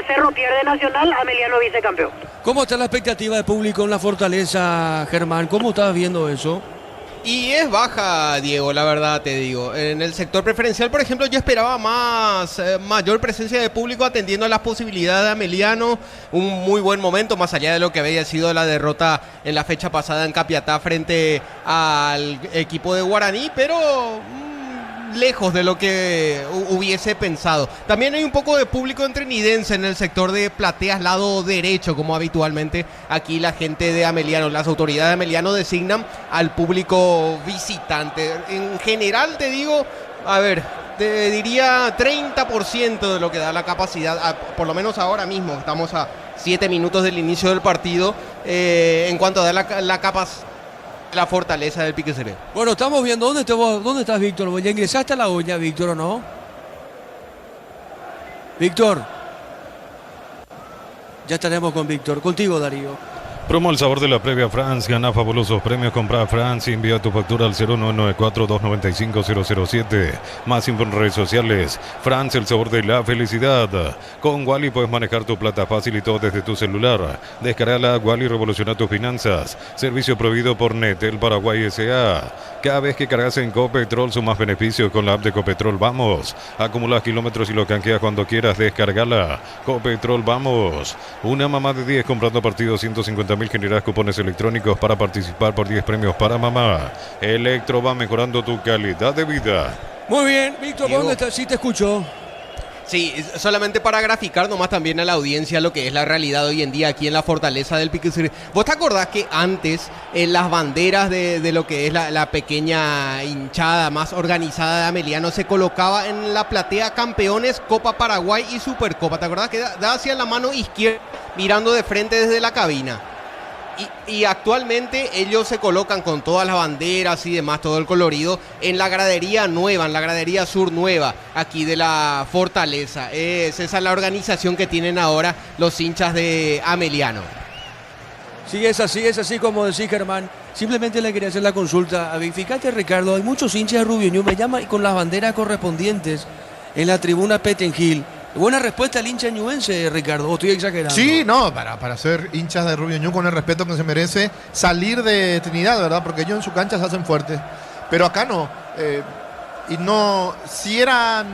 Cerro pierde Nacional, Ameliano vicecampeón. ¿Cómo está la expectativa de público en la Fortaleza, Germán? ¿Cómo estás viendo eso? Y es baja, Diego, la verdad te digo. En el sector preferencial, por ejemplo, yo esperaba mayor presencia de público atendiendo a las posibilidades de Ameliano. Un muy buen momento, más allá de lo que había sido la derrota en la fecha pasada en Capiatá frente al equipo de Guaraní, pero lejos de lo que hubiese pensado. También hay un poco de público entrenidense en el sector de plateas lado derecho, como habitualmente aquí la gente de Ameliano, las autoridades de Ameliano designan al público visitante. En general te digo, a ver, te diría 30% de lo que da la capacidad, por lo menos ahora mismo, estamos a 7 minutos del inicio del partido, en cuanto a dar la capacidad. La Fortaleza del Pique Ceret. Bueno, estamos viendo, ¿dónde estás, Víctor? ¿Ya ingresaste a la olla, Víctor, o no? Víctor. Ya estaremos con Víctor. Contigo, Darío. Promo El Sabor de la Previa France. Gana fabulosos premios. Compra France y envía tu factura al 0994-295-007. Más info en redes sociales. France, el sabor de la felicidad. Con Wally puedes manejar tu plata fácil y todo desde tu celular. Descargala. Wally revoluciona tus finanzas. Servicio proveído por Netel Paraguay S.A. Cada vez que cargas en Copetrol sumas beneficios con la app de Copetrol. Vamos. Acumulas kilómetros y lo canjeas cuando quieras. Descargala. Copetrol, vamos. Una mamá de 10 comprando partidos 150.000 generas cupones electrónicos para participar por 10 premios para mamá. Electro va mejorando tu calidad de vida. Muy bien, Víctor, ¿dónde estás? Sí, te escucho. Sí, solamente para graficar nomás también a la audiencia lo que es la realidad hoy en día aquí en la Fortaleza del Pique Ceret. ¿Vos te acordás que antes en las banderas de lo que es la pequeña hinchada más organizada de Ameliano se colocaba en la platea campeones, Copa Paraguay y Supercopa? ¿Te acordás que da hacia la mano izquierda mirando de frente desde la cabina? Y actualmente ellos se colocan con todas las banderas y demás, todo el colorido, en la gradería nueva, en la gradería sur nueva, aquí de la Fortaleza. Esa es la organización que tienen ahora los hinchas de Ameliano. Sí, es así como decís, Germán. Simplemente le quería hacer la consulta. Fíjate, Ricardo, hay muchos hinchas de Rubio Ñu, me llaman con las banderas correspondientes en la tribuna Pettengill. Buena respuesta al hincha ñuense, Ricardo, ¿o estoy exagerando? Sí, no, para ser hinchas de Rubio Ñu con el respeto que se merece, salir de Trinidad, ¿verdad? Porque ellos en su cancha se hacen fuertes. Pero acá no. Y no, si eran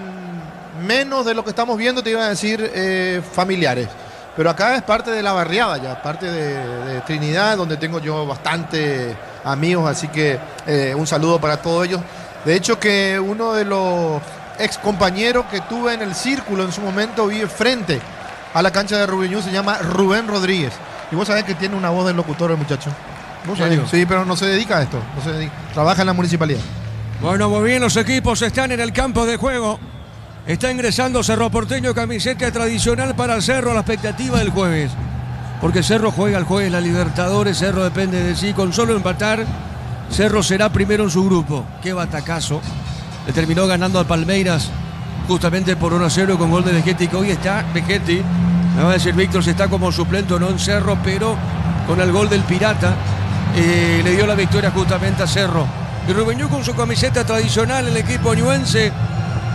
menos de lo que estamos viendo, te iba a decir familiares. Pero acá es parte de la barriada ya, parte de Trinidad, donde tengo yo bastante amigos, así que un saludo para todos ellos. De hecho que uno de los ex compañero que tuve en el círculo en su momento vive frente a la cancha de Rubio Ñu, se llama Rubén Rodríguez. Y vos sabés que tiene una voz del locutor el muchacho. ¿Vos sabés? Sí, pero no se dedica a esto. No se dedica. Trabaja en la municipalidad. Bueno, muy bien, los equipos están en el campo de juego. Está ingresando Cerro Porteño, camiseta tradicional para Cerro, a la expectativa del jueves. Porque Cerro juega el jueves la Libertadores, Cerro depende de sí. Con solo empatar, Cerro será primero en su grupo. Qué batacazo. Le terminó ganando al Palmeiras justamente por 1-0 con gol de Vegetti, que hoy está Vegetti. Me va a decir Víctor si está como suplente o no en Cerro, pero con el gol del Pirata le dio la victoria justamente a Cerro. Y Rubio Ñu con su camiseta tradicional, el equipo ñuense.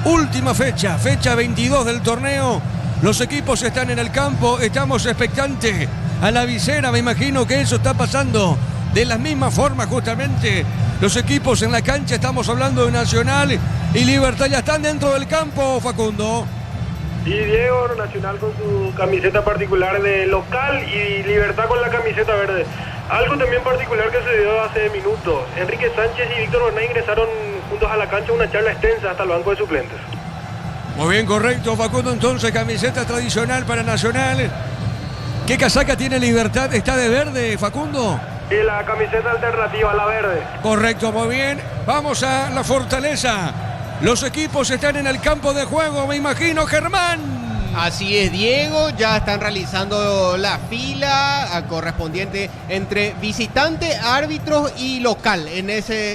Última fecha 22 del torneo. Los equipos están en el campo, estamos expectantes a la visera. Me imagino que eso está pasando de la misma forma justamente. Los equipos en la cancha, estamos hablando de Nacional y Libertad, ya están dentro del campo, Facundo. Y Diego, Nacional con su camiseta particular de local y Libertad con la camiseta verde. Algo también particular que se dio hace minutos. Enrique Sánchez y Víctor Bernal ingresaron juntos a la cancha, una charla extensa hasta el banco de suplentes. Muy bien, correcto, Facundo. Entonces, camiseta tradicional para Nacional. ¿Qué casaca tiene Libertad? ¿Está de verde, Facundo? Y la camiseta alternativa, la verde. Correcto, muy bien. Vamos a la Fortaleza. Los equipos están en el campo de juego, me imagino, Germán. Así es, Diego, ya están realizando la fila correspondiente entre visitante, árbitros y local,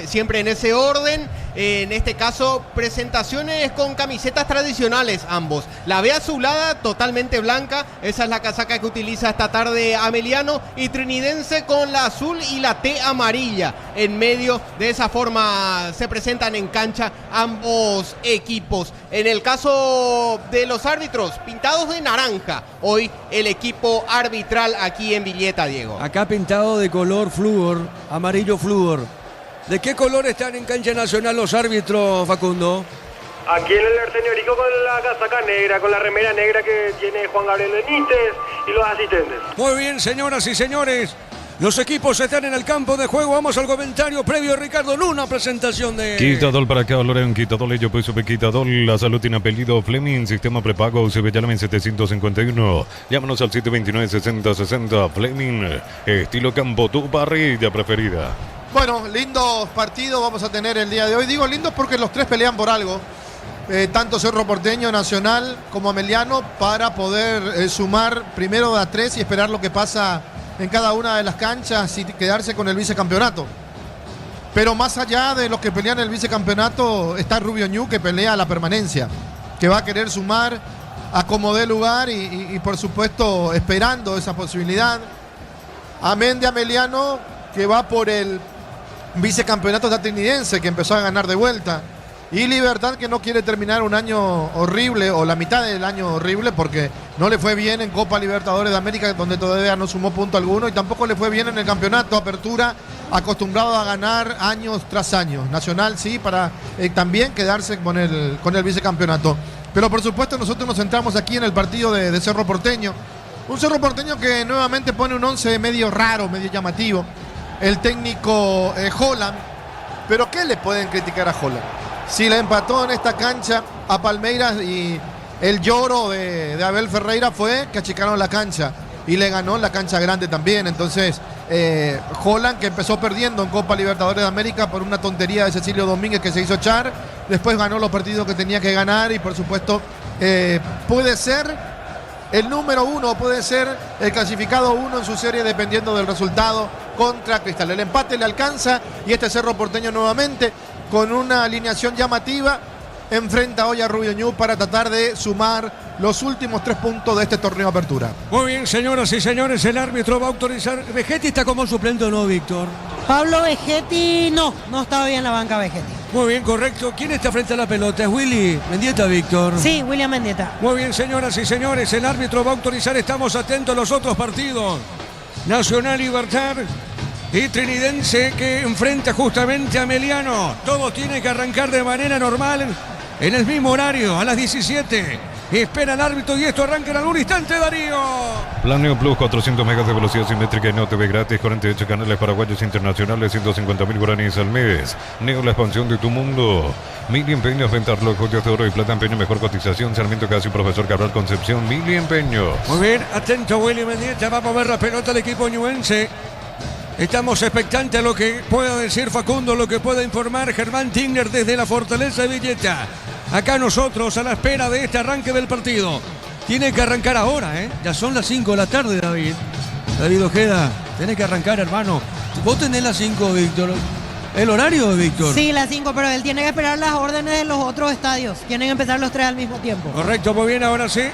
siempre en ese orden. En este caso, presentaciones con camisetas tradicionales ambos. La B azulada, totalmente blanca. Esa es la casaca que utiliza esta tarde Ameliano. Y trinidense con la azul y la T amarilla en medio. De esa forma se presentan en cancha ambos equipos. En el caso de los árbitros, pintados de naranja. Hoy el equipo arbitral aquí en Villeta, Diego. Acá pintado de color flúor, amarillo flúor. ¿De qué color están en cancha nacional los árbitros, Facundo? Aquí en el Arsenio con la casaca negra, con la remera negra que tiene Juan Gabriel Benítez y los asistentes. Muy bien, señoras y señores. Los equipos están en el campo de juego. Vamos al comentario previo, Ricardo Luna, presentación de... Quitadol para acá, Loren, Quitadol, ello pues sube Quitadol. La salud tiene apellido Fleming, sistema prepago, UCB Llame 751. Llámanos al 729-6060. Fleming, estilo campo, tu parrilla preferida. Bueno, lindos partidos vamos a tener el día de hoy. Digo lindos porque los tres pelean por algo. Tanto Cerro Porteño, Nacional como Ameliano, para poder sumar primero de a 3 y esperar lo que pasa en cada una de las canchas y quedarse con el vicecampeonato. Pero más allá de los que pelean el vicecampeonato, está Rubio Ñu, que pelea la permanencia, que va a querer sumar a como dé lugar y por supuesto esperando esa posibilidad. Amén de Ameliano, que va por el vicecampeonato estadounidense, que empezó a ganar de vuelta. Y Libertad, que no quiere terminar un año horrible o la mitad del año horrible, porque no le fue bien en Copa Libertadores de América, donde todavía no sumó punto alguno, y tampoco le fue bien en el campeonato Apertura, acostumbrado a ganar años tras años. Nacional sí, para también quedarse con el vicecampeonato. Pero por supuesto nosotros nos centramos aquí en el partido de Cerro Porteño. Un Cerro Porteño que nuevamente pone un 11 medio raro, medio llamativo. El técnico Holland. Pero ¿qué le pueden criticar a Holland? Si le empató en esta cancha a Palmeiras y el lloro de Abel Ferreira fue que achicaron la cancha y le ganó en la cancha grande también. Entonces, Holland, que empezó perdiendo en Copa Libertadores de América por una tontería de Cecilio Domínguez que se hizo echar, después ganó los partidos que tenía que ganar y por supuesto puede ser el número 1, puede ser el clasificado 1 en su serie dependiendo del resultado contra Cristal. El empate le alcanza y este Cerro Porteño nuevamente con una alineación llamativa enfrenta hoy a Rubio Ñu para tratar de sumar los últimos 3 puntos de este torneo Apertura. Muy bien, señoras y señores, el árbitro va a autorizar. ¿Vegetti está como suplente o no, Víctor? Pablo Vegetti no estaba bien en la banca Vegetti. Muy bien, correcto. ¿Quién está frente a la pelota? ¿Es Willy Mendieta, Víctor? Sí, William Mendieta. Muy bien, señoras y señores, el árbitro va a autorizar. Estamos atentos a los otros partidos. Nacional Libertad y Trinidense, que enfrenta justamente a Ameliano. Todo tiene que arrancar de manera normal en el mismo horario, a las 17. Espera el árbitro y esto arranca en algún instante, Darío. Plan Neo Plus, 400 megas de velocidad simétrica y no TV gratis, 48 canales paraguayos internacionales, 150.000 guaraníes al mes. Neo, la expansión de tu mundo. Mili Empeños, ventarlo, joyas de oro y plata empeño, mejor cotización. Sarmiento Casi, Profesor Cabral Concepción, Mili Empeños. Muy bien, atento Willy Mendieta, va a mover la pelota al equipo ñuense. Estamos expectantes a lo que pueda decir Facundo, lo que pueda informar Germán Tigner desde la Fortaleza de Villeta. Acá nosotros a la espera de este arranque del partido. Tiene que arrancar ahora, ¿eh? Ya son las 5 de la tarde, David. David Ojeda, tiene que arrancar, hermano. Vos tenés las 5, Víctor. ¿El horario, Víctor? Sí, las 5, pero él tiene que esperar las órdenes de los otros estadios. Tienen que empezar los 3 al mismo tiempo. Correcto, muy bien, ahora sí.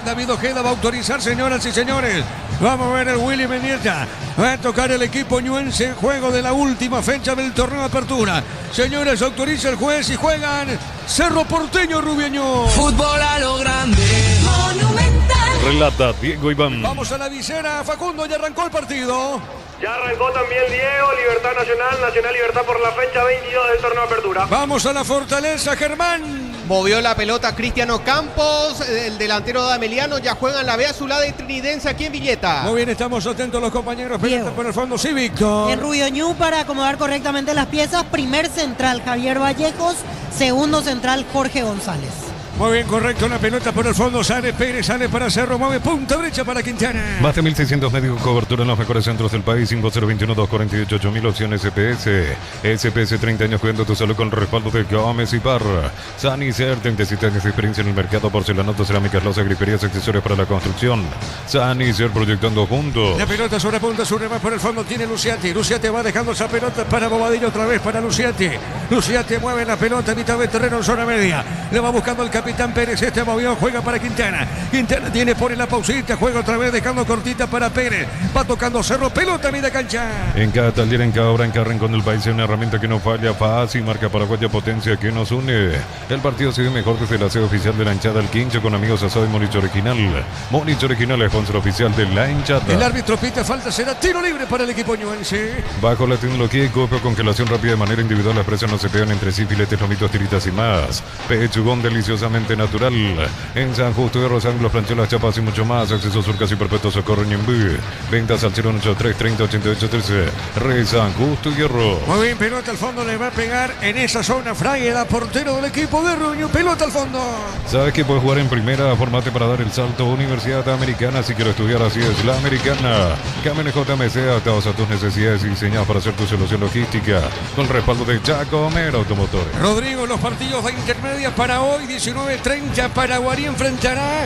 David Ojeda va a autorizar, señoras y señores. Vamos a ver el Willy Mendieta. Va a tocar el equipo ñuense, juego de la última fecha del torneo de Apertura. Señores, autoriza el juez y juegan Cerro Porteño, Rubio Ñu. Fútbol a lo grande, monumental. Relata Diego Iván. Vamos a la visera, Facundo, ya arrancó el partido. Ya arrancó también Diego, Libertad Nacional Libertad por la fecha 22 del torneo Apertura. Vamos a la Fortaleza, Germán. Movió la pelota Cristiano Campos, el delantero de Ameliano, ya juega en la B azulada y trinidense aquí en Villeta. Muy bien, estamos atentos los compañeros. Diego. Por el fondo, sí, Víctor. En Rubio Ñu para acomodar correctamente las piezas. Primer central, Javier Vallejos. Segundo central, Jorge González. Muy bien, correcto. La pelota por el fondo. Sale Pérez, sale para Cerro. Mueve punta derecha para Quintana. Más de 1.600 médicos, cobertura en los mejores centros del país. 5021-248-8000 opciones SPS. SPS 30 años cuidando tu salud con el respaldo de Gómez y Parra. Sanicer, 37 años de experiencia en el mercado. Porcelanato, cerámicas, loza, griperías, accesorios para la construcción. Sanicer proyectando juntos. La pelota sobre punta, sobre más por el fondo. Tiene Luciati. Luciati va dejando esa pelota para Bobadilla otra vez para Luciati. Luciati mueve la pelota a mitad de terreno en zona media. Le va buscando el capitán Pérez. Este movió, juega para Quintana. Quintana tiene, pone la pausita, juega otra vez dejando cortita para Pérez. Va tocando Cerro, pelota, media cancha. En cada taller, en cada obra, en cada rincón del país, hay una herramienta que no falla, fácil, marca paraguaya, potencia que nos une. El partido se ve mejor desde la sede oficial de la hinchada El Quincho con amigos asado y Monich Original. Monich Original, sponsor oficial de la hinchada. El árbitro pita falta, será tiro libre para el equipo ñuense. Bajo la tecnología y copio, congelación rápida de manera individual, las presas no se pegan entre sí, filetes, lomitos, tiritas y más. Pechugón deliciosamente natural. En San Justo de Rosario, los plancholas, chapas y mucho más. Acceso Surcas y Perpetuo Socorro Ñembú. Ventas al 083 30 88 13. Re San Justo Hierro. Muy bien, pelota al fondo, le va a pegar en esa zona Fragueda, portero del equipo de Ruño. Pelota al fondo. ¿Sabes que puedes jugar en primera? Formate para dar el salto. Universidad Americana, si quiero estudiar, así es, la Americana. Camiones JMC, adaptados a tus necesidades y diseñados para hacer tu solución logística. Con el respaldo de Jacomer Automotores. Rodrigo, los partidos de intermedia para hoy, 19:30 para Guarí enfrentará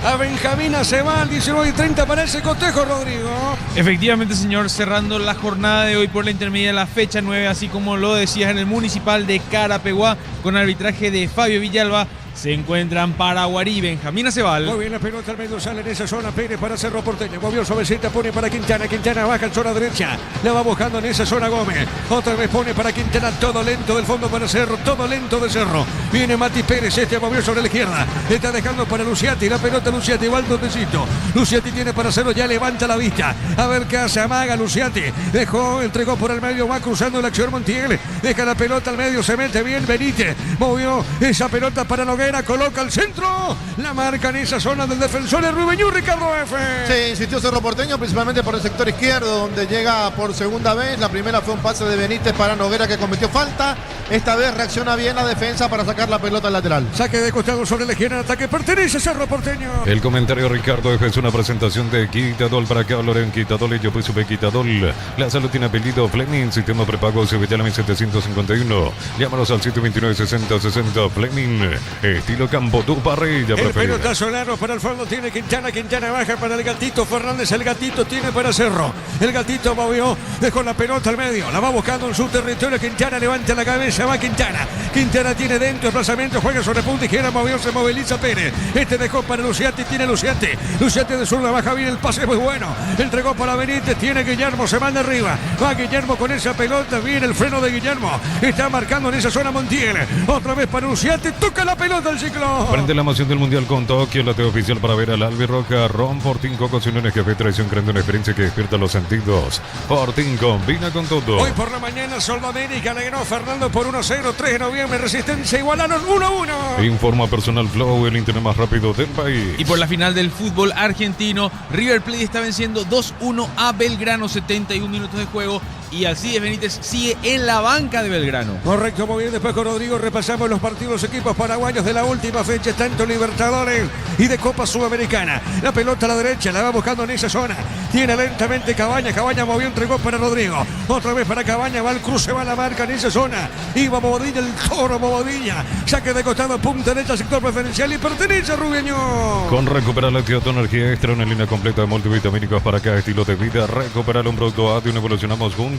a Benjamín Aceval, 19:30 para ese cotejo, Rodrigo. Efectivamente, señor, cerrando la jornada de hoy por la intermedia, la fecha 9, así como lo decías, en el Municipal de Carapeguá, con arbitraje de Fabio Villalba. Se encuentran Paraguarí, Benjamín Aceval. Muy bien, la pelota al medio sale en esa zona. Pérez para Cerro Porteño. Movió suavecita, pone para Quintana. Quintana baja en zona derecha. La va buscando en esa zona Gómez. Otra vez pone para Quintana. Todo lento del fondo para Cerro. Todo lento de Cerro. Viene Mati Pérez. Este movió sobre la izquierda. Está dejando para Luciati. La pelota Luciati va al tontecito. Luciati tiene para Cerro. Ya levanta la vista. A ver qué hace. Amaga Luciati. Dejó, entregó por el medio. Va cruzando la acción Montiel. Deja la pelota al medio. Se mete bien Benítez. Movió esa pelota para Noguera. Coloca al centro. La marca en esa zona del defensor de Rubeñú, Ricardo F. Sí, insistió Cerro Porteño, principalmente por el sector izquierdo, donde llega por segunda vez. La primera fue un pase de Benítez para Noguera, que cometió falta. Esta vez reacciona bien la defensa para sacar la pelota al lateral. Saque de costado sobre la izquierda. Ataque pertenece a Cerro Porteño. El comentario Ricardo F es una presentación de Quitadol para que hablen Quitadol y yo pues supe Quitadol. La salud tiene apellido Fleming, sistema prepago Sevillana 1751. Llámanos al 729-6060 Fleming. Estilo Campo, tu parrilla el preferida. pelotazo largo para el fondo tiene Quintana. Quintana baja para el Gatito Fernández. El Gatito tiene para Cerro. El Gatito movió, dejó la pelota al medio. La va buscando en su territorio. Quintana levanta la cabeza. Va Quintana. Quintana tiene dentro desplazamiento. Juega sobre punta izquierda. Movió, se moviliza Pérez. Este dejó para Luciati. Tiene Luciati. Luciati de zurda baja bien. El pase muy bueno. Entregó para Benítez. Tiene Guillermo. Se manda arriba. Va Guillermo con esa pelota. Viene el freno de Guillermo. Está marcando en esa zona Montiel. Otra vez para Luciati. Toca la pelota al ciclo. Frente a la emoción del Mundial con Tokio, la TV oficial para ver al Albirroca. Ron Fortín, Coco, Uniones, Café, Traición, creando una experiencia que despierta los sentidos. Fortín combina con todo. Hoy por la mañana, Sol América le ganó Fernando por 1-0. 3 de noviembre, Resistencia igualaron 1-1. Informa Personal Flow, el internet más rápido del país. Y por la final del fútbol argentino, River Plate está venciendo 2-1 a Belgrano, 71 minutos de juego. Y Alcides Benítez sigue en la banca de Belgrano. Correcto, muy bien. Después con Rodrigo repasamos los partidos equipos paraguayos de la última fecha, tanto Libertadores y de Copa Sudamericana. La pelota a la derecha, la va buscando en esa zona. Tiene lentamente Cabaña. Cabaña movió, entregó para Rodrigo. Otra vez para Cabaña, va el cruce, va la marca en esa zona. Iba Bobadilla, el toro Bobadilla. Saque de costado, punta derecha, sector preferencial y pertenece a Rubeño. Con Recuperar la tu energía extra, una línea completa de multivitamínicos para cada estilo de vida. Recuperar un producto A de un evolucionamos juntos.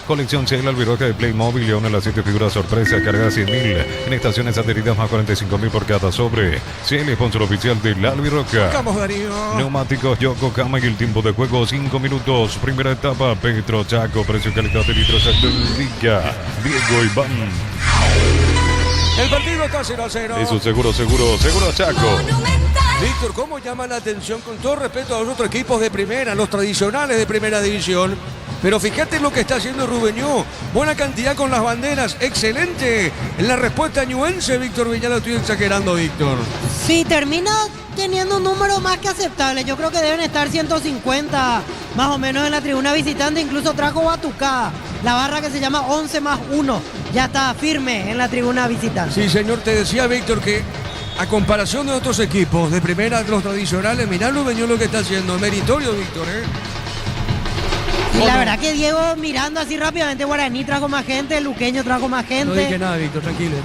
Colección Shell Albirroca de Playmobil y una de las 7 figuras sorpresa, cargada 100.000 en estaciones adheridas más 45.000 por cada sobre. Shell, sponsor oficial del Albirroca. Vamos, Darío. Neumáticos Yokohama y el tiempo de juego 5 minutos. Primera etapa, Petro Chaco, precio y calidad de litros Rica. Diego Iván. El partido está 0-0. Eso seguro Chaco. Víctor, ¿cómo llama la atención, con todo respeto a los otros equipos de primera, los tradicionales de primera división? Pero fíjate lo que está haciendo Rubeñú. Buena cantidad con las banderas. Excelente. En la respuesta ñuense, Víctor Villalba. Estoy exagerando, Víctor. Sí, termina teniendo un número más que aceptable. Yo creo que deben estar 150 más o menos en la tribuna visitante. Incluso trajo batucada. La barra que se llama 11 más 1. Ya está firme en la tribuna visitante. Sí, señor. Te decía, Víctor, que a comparación de otros equipos de primera, de los tradicionales, mirá Rubeño lo que está haciendo. Meritorio, Víctor, ¿eh? Y la verdad que Diego, mirando así rápidamente, Guaraní trajo más gente, Luqueño trajo más No gente. dije nada, Víctor, tranquilo,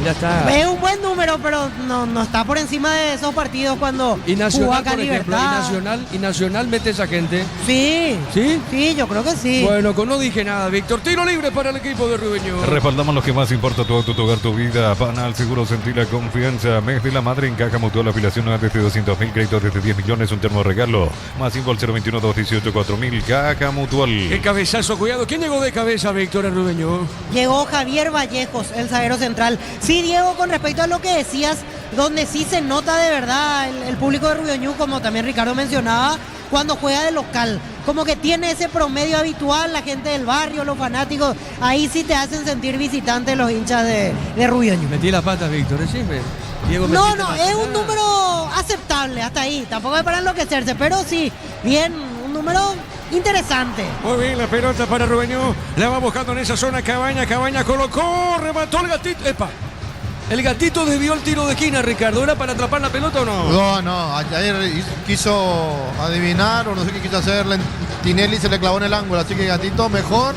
ya está. Es un buen número, pero no está por encima de esos partidos cuando Y jugó Nacional, acá por ejemplo, Libertad. y Nacional mete esa gente. Sí, ¿Sí? sí, yo creo que sí. Bueno, no dije nada, Víctor. Tiro libre para el equipo de Rubeño. Respaldamos lo que más importa, tu auto, tu hogar, tu vida. Panal Seguro, sentir la confianza. Mes de la madre en Caja Mutual, afiliación nueva desde 200.000, créditos desde 10 millones, un termo regalo. Más info al 021-218-4000, Caja Mutual. Qué cabezazo, cuidado. ¿Quién llegó de cabeza, Víctor, en Rubeño? Llegó Javier Vallejos, el zaguero central. Sí, Diego, con respecto a lo que decías, donde sí se nota de verdad el público de Rubeño, como también Ricardo mencionaba, cuando juega de local. Como que tiene ese promedio habitual, la gente del barrio, los fanáticos, ahí sí te hacen sentir visitante los hinchas de Rubeño. Metí las patas, Víctor, decime. Diego, No, metiste no, las es un patas. número aceptable hasta ahí. Tampoco es para enloquecerse, pero sí, bien, un número interesante. Muy bien, la pelota para Rubeño. La va buscando en esa zona Cabaña. Cabaña colocó, remató el gatito. ¡Epa! El gatito desvió el tiro de esquina, Ricardo. ¿Era para atrapar la pelota o no? No, ayer quiso adivinar o no sé qué quiso hacer. Tinelli se le clavó en el ángulo, así que Gatito mejor.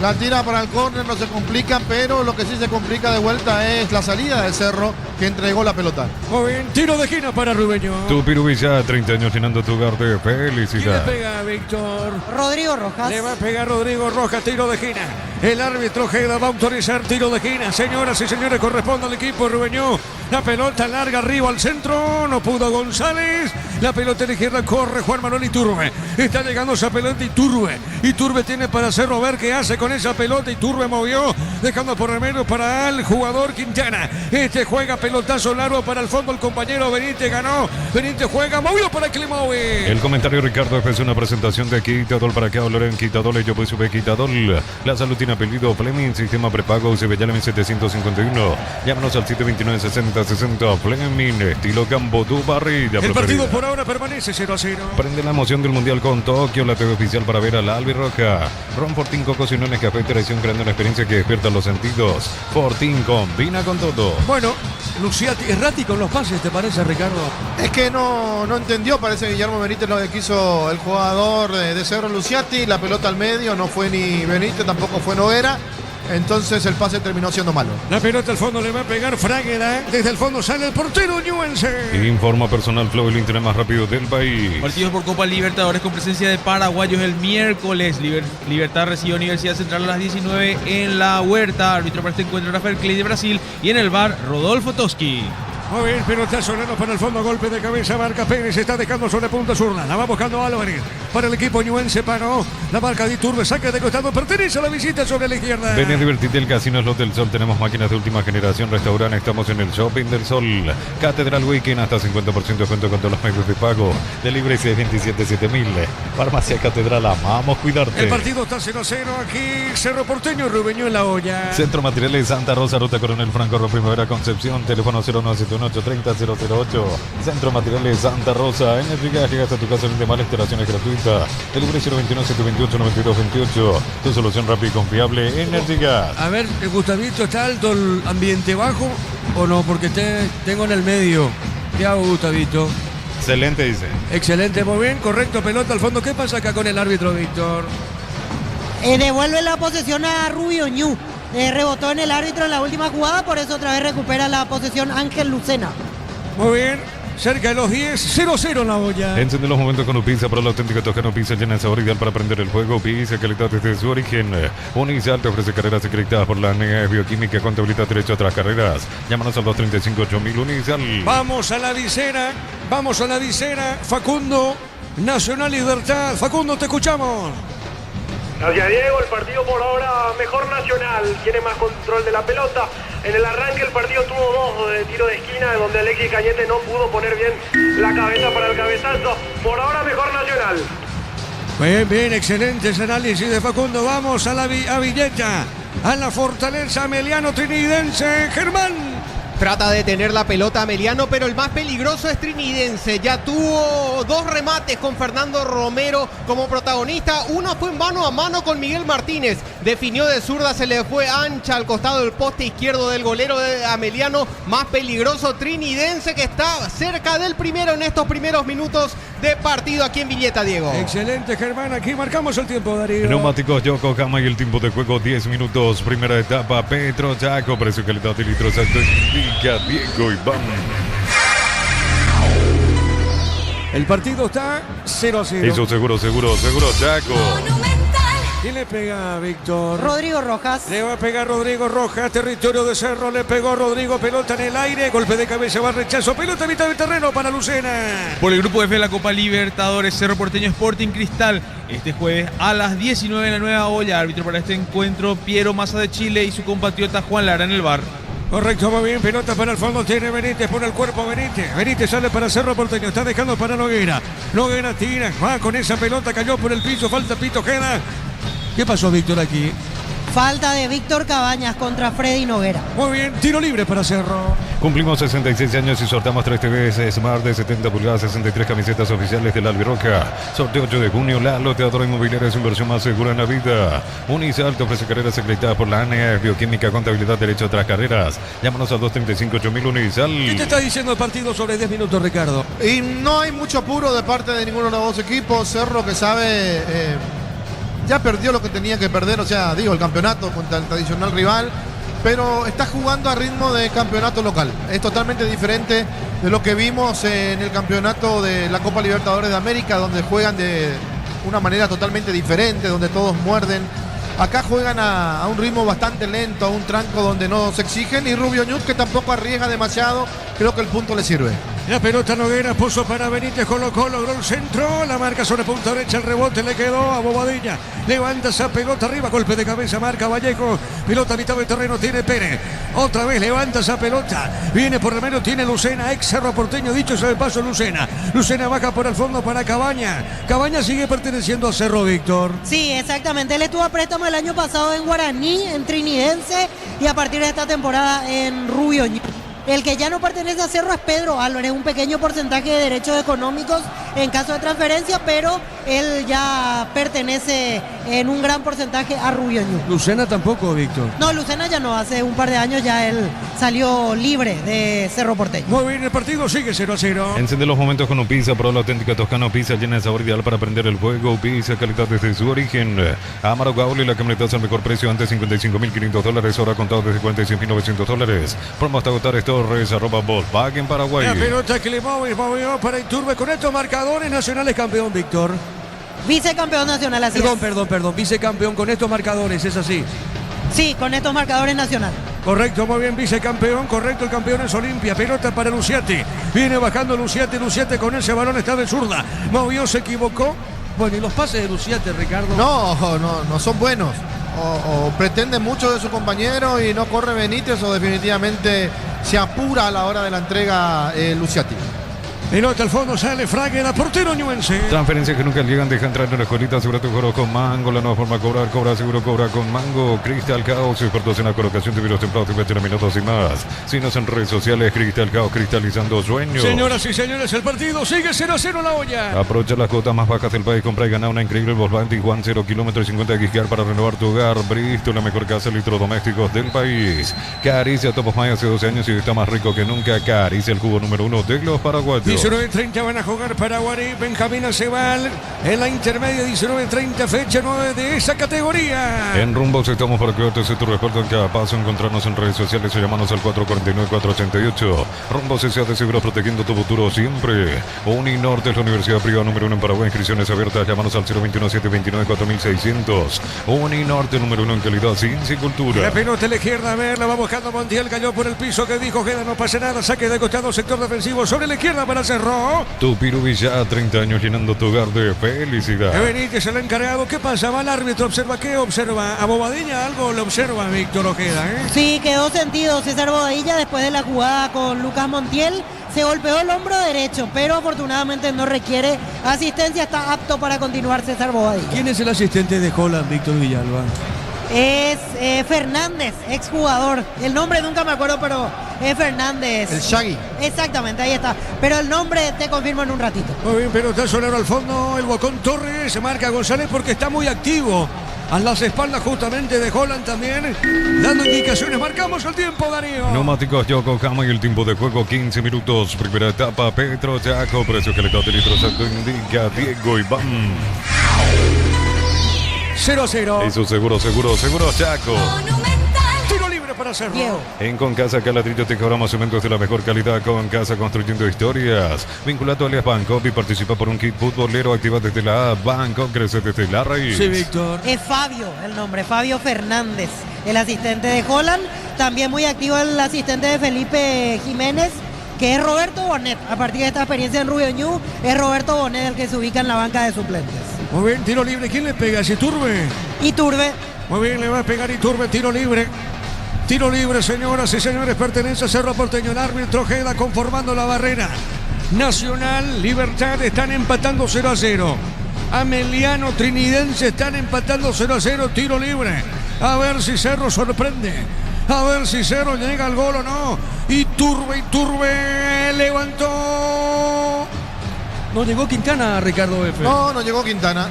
La tira para el córner, no se complica, pero lo que sí se complica de vuelta es la salida de Cerro, que entregó la pelota. Muy bien, tiro de esquina para Rubeño. Tu Pirubilla, 30 años llenando tu hogar de ¿Quién le felicidad. pega, Víctor? Rodrigo Rojas. Le va a pegar Rodrigo Rojas, tiro de esquina. El árbitro Ojeda va a autorizar tiro de esquina. Señoras y señores, corresponde al equipo Rubeño. La pelota larga arriba al centro. No pudo González. La pelota en la izquierda corre Juan Manuel Iturbe. Está llegando esa pelota Iturbe. Iturbe tiene para hacerlo ver qué hace con esa pelota. Iturbe movió, dejando por el medio para el jugador Quintana. Este juega pelotazo largo para el fondo. El compañero Benítez ganó. Benítez juega, movió para Climovi. El comentario Ricardo es una presentación de Quitadol para que hablar en Quitadol. Yo pues sube Quitadol. La salud tiene apellido Fleming, sistema prepago CBLM 751. Llámanos al 729-6060. Fleming, estilo Campo, tu barrilla El partido preferida. por ahora permanece 0-0. Prende la emoción del Mundial con Tokio, la TV oficial para ver a la albirroja. Ron Fortín, Cocosiniones, Café y Tradición, creando una experiencia que despierta los sentidos. Fortín combina con todo. Bueno, Luciati, errático en los pases, ¿te parece, Ricardo? Es que no entendió, parece Guillermo Benítez lo que quiso el jugador de Cerro Luciati. La pelota al medio, no fue ni Benítez, tampoco fue Noguera. Entonces el pase terminó siendo malo. La pelota al fondo le va a pegar Fragueda. Desde el fondo sale el portero ñuense. Informa personal Flow, el internet más rápido del país. Partidos por Copa Libertadores con presencia de paraguayos el miércoles. Libertad recibe Universidad Central a las 19 en La Huerta. Árbitro para este encuentro Rafael Clay de Brasil. Y en el bar, Rodolfo Toski. Muy bien, pelotazo largo para el fondo, golpe de cabeza, marca Pérez, está dejando sobre punta zurda, la va buscando Álvarez, para el equipo ñuense paró, la marca de Iturbe, saca de costado, pertenece a la visita sobre la izquierda. Ven a divertirte el Casino Slot del Sol, tenemos máquinas de última generación, restaurante, estamos en el Shopping del Sol, Catedral Weekend, hasta 50% de descuento con todos los medios de pago, Delivery 627-7000, Farmacia Catedral, amamos cuidarte. El partido está 0-0, aquí Cerro Porteño, Rubeño en la olla. Centro Materiales Santa Rosa, Ruta Coronel Franco, Primavera Concepción, teléfono 0971 830-008. Centro Materiales Santa Rosa. Energy Gas, llegas a tu casa en demás instalaciones gratuitas. Delivery 021-728-9228. Tu solución rápida y confiable. Energy Gas. A ver, Gustavito, ¿está alto el ambiente bajo o no? Porque tengo en el medio. ¿Qué hago, Gustavito? Excelente, dice. Excelente, muy bien, correcto, pelota al fondo. ¿Qué pasa acá con el árbitro, Víctor? Devuelve la posesión a Rubio Ñu. Rebotó en el árbitro en la última jugada, por eso otra vez recupera la posesión Ángel Lucena. Muy bien, cerca de los 10, 0-0 en la olla. Enciende los momentos con Upisa, para el auténtico Toscano Pizza, llena de sabor ideal para aprender el juego. Pizza, calidad desde su origen. Unizal te ofrece carreras acreditadas por la NEA Bioquímica, contabilidad, derecho a otras carreras. Llámanos al 235-8000 Unizal. Vamos a la visera, Facundo, Nacional Libertad. Facundo, te escuchamos. Gracias, Diego. El partido por ahora mejor Nacional. Tiene más control de la pelota. En el arranque el partido tuvo dos de tiro de esquina donde Alexis Cañete no pudo poner bien la cabeza para el cabezazo. Por ahora mejor Nacional. Bien, bien, excelente ese análisis de Facundo. Vamos a la a Villeta, a la fortaleza Emiliano Trinidense. Germán Trata de tener la pelota Ameliano, pero el más peligroso es Trinidense. Ya tuvo 2 remates con Fernando Romero como protagonista. Uno fue mano a mano con Miguel Martínez. Definió de zurda, se le fue ancha al costado del poste izquierdo del golero de Ameliano. Más peligroso Trinidense, que está cerca del primero en estos primeros minutos de partido aquí en Villeta, Diego. Excelente, Germán. Aquí marcamos el tiempo, Darío. Neumáticos Yokohama y el tiempo de juego 10 minutos. Primera etapa, Petro Chaco, precio, calidad y litros exacto. Indica Diego Iván. El partido está 0-0. Eso seguro, Chaco. ¿Quién le pega, Víctor? Rodrigo Rojas. Le va a pegar Rodrigo Rojas, territorio de Cerro, le pegó Rodrigo, pelota en el aire, golpe de cabeza, va rechazo, pelota a mitad del terreno para Lucena. Por el grupo F de la Copa Libertadores, Cerro Porteño Sporting Cristal, este jueves a las 19 en la Nueva Olla. Árbitro para este encuentro, Piero Massa de Chile y su compatriota Juan Lara en el bar. Correcto, muy bien, pelota para el fondo, tiene Benítez, pone el cuerpo Benítez sale para Cerro Porteño, está dejando para Noguera tira, va con esa pelota, cayó por el piso, falta Pito Ojeda. ¿Qué pasó, Víctor, aquí? Falta de Víctor Cabañas contra Freddy Noguera. Muy bien, tiro libre para Cerro. Cumplimos 66 años y sorteamos 3 TVs Smart de 70 pulgadas, 63 camisetas oficiales del Albirroja. Sorteo 8 de junio, la loteadora inmobiliaria es su inversión más segura en la vida. Unisal te ofrece carreras acreditadas por la ANEA, bioquímica, contabilidad, derecho a otras carreras. Llámanos al 235-8000 Unisal. ¿Qué te está diciendo el partido sobre 10 minutos, Ricardo? Y no hay mucho apuro de parte de ninguno de los dos equipos. Cerro, que sabe... ya perdió lo que tenía que perder, o sea, el campeonato contra el tradicional rival, pero está jugando a ritmo de campeonato local. Es totalmente diferente de lo que vimos en el campeonato de la Copa Libertadores de América, donde juegan de una manera totalmente diferente, donde todos muerden. Acá juegan a un ritmo bastante lento, a un tranco donde no se exigen, y Rubio Ñut, que tampoco arriesga demasiado, creo que el punto le sirve. La pelota Noguera puso para Benítez, colocó, logró el centro, la marca sobre punta derecha, el rebote le quedó a Bobadilla, levanta esa pelota arriba, golpe de cabeza, marca Vallejo, pelota a mitad del terreno, tiene Pérez, otra vez levanta esa pelota, viene por el medio, tiene Lucena, ex Cerro Porteño, dicho sea de paso, Lucena baja por el fondo para Cabaña sigue perteneciendo a Cerro, Víctor. Sí, exactamente, él estuvo a préstamo el año pasado en Guaraní, en Trinidense, y a partir de esta temporada en Rubio Ñut. El que ya no pertenece a Cerro es Pedro Álvarez, un pequeño porcentaje de derechos económicos en caso de transferencia, pero él ya pertenece en un gran porcentaje a Rubio Ñut. Lucena tampoco, Víctor. No, Lucena ya no, hace un par de años ya él salió libre de Cerro Porteño. Muy bien, el partido sigue 0-0. Enciende los momentos con un pizza, pro la auténtica toscana, pizza llena de sabor ideal para prender el fuego, pizza calidad desde su origen. Amaro Gauli, la camioneta al mejor precio, antes $55.500, ahora contado desde $46.900. Promo hasta agotar @Volkswagen Paraguay. La pelota que le movió para Iturbe. Con estos marcadores, Nacional es campeón, Víctor. Vicecampeón nacional, así es. Perdón, vicecampeón con estos marcadores, es así. Sí, con estos marcadores Nacional. Correcto, muy bien, vicecampeón, correcto, el campeón es Olimpia, pelota para Luciati, viene bajando Luciati con ese balón está de zurda, movió, se equivocó. Bueno, y los pases de Luciati, Ricardo. No son buenos. O pretende mucho de su compañero y no corre Benítez, o definitivamente se apura a la hora de la entrega Luciati. Pelota al fondo, sale Fraguera, portero ñuense. Transferencias que nunca llegan, deja entrar en la escuelita, asegura tu juego con Mango, la nueva forma de cobrar, cobra seguro, cobra con Mango. Cristal Caos, expertos en la colocación de virus templados y 20 minutos y más. Síguenos en redes sociales, Cristal Caos, cristalizando sueños. Señoras y señores, el partido sigue 0-0 la olla. Aprovecha las cuotas más bajas del país, compra y gana una increíble Volkswagen Tiguan 0 kilómetros y 50 gigas para renovar tu hogar. Bristol, la mejor casa de electrodomésticos del país. Caricia Top of Mind hace 12 años y está más rico que nunca. Caricia, el cubo número 1 de los paraguayos. 19:30 van a jugar Paraguay, Benjamín Acebal en la intermedia, 19:30, fecha 9 de esa categoría. En Rumbox estamos para que te tu recuerdo en cada paso, encontrarnos en redes sociales o llamarnos al 449-488. Rumbox S.A. de Seguros, protegiendo tu futuro siempre. Uninorte es la universidad privada número 1 en Paraguay, inscripciones abiertas, llámanos al 021-729-4600. Uninorte número 1 en calidad, ciencia y cultura. La pelota a la izquierda, a ver, la va buscando Montiel, cayó por el piso, que dijo Ojeda, no pasa nada, saque de costado, sector defensivo, sobre la izquierda para Cerro. Tu Pirubilla, 30 años llenando tu hogar de felicidad. Benítez, el encargado. ¿Qué pasa? Va el árbitro, observa. ¿Qué observa? A Bobadilla algo le observa Víctor Ojeda, ¿eh? Sí, quedó sentido César Bobadilla después de la jugada con Lucas Montiel. Se golpeó el hombro derecho, pero afortunadamente no requiere asistencia. Está apto para continuar César Bobadilla. ¿Quién es el asistente de Holland, Víctor Villalba? Es Fernández, exjugador. El nombre nunca me acuerdo, pero Fernández. El Shaggy. Exactamente, ahí está. Pero el nombre te confirmo en un ratito. Muy bien, pelotazo largo al fondo. El Bocón Torres. Se marca González porque está muy activo. A las espaldas justamente de Holland también. Dando indicaciones. Marcamos el tiempo, Darío. Neumáticos Yokohama y el tiempo de juego 15 minutos. Primera etapa, Petro Chaco. Precio calidad de litro santo indica Diego Iván. 0-0. Eso seguro Chaco. Tiro libre para Cerro. Diego. En Concasa Caladrillo te cobramos cementos de la mejor calidad. Concasa construyendo historias. Vinculado a Alias Bancopp y participa por un kit futbolero. Activa desde la A. Bancopp crece desde la raíz. Sí, Víctor. Es Fabio el nombre, Fabio Fernández, el asistente de Holland. También muy activo el asistente de Felipe Jiménez, que es Roberto Bonet. A partir de esta experiencia en Rubio Ñu, es Roberto Bonet el que se ubica en la banca de suplentes. Muy bien, tiro libre. ¿Quién le pega? Iturbe. Iturbe. Muy bien, le va a pegar Iturbe. Tiro libre. Tiro libre, señoras y señores. Pertenece a Cerro Porteño. El árbitro Ojeda conformando la barrera. Nacional, Libertad están empatando 0-0. Ameliano, Trinidense están empatando 0-0. Tiro libre. A ver si Cerro sorprende. A ver si Cerro llega al gol o no. Iturbe levantó. No llegó Quintana, Ricardo F. No llegó Quintana,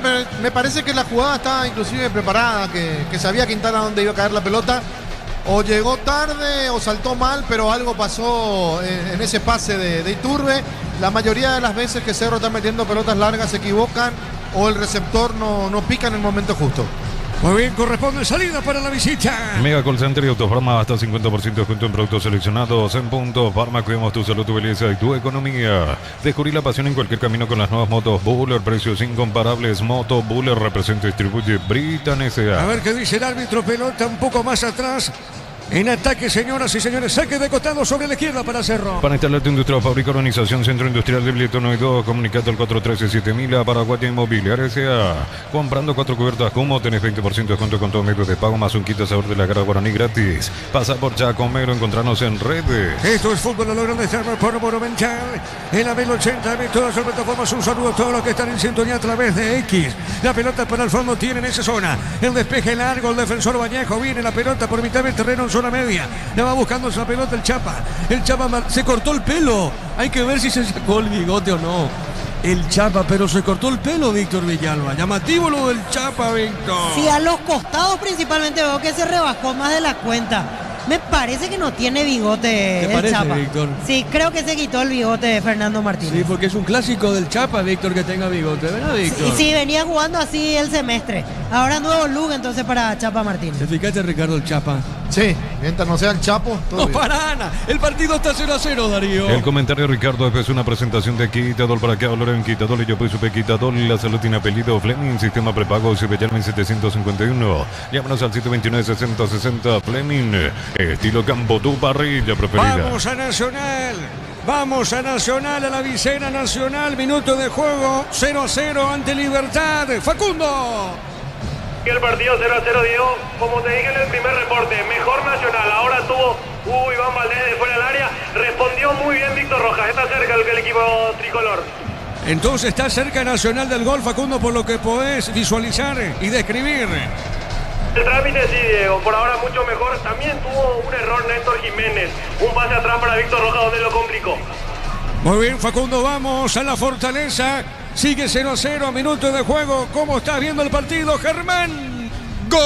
pero me parece que la jugada estaba inclusive preparada, que sabía Quintana dónde iba a caer la pelota. O llegó tarde o saltó mal, pero algo pasó en ese pase de Iturbe. La mayoría de las veces que Cerro está metiendo pelotas largas se equivocan o el receptor no pica en el momento justo. Muy bien, corresponde salida para la visita. Mega Call Center y Autofarma hasta 50% de descuento en productos seleccionados. En Punto Farma cuidamos tu salud, tu belleza y tu economía. Descubrí la pasión en cualquier camino con las nuevas motos Buller. Precios incomparables. Moto Buller representa y distribuye Britan S.A. A ver qué dice el árbitro. Pelota un poco más atrás. En ataque, señoras y señores. Saque de costado sobre la izquierda para Cerro. Para instalarte industria, fábrica, organización, centro industrial de Billetón 2, comunicate al 413-7000 a Paraguay Inmobiliaria S.A. Comprando 4 cubiertas como tenés 20% de descuento con todo medio de pago más un kit de sabor de la Garra Guaraní gratis. Pasa por Chacomero, encontrarnos en redes. Esto es fútbol a lo grande, Cerro por Monumental. En la 1080 de todas las plataformas. Un saludo a todos los que están en sintonía a través de X. La pelota para el fondo tiene en esa zona. El despeje largo, el defensor Vallejo. Viene la pelota por mitad del terreno en zona media. La va buscando esa pelota el Chapa. El Chapa se cortó el pelo. Hay que ver si se sacó el bigote o no. El Chapa, pero se cortó el pelo, Víctor Villalba. Llamativo lo del Chapa, Víctor. Sí, a los costados principalmente veo que se rebajó más de la cuenta. Me parece que no tiene bigote el parece, Chapa. Víctor? Sí, creo que se quitó el bigote de Fernando Martínez. Sí, porque es un clásico del Chapa, Víctor, que tenga bigote, ¿verdad, Víctor? Y sí, venía jugando así el semestre. Ahora nuevo look entonces para Chapa Martínez. ¿Te fijaste, Ricardo, el Chapa? Sí, mientras no sea el Chapo, todo No bien. para Ana. El partido está 0-0, Darío. El comentario de Ricardo es una presentación de Quitadol para que hablar en Quitadol y yo pues supe Quitadol. La salud tiene apellido Fleming, sistema prepago Cibellarme 751. Llámanos al 729-6060 Fleming. Estilo campo, tu parrilla preferida. Vamos a Nacional. Vamos a Nacional, a la visera Nacional. Minuto de juego 0-0 ante Libertad. Facundo. Y el partido 0-0, Diego, como te dije en el primer reporte, mejor Nacional. Ahora tuvo Iván Valdés de fuera del área. Respondió muy bien Víctor Rojas. Está cerca el equipo tricolor. Entonces está cerca Nacional del gol, Facundo, por lo que podés visualizar y describir. El trámite sí, Diego, por ahora mucho mejor. También tuvo un error Néstor Jiménez. Un pase atrás para Víctor Rojas donde lo complicó. Muy bien, Facundo, vamos a la Fortaleza. Sigue 0-0, minuto de juego. ¿Cómo estás viendo el partido, Germán? ¡Gol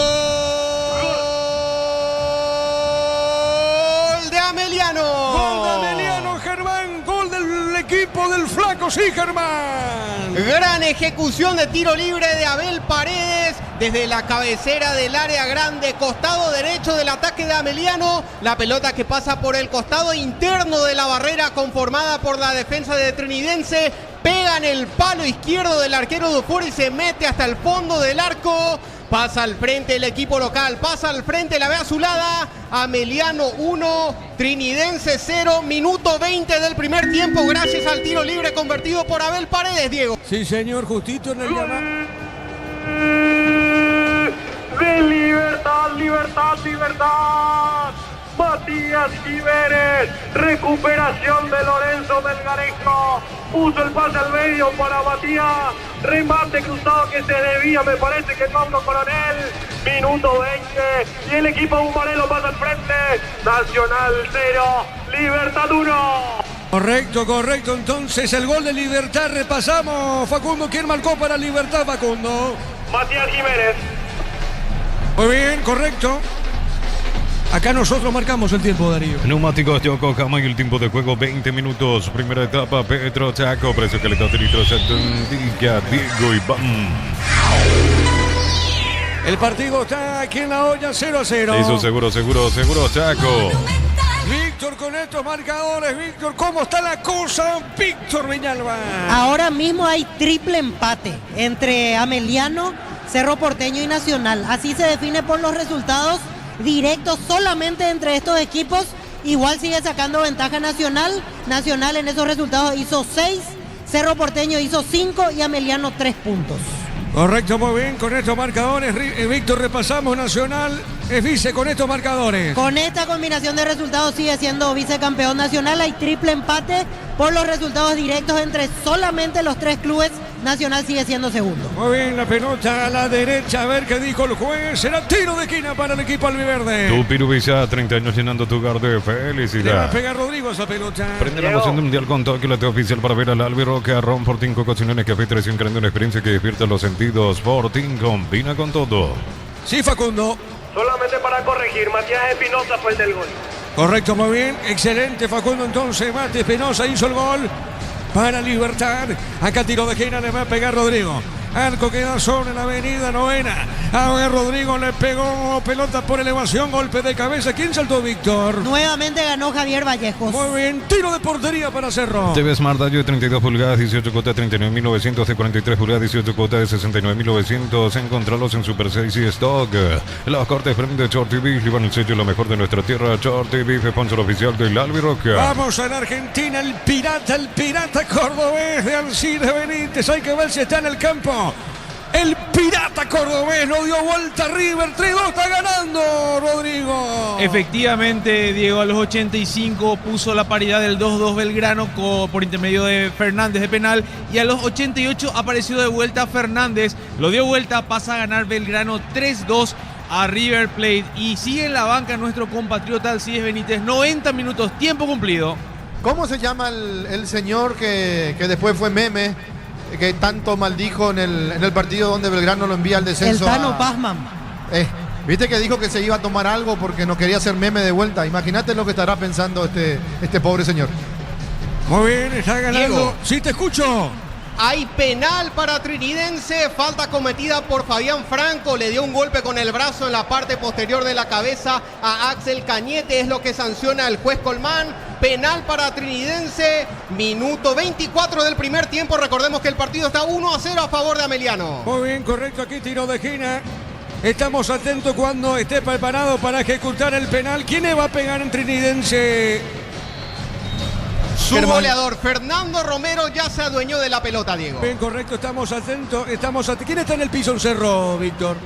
de Ameliano! ¡Gol de Ameliano, Germán! ¡Gol del equipo del Flaco, sí, Germán! Gran ejecución de tiro libre de Abel Paredes desde la cabecera del área grande, costado derecho del ataque de Ameliano. La pelota que pasa por el costado interno de la barrera conformada por la defensa de Trinidense. Pega en el palo izquierdo del arquero Dufour y se mete hasta el fondo del arco. Pasa al frente el equipo local, pasa al frente la B azulada. Ameliano 1, Trinidense 0, minuto 20 del primer tiempo gracias al tiro libre convertido por Abel Paredes, Diego. Sí, señor, justito en el llamado. De Libertad, Libertad, Libertad. Matías Jiménez, recuperación de Lorenzo Melgarejo, puso el pase al medio para Matías, remate cruzado que se debía, me parece que Pablo Coronel, minuto 20, y el equipo Bumarelo pasa al frente, Nacional 0, Libertad 1. Correcto, entonces el gol de Libertad, repasamos, Facundo, ¿quién marcó para Libertad, Facundo? Matías Jiménez. Muy bien, correcto. Acá nosotros marcamos el tiempo, Darío. Neumáticos Yokohama y el tiempo de juego 20 minutos. Primera etapa, Petro Chaco, precio calidad de litro, Diga, Diego y bam. El partido está aquí en la olla, 0-0. Eso seguro, Chaco. Víctor, con estos marcadores, Víctor, ¿cómo está la cosa? Víctor Viñalba. Ahora mismo hay triple empate entre Ameliano, Cerro Porteño y Nacional. Así se define por los resultados directos solamente entre estos equipos. Igual sigue sacando ventaja Nacional. Nacional en esos resultados hizo 6, Cerro Porteño hizo 5 y Ameliano 3 puntos. Correcto, muy bien, con estos marcadores, Víctor, repasamos. Nacional es vice con estos marcadores. Con esta combinación de resultados sigue siendo vicecampeón Nacional. Hay triple empate por los resultados directos entre solamente los 3 clubes. Nacional sigue siendo segundo. Muy bien, la pelota a la derecha, a ver qué dijo el juez. Será tiro de esquina para el equipo albiverde. Tu Pirubisa, 30 años llenando tu hogar de felicidad. Le va a pegar Rodrigo esa pelota. Prende la emoción de Mundial con Tokio, la oficial para ver al Albiroca, Ron Fortín, Cocinaciones, Café 300, creando una experiencia que despierta los sentidos. Fortín combina con todo. Sí, Facundo. Solamente para corregir, Matías Espinosa fue el del gol. Correcto, muy bien. Excelente, Facundo. Entonces, Mati Espinosa hizo el gol para Libertad. Acá tiro de esquina, le va a pegar Rodrigo. Arco queda sobre la avenida Novena. A ver, Rodrigo le pegó pelota por elevación, golpe de cabeza. ¿Quién saltó, Víctor? Nuevamente ganó Javier Vallejos. Muy bien, tiro de portería para Cerro. TV Smart Dayo de 32 pulgadas, 18 cuotas de 39.900, de 43 pulgadas, 18 cuotas de 69.900. Encontralos en Super 6 y Stock. Los cortes premium de Short TV llevan el sello lo mejor de nuestra tierra. Short TV, sponsor oficial del Albiroca. Vamos a la Argentina, el pirata cordobés de Alcide Benítez. Hay que ver si está en el campo. El pirata cordobés lo dio vuelta a River, 3-2 está ganando, Rodrigo. Efectivamente, Diego, a los 85 puso la paridad del 2-2 Belgrano por intermedio de Fernández de penal, y a los 88 apareció de vuelta Fernández, lo dio vuelta, pasa a ganar Belgrano 3-2 a River Plate, y sigue en la banca nuestro compatriota Alcides Benítez, 90 minutos, tiempo cumplido. ¿Cómo se llama el señor que después fue meme, que tanto maldijo en el partido donde Belgrano lo envía al descenso? El Tano Pazman. Viste que dijo que se iba a tomar algo porque no quería hacer meme de vuelta. Imagínate lo que estará pensando este pobre señor. Muy bien, está ganando. Diego. Sí, te escucho. Hay penal para Trinidense, falta cometida por Fabián Franco, le dio un golpe con el brazo en la parte posterior de la cabeza a Axel Cañete, es lo que sanciona el juez Colmán. Penal para Trinidense, minuto 24 del primer tiempo, recordemos que el partido está 1-0 a favor de Ameliano. Muy bien, correcto, aquí tiro de esquina. Estamos atentos cuando esté preparado para ejecutar el penal. ¿Quién le va a pegar en Trinidense? Su Germán. goleador Fernando Romero ya se adueñó de la pelota, Diego. Bien, correcto, estamos atentos. ¿Quién está en el piso en Cerro, Víctor?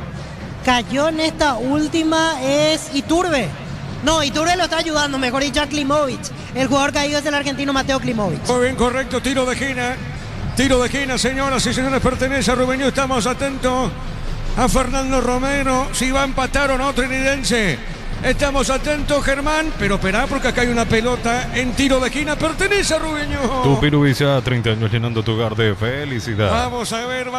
Cayó en esta última es Iturbe. No, Iturbe lo está ayudando, mejor dicho, a Klimovic. El jugador caído es el argentino Mateo Klimovic. Muy bien, correcto, tiro de esquina. Tiro de esquina, señoras y señores, pertenece a Rubén. Estamos atentos a Fernando Romero, si va a empatar o no Trinidense. Estamos atentos, Germán, pero esperá porque acá hay una pelota en tiro de esquina, pertenece a Rubeño. Tu Pirubisa, 30 años llenando tu hogar de felicidad. Vamos a ver,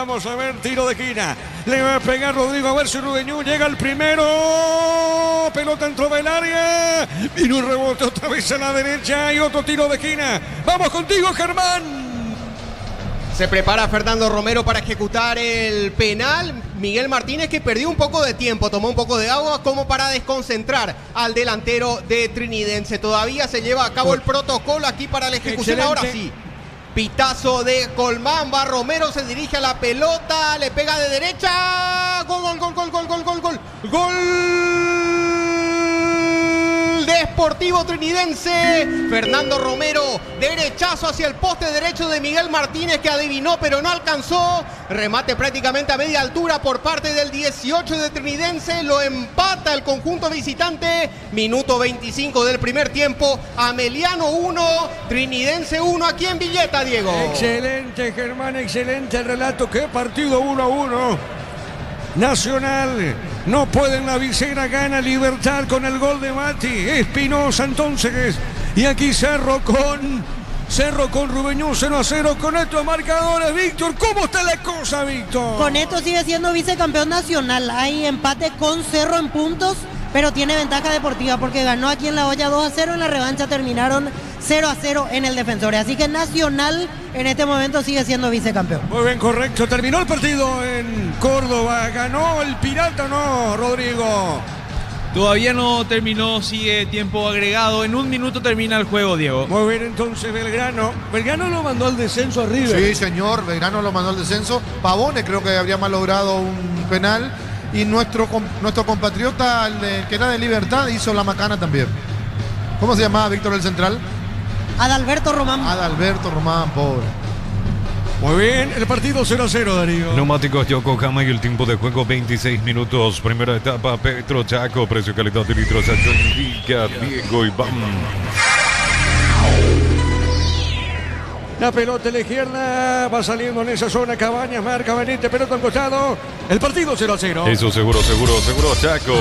tiro de esquina. Le va a pegar Rodrigo, a ver si Rubeño llega al primero. Pelota entró del área. Vino un rebote otra vez a la derecha y otro tiro de esquina. Vamos contigo, Germán. Se prepara Fernando Romero para ejecutar el penal. Miguel Martínez, que perdió un poco de tiempo, tomó un poco de agua como para desconcentrar al delantero de Trinidense. Todavía se lleva a cabo el protocolo aquí para la ejecución. Excelente. Ahora sí, pitazo de Colmán, va Romero, se dirige a la pelota, le pega de derecha. Gol. Gol de Sportivo Trinidense. Fernando Romero, derechazo hacia el poste derecho de Miguel Martínez, que adivinó pero no alcanzó. Remate prácticamente a media altura por parte del 18 de Trinidense. Lo empata el conjunto visitante. Minuto 25 del primer tiempo. Ameliano 1, Trinidense 1 aquí en Villeta, Diego. Excelente, Germán, excelente el relato. Qué partido 1-1. Nacional no puede en la visera, gana Libertad con el gol de Mati Espinosa entonces. Y aquí Cerro con Rubeñú 0-0 con estos marcadores. Víctor, ¿cómo está la cosa, Víctor? Con esto sigue siendo vicecampeón nacional. Hay empate con Cerro en puntos, pero tiene ventaja deportiva porque ganó aquí en La Hoya 2-0. En la revancha terminaron 0-0 en el Defensores. Así que Nacional en este momento sigue siendo vicecampeón. Muy bien, correcto. Terminó el partido en Córdoba. ¿Ganó el Pirata o no, Rodrigo? Todavía no terminó, sigue tiempo agregado. En un minuto termina el juego, Diego. Muy bien, entonces Belgrano. Belgrano lo mandó al descenso a River. Sí, señor, Belgrano lo mandó al descenso. Pavone creo que habría malogrado un penal. Y nuestro compatriota, que era de Libertad, hizo la macana también. ¿Cómo se llamaba, Víctor, el central? Adalberto Román. Adalberto Román, pobre. Muy bien, el partido 0-0, Darío. Neumáticos Yokohama y el tiempo de juego 26 minutos. Primera etapa, Petro Chaco, precio calidad de litros. Indica Diego Iván. La pelota a la izquierda va saliendo en esa zona. Cabañas marca Benítez, pelota al costado. El partido 0-0. Eso seguro, Chaco.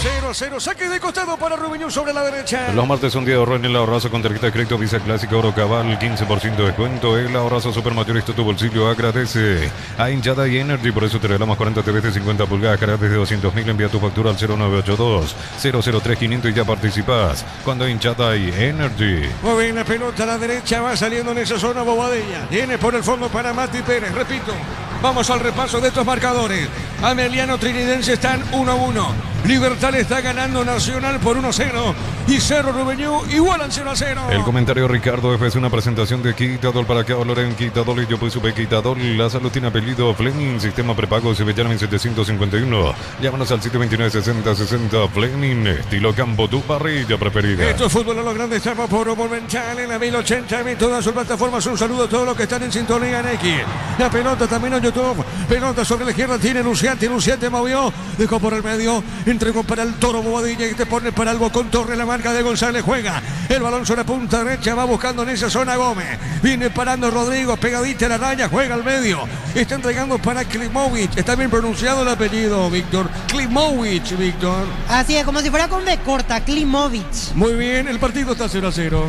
0-0, saque de costado para Rubeñú sobre la derecha. Los martes son día de ahorro en el ahorrazo con tarjeta de crédito Visa Clásica Oro Cabal, 15% de descuento. El ahorrazo supermayorista tu bolsillo agradece a Hinchada y Energy, por eso te regalamos 40 TVs de 50 pulgadas, cargas desde 200.000, envía tu factura al 0982-003-500 y ya participás. Cuando Hinchada y Energy. Muy bien, la pelota a la derecha va saliendo en esa zona Bobadilla. Viene por el fondo para Mati Pérez, repito. Vamos al repaso de estos marcadores. Ameliano Trinidense están 1-1. Libertad está ganando Nacional por 1-0. Y Cerro Rubeñú igualan 0-0. El comentario Ricardo F es una presentación de Quitadol para que valoren Quitadol y yo pues supe Quitadol. La salud tiene apellido Fleming, sistema prepago Sevillana 751. Llámanos al 729-6060 Fleming, estilo campo, tu parrilla preferida. Esto es fútbol a los grandes, estamos por Monumental en la 1080 en todas sus plataformas. Un saludo a todos los que están en sintonía en X. La pelota también en YouTube. Pelota sobre la izquierda, tiene Luciante movió, dejó por el medio, entregó para el Toro Bobadilla y te pone para el Bocón Torre, la marca de González, juega el balón sobre la punta derecha, va buscando en esa zona Gómez, viene parando Rodrigo, pegadita a la raya, juega al medio, está entregando para Klimovic, está bien pronunciado el apellido, Víctor, Klimovic, Víctor. Así es, como si fuera con B corta, Klimovic. Muy bien, el partido está 0-0.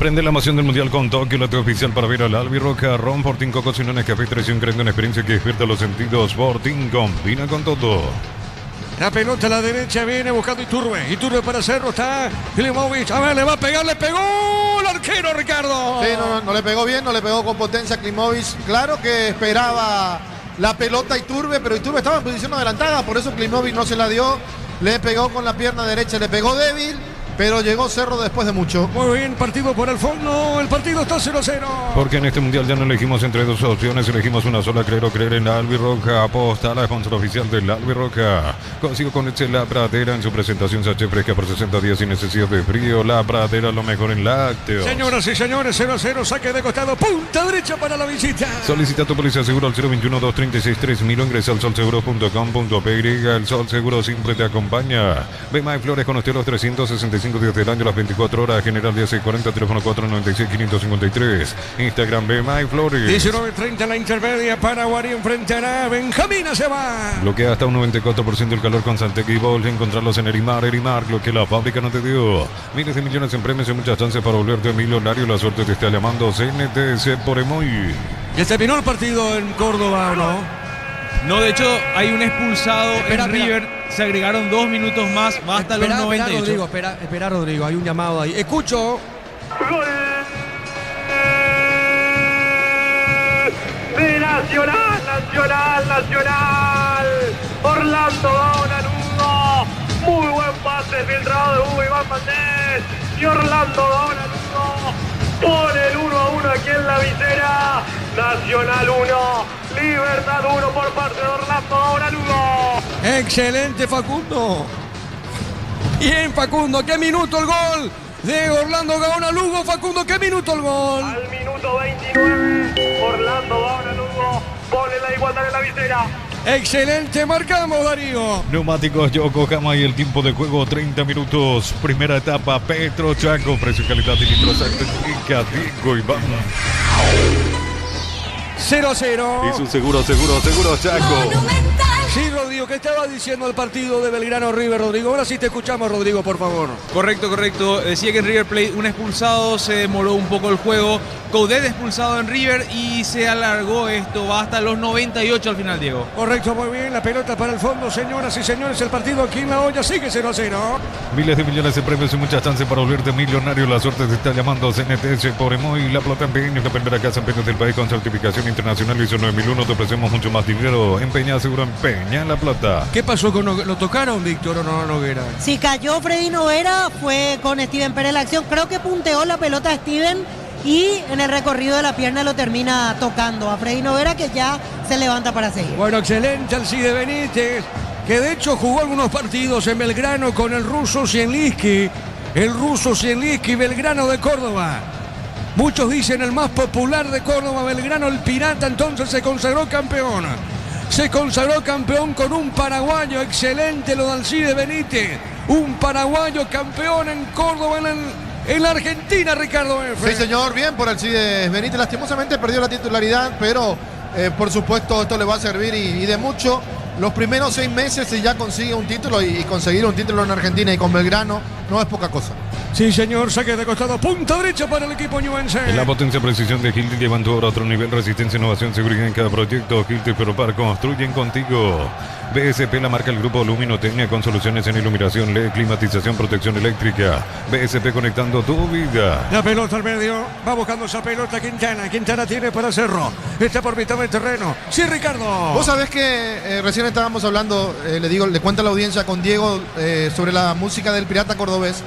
Prende la emoción del Mundial con Tokio, la oficial para ver al Albirroja, Ron, Fortín, Coco, Sinones, Café, Traición, creando una experiencia que despierta los sentidos. Fortín combina con todo. La pelota a la derecha viene buscando Iturbe para Cerro, está Klimovic, a ver, le va a pegar, le pegó el arquero Ricardo. Sí, no le pegó bien, no le pegó con potencia a Klimovic. Claro que esperaba la pelota Iturbe, pero Iturbe estaba en posición adelantada, por eso Klimovic no se la dio, le pegó con la pierna derecha, le pegó débil. Pero llegó Cerro después de mucho. Muy bien, partido por el fondo. El partido está 0-0. Porque en este mundial ya no elegimos entre dos opciones, elegimos una sola, creer o creer en la Albirroja. Aposta a la sponsor oficial de la Albirroja. Consigo con leche La Pradera en su presentación sachet fresca por 60 días sin necesidad de frío. La Pradera, lo mejor en lácteos. Señoras y señores, 0-0, saque de costado, punta derecha para la visita. Solicita tu póliza seguro al 021-236-3000 o ingresa al solseguro.com.py. El Sol Seguro siempre te acompaña. Bema y Flores con usted los 365 días del año, las 24 horas, General 1640, teléfono 496-553, Instagram Bema y Flores. 19:30 la intermedia, Paraguay enfrentará a Benjamín se va. Bloquea hasta un 94% el calor con Santec y Bols. Encontrarlos en Erimar, lo que la fábrica no te dio. Miles de millones en premios y muchas chances para volverte millonario. La suerte te está llamando. CNTC por Emoy. ¿Ya terminó el partido en Córdoba o no? No, de hecho, hay un expulsado en River. Se agregaron 2 minutos más, va hasta los 98. Espera, Rodrigo, hay un llamado ahí. Escucho. ¡Gol! De Nacional. Orlando Donaludo. Muy buen pase filtrado de Hugo Iván Valdés. Y Orlando Donaludo pone el 1-1 aquí en la visera. Nacional 1, Libertad 1 por parte de Orlando Donaludo. Excelente, Facundo. Bien, Facundo, ¿qué minuto el gol de Orlando Gaona Lugo? Facundo, ¿qué minuto el gol? Al minuto 29, Orlando Gaona Lugo pone la igualdad en la visera. Excelente, marcamos, Darío. Neumáticos Yokohama y el tiempo de juego 30 minutos. Primera etapa, Petro Chaco, precio y calidad de litros Actenrica, Diego Iván. 0-0. Y su seguro Chaco. Sí, Rodrigo, ¿qué estaba diciendo el partido de Belgrano River, Rodrigo? Ahora sí te escuchamos, Rodrigo, por favor. Correcto. Decía que en River Plate un expulsado, se demoró un poco el juego. Coudet expulsado en River y se alargó esto, va hasta los 98 al final, Diego. Correcto, muy bien, la pelota para el fondo, señoras y señores, el partido aquí en La Hoya sigue 0-0. Miles de millones de premios y muchas chances para volverte millonario. La suerte te está llamando. CNTS por Emoy, la plata empeño, la primera casa empeño del país con certificación internacional ISO 9001. Te ofrecemos mucho más dinero. Empeña, seguro, empeña la plata. ¿Qué pasó con lo tocaron, Víctor, o no, Noguera? Si cayó Freddy Noguera, fue con Steven Pérez la acción. Creo que punteó la pelota a Steven y en el recorrido de la pierna lo termina tocando a Freddy Noguera, que ya se levanta para seguir. Bueno, excelente Alcide Benítez, que de hecho jugó algunos partidos en Belgrano con el ruso Zienliski. El ruso Zienliski, Belgrano de Córdoba. Muchos dicen el más popular de Córdoba, Belgrano, el Pirata, entonces se consagró campeón. Se consagró campeón con un paraguayo, excelente lo de Alcide Benítez. Un paraguayo campeón en Córdoba, en la Argentina, Ricardo F. Sí, señor, bien por Alcides Benítez. Lastimosamente perdió la titularidad, pero por supuesto esto le va a servir y de mucho. Los primeros 6 meses si ya consigue un título y conseguir un título en Argentina y con Belgrano no es poca cosa. Sí, señor, saque de costado, punta derecha para el equipo ñuense. La potencia y precisión de Hilti llevan tu obra a otro nivel. Resistencia, innovación, seguridad en cada proyecto. Hilti Ferropar construyen contigo. BSP, la marca del grupo Luminotecnia con soluciones en iluminación, LED, climatización, protección eléctrica. BSP conectando tu vida. La pelota al medio, va buscando esa pelota Quintana tiene para Cerro. Está por mitad del terreno. Sí, Ricardo. Vos sabés que recién estábamos hablando, le cuenta a la audiencia con Diego sobre la música del Pirata Cordobés.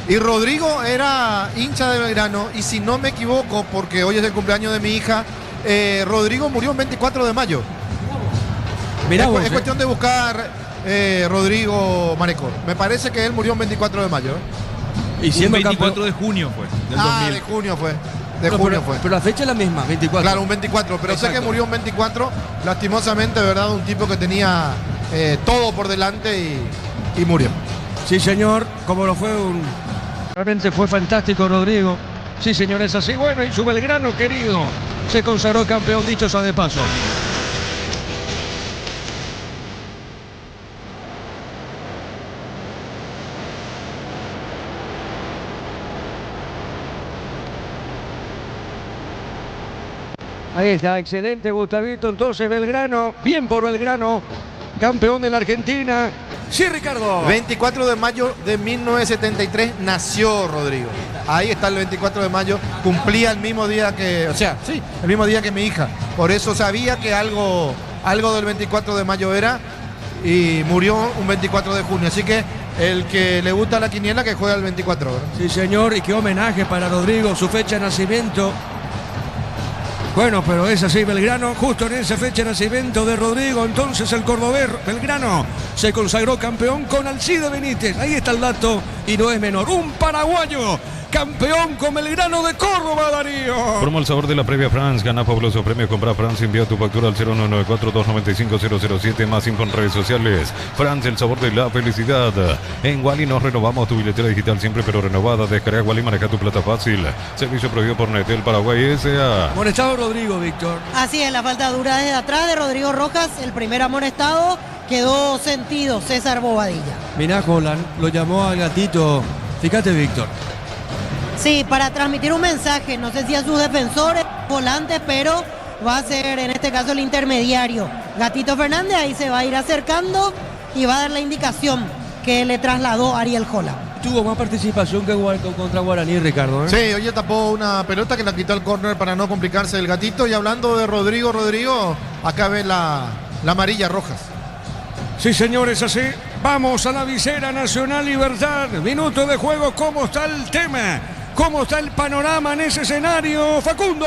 Y Rodrigo era hincha de Belgrano y si no me equivoco, porque hoy es el cumpleaños de mi hija, Rodrigo murió el 24 de mayo. Mirá vos, es cuestión de buscar Rodrigo Marecor. Me parece que él murió el 24 de mayo. Y siendo 24 de junio fue, del 2000. De junio fue. Pero la fecha es la misma, 24. Claro, un 24, pero Exacto. sé que murió un 24, lastimosamente, ¿verdad? Un tipo que tenía todo por delante y murió. Sí, señor, como lo fue realmente fue fantástico, Rodrigo. Sí, señor, es así. Bueno, y su Belgrano querido se consagró campeón, dicho sea de paso. Ahí está, excelente, Gustavito. Entonces, Belgrano, bien por Belgrano, campeón de la Argentina. Sí, Ricardo. 24 de mayo de 1973 nació Rodrigo. Ahí está el 24 de mayo. Cumplía el mismo día que, el mismo día que mi hija. Por eso sabía que algo del 24 de mayo era y murió un 24 de junio. Así que el que le gusta la quiniela que juega el 24. ¿verdad? Sí, señor, y qué homenaje para Rodrigo, su fecha de nacimiento. Bueno, pero es así, Belgrano, justo en esa fecha de nacimiento de Rodrigo, entonces el cordobés Belgrano se consagró campeón con Alcide Benítez. Ahí está el dato y no es menor. Un paraguayo campeón con Belgrano de Córdoba, Darío. Promo el sabor de la previa France. Gana fabuloso premio. Compra France. Envía tu factura al 0994-295-007. Más info en redes sociales. France, el sabor de la felicidad. En Wally nos renovamos tu billetera digital siempre, pero renovada. Descarga Wally, maneja tu plata fácil. Servicio prohibido por Netel Paraguay S.A. Amonestado Rodrigo, Víctor. Así es, la falta dura desde atrás de Rodrigo Rojas. El primer amonestado quedó sentido César Bobadilla. Mirá, Holland lo llamó al gatito. Fíjate, Víctor. Sí, para transmitir un mensaje, no sé si a sus defensores, volantes, pero va a ser en este caso el intermediario. Gatito Fernández ahí se va a ir acercando y va a dar la indicación que le trasladó Ariel Holland. Tuvo más participación que contra Guaraní, Ricardo. Sí, oye, tapó una pelota que la quitó al córner para no complicarse el gatito. Y hablando de Rodrigo, acá ve la amarilla Rojas. Sí, señores, así. Vamos a la visera Nacional Libertad. Minuto de juego, ¿cómo está el tema? ¿Cómo está el panorama en ese escenario, Facundo?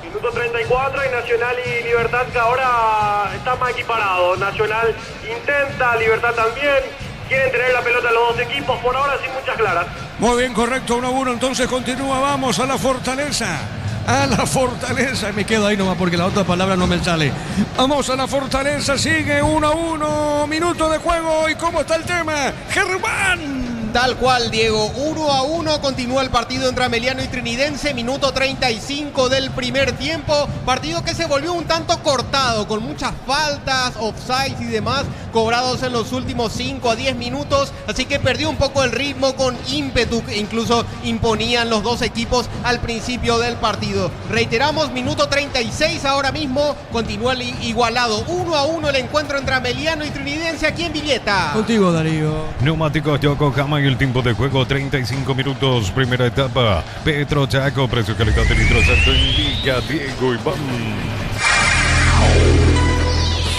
Minuto 34 y Nacional y Libertad que ahora está más equiparado. Nacional intenta, Libertad también. quieren tener la pelota los dos equipos, por ahora sin muchas claras. Muy bien, correcto, 1-1, entonces continúa, vamos a la Fortaleza. A la Fortaleza, me quedo ahí nomás porque la otra palabra no me sale. Vamos a la Fortaleza, sigue 1-1, minuto de juego. ¿Y cómo está el tema? Germán. Tal cual, Diego, 1-1, continúa el partido entre Ameliano y Trinidense, minuto 35 del primer tiempo, partido que se volvió un tanto cortado, con muchas faltas, offsides y demás, cobrados en los últimos 5 a 10 minutos, así que perdió un poco el ritmo con ímpetu, que incluso imponían los dos equipos al principio del partido. Reiteramos, minuto 36 ahora mismo, continúa el igualado, 1-1 el encuentro entre Ameliano y Trinidense aquí en Villeta. Contigo, Darío. Neumáticos Yokohama y el tiempo de juego 35 minutos, primera etapa. Petro Chaco, precio calidad de litro santo indica Diego Iván.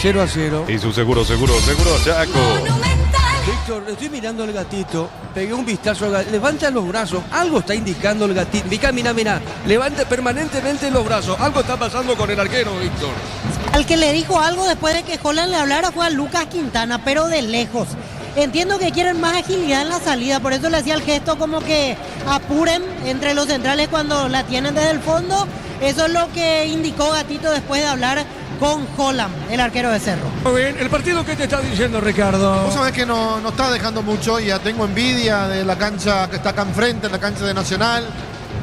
0-0. Y su seguro Chaco. Víctor, estoy mirando al gatito, pegué un vistazo al gatito, levanta los brazos, algo está indicando el gatito. Mira, levanta permanentemente los brazos, algo está pasando con el arquero, Víctor. Al que le dijo algo después de que Holland le hablara fue a Lucas Quintana, pero de lejos. Entiendo que quieren más agilidad en la salida, por eso le hacía el gesto como que apuren entre los centrales cuando la tienen desde el fondo. Eso es lo que indicó Gatito después de hablar con Holland, el arquero de Cerro. Muy bien, ¿el partido qué te está diciendo, Ricardo? Vos sabés que no está dejando mucho y ya tengo envidia de la cancha que está acá enfrente, la cancha de Nacional,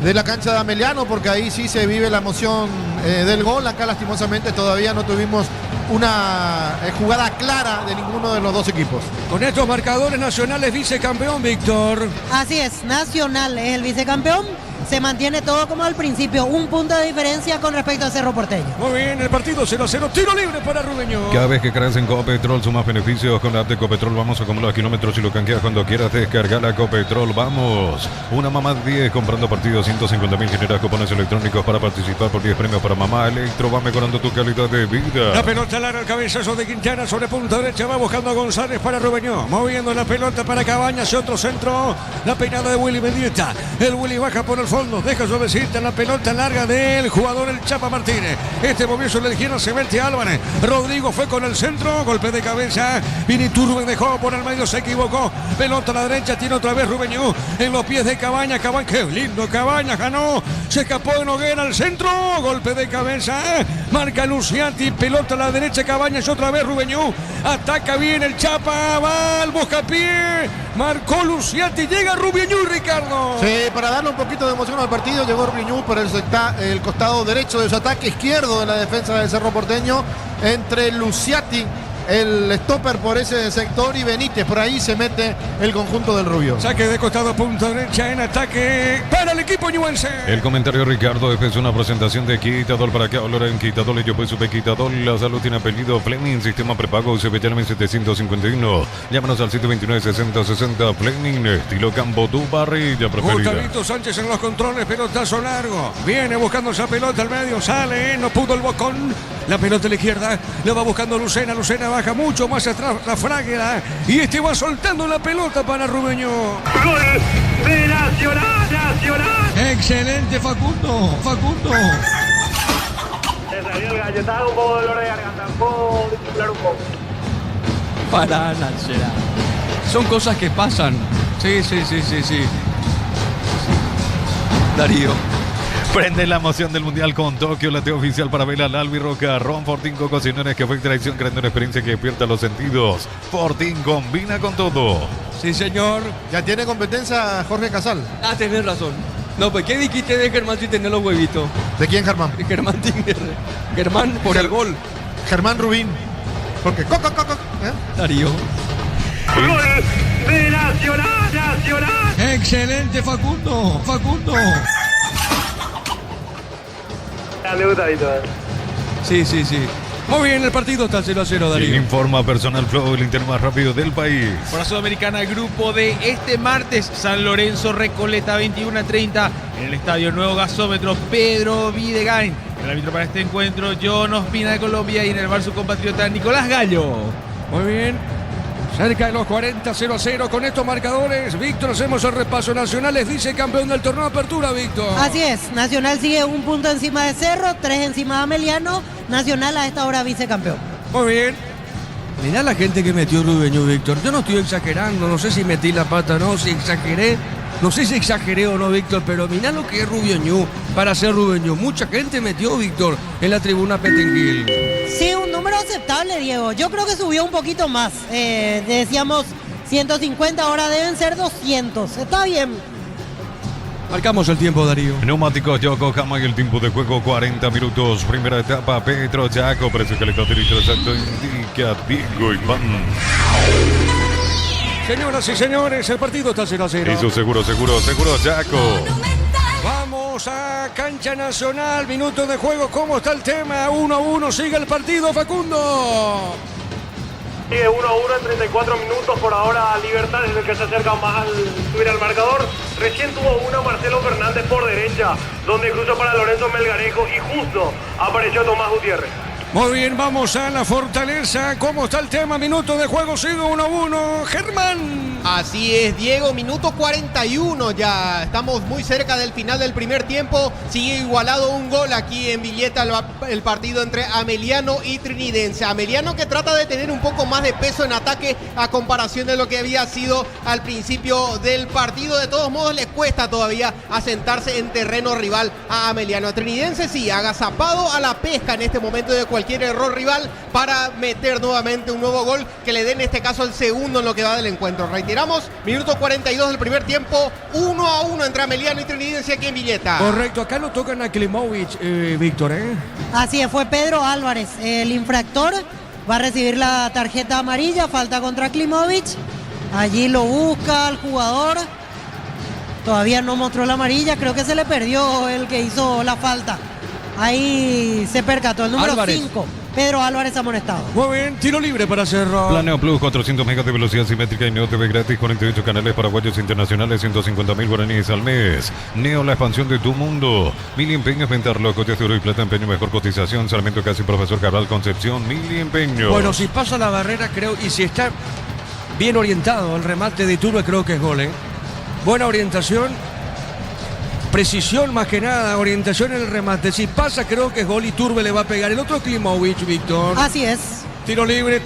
de la cancha de Ameliano, porque ahí sí se vive la emoción del gol. Acá lastimosamente todavía no tuvimos una jugada clara de ninguno de los dos equipos. Con estos marcadores, Nacional es vicecampeón, Víctor. Así es, Nacional es el vicecampeón. Se mantiene todo como al principio, un punto de diferencia con respecto a Cerro Porteño. Muy bien, el partido 0-0, tiro libre para Rubeño. Cada vez que creas en Copetrol sumas beneficios con la app de Copetrol. Vamos a acumular kilómetros y lo canjeas cuando quieras descargar la Copetrol. Vamos, una mamá 10 comprando partidos, 150.000 generas cupones electrónicos para participar por 10 premios para mamá Electro. Va mejorando tu calidad de vida. La pelota larga, el cabezazo de Quintana sobre punta derecha, va buscando a González para Rubeño. Moviendo la pelota para Cabañas y otro centro. La peinada de Willy Mendieta. El Willy baja por el fondo, deja suavecita la pelota larga del jugador el Chapa Martínez. Este movió sobre la izquierda, se mete Álvarez. Rodrigo fue con el centro, golpe de cabeza. Vini Turben dejó por el medio, se equivocó. Pelota a la derecha, tiene otra vez Rubeño en los pies de Cabañas. Cabañas, qué lindo Cabañas, ganó. Se escapó de Noguera al centro, golpe de cabeza. Marca Luciati, pelota a la derecha, Cabañas, otra vez Rubeño. Ataca bien el Chapa, va al buscapié. Marcó Luciati, llega Rubeño y Ricardo. Sí, para darle un poquito de emoción al partido, llegó Rubeño por el costado derecho de su ataque, izquierdo de la defensa del Cerro Porteño, entre Luciati, el stopper por ese sector, y Benítez. Por ahí se mete el conjunto del Rubio. Saque de costado, punta derecha en ataque para el equipo ñuense. El comentario Ricardo es una presentación de Quitadol. Para que hablar en Quitadol, yo pues supe Quitadol. La salud tiene apellido Fleming, sistema prepago CBTLM 751. Llámanos al 729-6060 Fleming, estilo campo, tu parrilla preferida. Gustavito Sánchez en los controles, pelotazo largo. Viene buscando esa pelota al medio, sale, no pudo el Bocón. La pelota a la izquierda, la va buscando Lucena. Lucena baja mucho más atrás la Frágueda. Y este va soltando la pelota para Rubeño. Gol de Nacional. Excelente, Facundo. Se salió el galletazo, un poco de dolor de garganta. ¿Puedo disimular un poco? Para Nacional. Son cosas que pasan. Sí. Darío. Prende la emoción del Mundial con Tokio, la T oficial para Vela, Albi Roca, Ron Fortín con Cocineres, que fue traición, creando una experiencia que despierta los sentidos. Fortín combina con todo. Sí, señor. Ya tiene competencia Jorge Casal. Ah, tenés razón. No, pues ¿qué dijiste de Germán si tenés los huevitos? ¿De quién, Germán? De Germán Tinger. Germán por el gol. Germán Rubín. Porque Darío. Gol de Nacional. Excelente, Facundo. Dale, Gustavito. Sí. Muy bien, el partido está 0-0, Darío. Informa Personal Flow, el interno más rápido del país. Por la Sudamericana, grupo de este martes, San Lorenzo, Recoleta, 21:30, en el Estadio Nuevo Gasómetro, Pedro Videgain. El árbitro para este encuentro, John Ospina de Colombia, y en el bar su compatriota Nicolás Gallo. Muy bien. Cerca de los 40, 0-0 con estos marcadores. Víctor, hacemos el repaso. Nacional es vicecampeón del torneo de apertura, Víctor. Así es, Nacional sigue un punto encima de Cerro, 3 encima de Ameliano. Nacional a esta hora vicecampeón. Muy bien. Mirá la gente que metió Rubeñú, Víctor. Yo no estoy exagerando, no sé si metí la pata o no, si exageré. No sé si exageré o no, Víctor, pero mirá lo que es Rubeñú para ser Rubeñú. Mucha gente metió, Víctor, en la tribuna Pettengill. Sí, un número aceptable, Diego. Yo creo que subió un poquito más. Decíamos 150, ahora deben ser 200. Está bien. Marcamos el tiempo, Darío. Neumáticos Yokohama y el tiempo de juego 40 minutos. Primera etapa, Petro Chaco. Precio calentado derecho exacto indica Diego Iván. Señoras y señores, el partido está 0-0. Eso seguro, Chaco. Vamos a Cancha Nacional, minutos de juego. ¿Cómo está el tema? 1-1, sigue el partido, Facundo. Sigue 1-1 en 34 minutos. Por ahora Libertad es el que se acerca más al subir al marcador. Recién tuvo una Marcelo Fernández por derecha, donde cruza para Lorenzo Melgarejo y justo apareció Tomás Gutiérrez. Muy bien, vamos a la Fortaleza. ¿Cómo está el tema? Minutos de juego, sigue 1-1. Germán. Así es, Diego, minuto 41 ya. Estamos muy cerca del final del primer tiempo. Sigue igualado un gol aquí en Villeta el partido entre Ameliano y Trinidense. Ameliano que trata de tener un poco más de peso en ataque a comparación de lo que había sido al principio del partido. De todos modos, le cuesta todavía asentarse en terreno rival a Ameliano. Trinidense sí, agazapado a la pesca en este momento de cualquier error rival para meter nuevamente un nuevo gol que le dé en este caso el segundo en lo que va del encuentro. Reiteramos, minuto 42 del primer tiempo, 1-1 entre Ameliano y Trinidense aquí en Villeta. Correcto, acá lo tocan a Klimovic, Víctor, Así es, fue Pedro Álvarez, el infractor. Va a recibir la tarjeta amarilla, falta contra Klimovic. Allí lo busca el jugador. Todavía no mostró la amarilla, creo que se le perdió el que hizo la falta. Ahí se percató el número 5, Pedro Álvarez amonestado. Muy bien, tiro libre para Cerro. Planeo Plus, 400 megas de velocidad simétrica y Neo TV gratis, 48 canales paraguayos internacionales, 150.000 guaraníes al mes. Neo, la expansión de tu mundo. 1000 empeños, venta coches de oro y plata, empeño, mejor cotización. Sarmiento Casi, Profesor Cabral, Concepción, 1000 empeños. Bueno, si pasa la barrera, creo, y si está bien orientado el remate de Iturbe, creo que es gol, Buena orientación. Precisión más que nada, orientación en el remate. Si pasa, creo que es gol y Iturbe le va a pegar. El otro Klimovic, Víctor. Así es. Tiro libre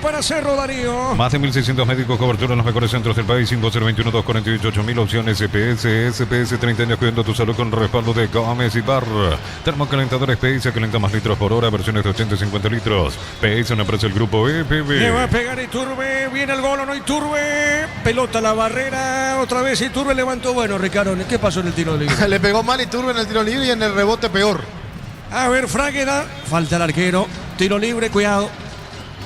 para Cerro, Darío. Más de 1.600 médicos, cobertura en los mejores centros del país. 5021-248-8000 opciones. SPS 30 años cuidando tu salud con respaldo de Gómez y Bar. Termocalentadores PS, calenta más litros por hora, versiones de 80 y 50 litros. PS, una empresa del grupo EPB. Le va a pegar Iturbe, viene el gol o no Iturbe. Pelota a la barrera, otra vez Iturbe levantó. Bueno, Ricardo, ¿qué pasó en el tiro libre? Le pegó mal Iturbe en el tiro libre y en el rebote peor. A ver, Fragueda, falta el arquero. Tiro libre, cuidado.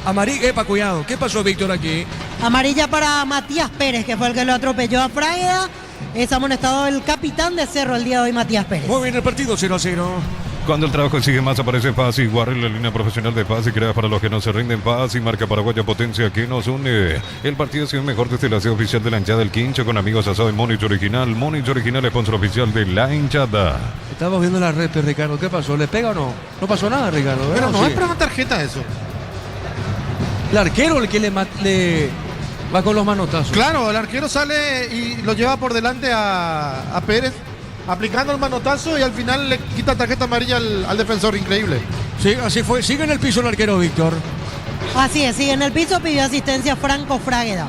Amarilla, cuidado. ¿Qué pasó, Víctor, aquí? Amarilla para Matías Pérez, que fue el que lo atropelló a Fragueda. Es amonestado el capitán de Cerro el día de hoy, Matías Pérez. Muy bien, el partido 0-0. Cuando el trabajo exige más, aparece Paz y Guarri, la línea profesional de Paz y crea para los que no se rinden. Paz y marca paraguaya potencia que nos une. El partido ha sido mejor desde la sede oficial de la hinchada del Quincho con amigos asado en Monitor Original. Monitor Original, sponsor oficial de la hinchada. Estamos viendo la red, Ricardo. ¿Qué pasó? ¿Le pega o no? No pasó nada, Ricardo. Pero no sí. es para una tarjeta eso. El arquero el que le va con los manotazos. Claro, el arquero sale y lo lleva por delante a Pérez, aplicando el manotazo y al final le quita tarjeta amarilla al defensor, increíble. Sí, así fue. Sigue en el piso el arquero, Víctor. Así es, sigue en el piso, pidió asistencia Franco Fragueda.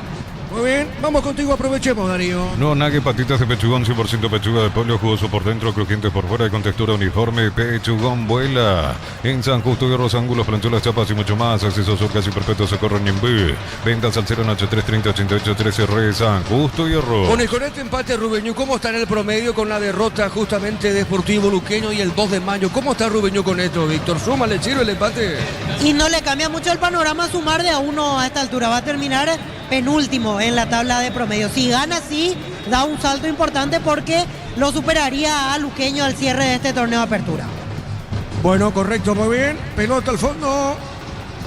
Muy bien, vamos contigo, aprovechemos, Darío. No, nague, patitas de pechugón, 100% pechuga de pollo, jugoso por dentro, crujiente por fuera y con textura uniforme. Pechugón vuela. En San Justo, Hierros, Ángulos, Planchuelas, Chapas y mucho más. Acceso casi perfecto, Socorro, Ñembé. Ventas al 083308813 Re San Justo, Hierros. Bueno, y con este empate, Rubeñú, ¿cómo está en el promedio con la derrota justamente de Sportivo Luqueño y el 2 de mayo? ¿Cómo está Rubeñú con esto, Víctor? ¿Suma, le sirve el empate? Y no le cambia mucho el panorama sumar de a uno a esta altura. Va a terminar penúltimo en la tabla de promedio. Si gana, sí, da un salto importante porque lo superaría a Luqueño al cierre de este torneo de apertura. Bueno, correcto, muy bien. Pelota al fondo.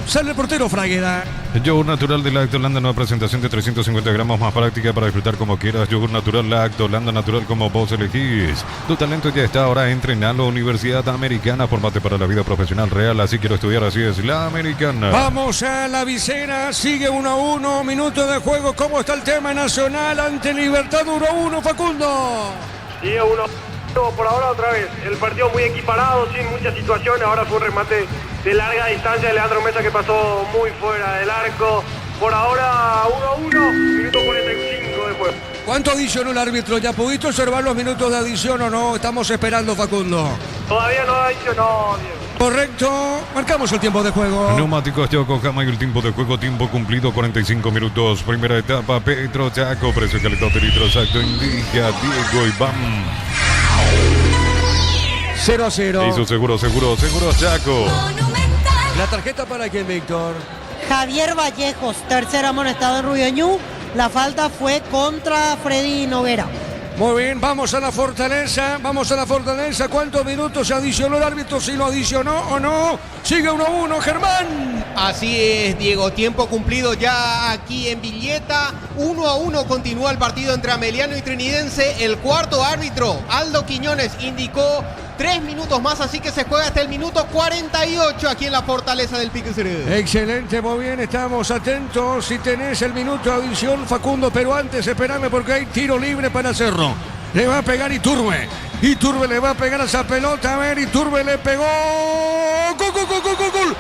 Sale el portero Fragueda. Yogur natural de Lacto Holanda, nueva presentación de 350 gramos, más práctica para disfrutar como quieras. Yogur natural Lacto Holanda, natural como vos elegís. Tu talento ya está, ahora entra a la Universidad Americana. Formate para la vida profesional real, así quiero estudiar, así es la Americana. Vamos a la Vicena, sigue 1-1, minuto de juego. ¿Cómo está el tema nacional ante Libertad? 1-1, Facundo. Sigue 1-1 por ahora otra vez. El partido muy equiparado, sin muchas situaciones. Ahora fue un remate de larga distancia de Leandro Mesa, que pasó muy fuera del arco. Por ahora 1-1, minuto 45 de juego. ¿Cuánto adicionó el árbitro? ¿Ya pudiste observar los minutos de adición o no? Estamos esperando, Facundo. Todavía no adicionó, Diego. Correcto, marcamos el tiempo de juego. Neumáticos Yokohama y el tiempo de juego, tiempo cumplido 45 minutos. Primera etapa, Petro Chaco, precio calentado de litro exacto, indica Diego Iván. 0-0. Hizo seguro Chaco. La tarjeta para quién, Víctor. Javier Vallejos, tercer amonestado en Rubiañú. La falta fue contra Freddy Noguera. Muy bien, vamos a la Fortaleza. ¿Cuántos minutos adicionó el árbitro? Si lo adicionó o no. Sigue 1-1, Germán. Así es, Diego. Tiempo cumplido ya aquí en Villeta. 1-1 continúa el partido entre Ameliano y Trinidense. El cuarto árbitro, Aldo Quiñones, indicó 3 minutos más, así que se juega hasta el minuto 48 aquí en la Fortaleza del Pique Cerú. Excelente, muy bien, estamos atentos. Si tenés el minuto de adición, Facundo, pero antes espérame porque hay tiro libre para Cerro. Le va a pegar Iturbe. Iturbe le va a pegar a esa pelota. A ver, Iturbe le pegó. ¡Gol, gol, gol, gol, gol, gol!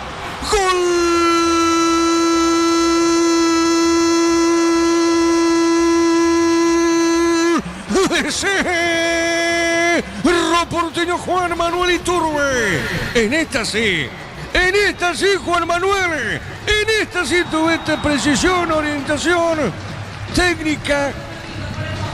¡Gol! ¡Sí! Porteño Juan Manuel Iturbe. En esta sí, Juan Manuel. En esta sí tuviste precisión, orientación, técnica,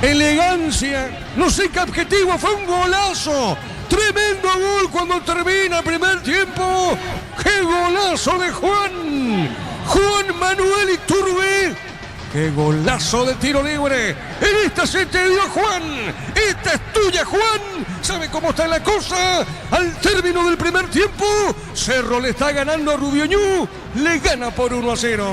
elegancia. No sé qué adjetivo, fue un golazo. Tremendo gol cuando termina el primer tiempo. ¡Qué golazo de Juan Manuel Iturbe! ¡Qué golazo de tiro libre! En esta se te dio, Juan. Esta es tuya, Juan. ¿Sabe cómo está la cosa? Al término del primer tiempo, Cerro le está ganando a Rubiañú. Le gana por 1-0.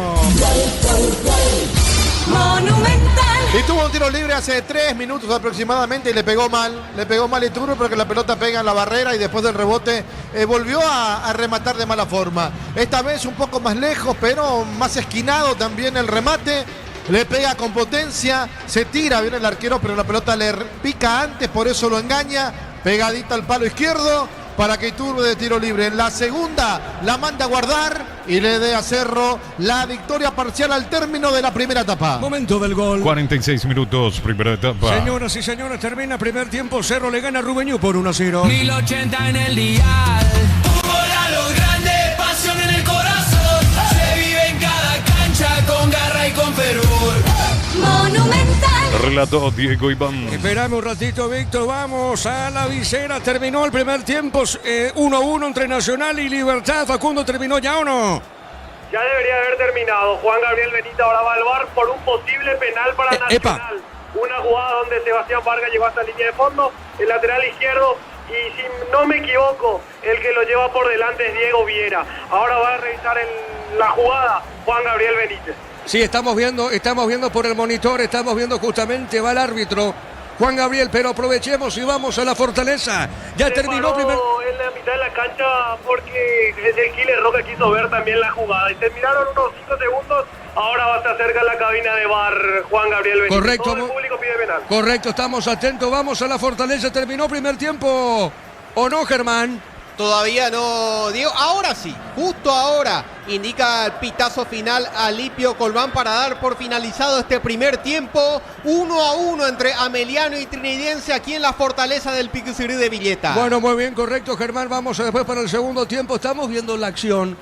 Monumental. Y tuvo un tiro libre hace 3 minutos aproximadamente y le pegó mal Iturbe porque la pelota pega en la barrera y después del rebote volvió a rematar de mala forma. Esta vez un poco más lejos, pero más esquinado también el remate. Le pega con potencia, se tira bien el arquero, pero la pelota le pica antes, por eso lo engaña. Pegadita al palo izquierdo para que Iturbe de tiro libre. En la segunda la manda a guardar y le dé a Cerro la victoria parcial al término de la primera etapa. Momento del gol. 46 minutos, primera etapa. Señoras y señores, termina primer tiempo. Cerro le gana a Rubiañú por 1-0. 1080 en el dial. Fútbol a lo grande, pasión en el corazón. Se vive en cada cancha con garra y con fervor. Monumental. Relató Diego Iván. Esperame un ratito, Víctor. Vamos a la visera. Terminó el primer tiempo. 1-1 entre Nacional y Libertad. Facundo, ¿terminó ya o no? Ya debería haber terminado. Juan Gabriel Benítez ahora va al VAR por un posible penal para Nacional. Una jugada donde Sebastián Vargas llegó hasta la línea de fondo, el lateral izquierdo, y si no me equivoco, el que lo lleva por delante es Diego Viera. Ahora va a revisar la jugada Juan Gabriel Benítez. Sí, estamos viendo por el monitor, estamos viendo justamente, va el árbitro Juan Gabriel, pero aprovechemos y vamos a la Fortaleza. Ya se terminó en la mitad de la cancha porque el Killer Roca quiso ver también la jugada y terminaron unos 5 segundos. Ahora se acerca a la cabina de VAR Juan Gabriel Benítez. Correcto. Todo el público pide penal. Correcto, estamos atentos, vamos a la Fortaleza. ¿Terminó primer tiempo o no, Germán? Todavía no, Diego. Ahora sí, justo ahora indica el pitazo final Alipio Colmán para dar por finalizado este primer tiempo. 1-1 entre Ameliano y Trinidense aquí en la Fortaleza del Pique Cerú de Villeta. Bueno, muy bien, correcto, Germán. Vamos después para el segundo tiempo. Estamos viendo la acción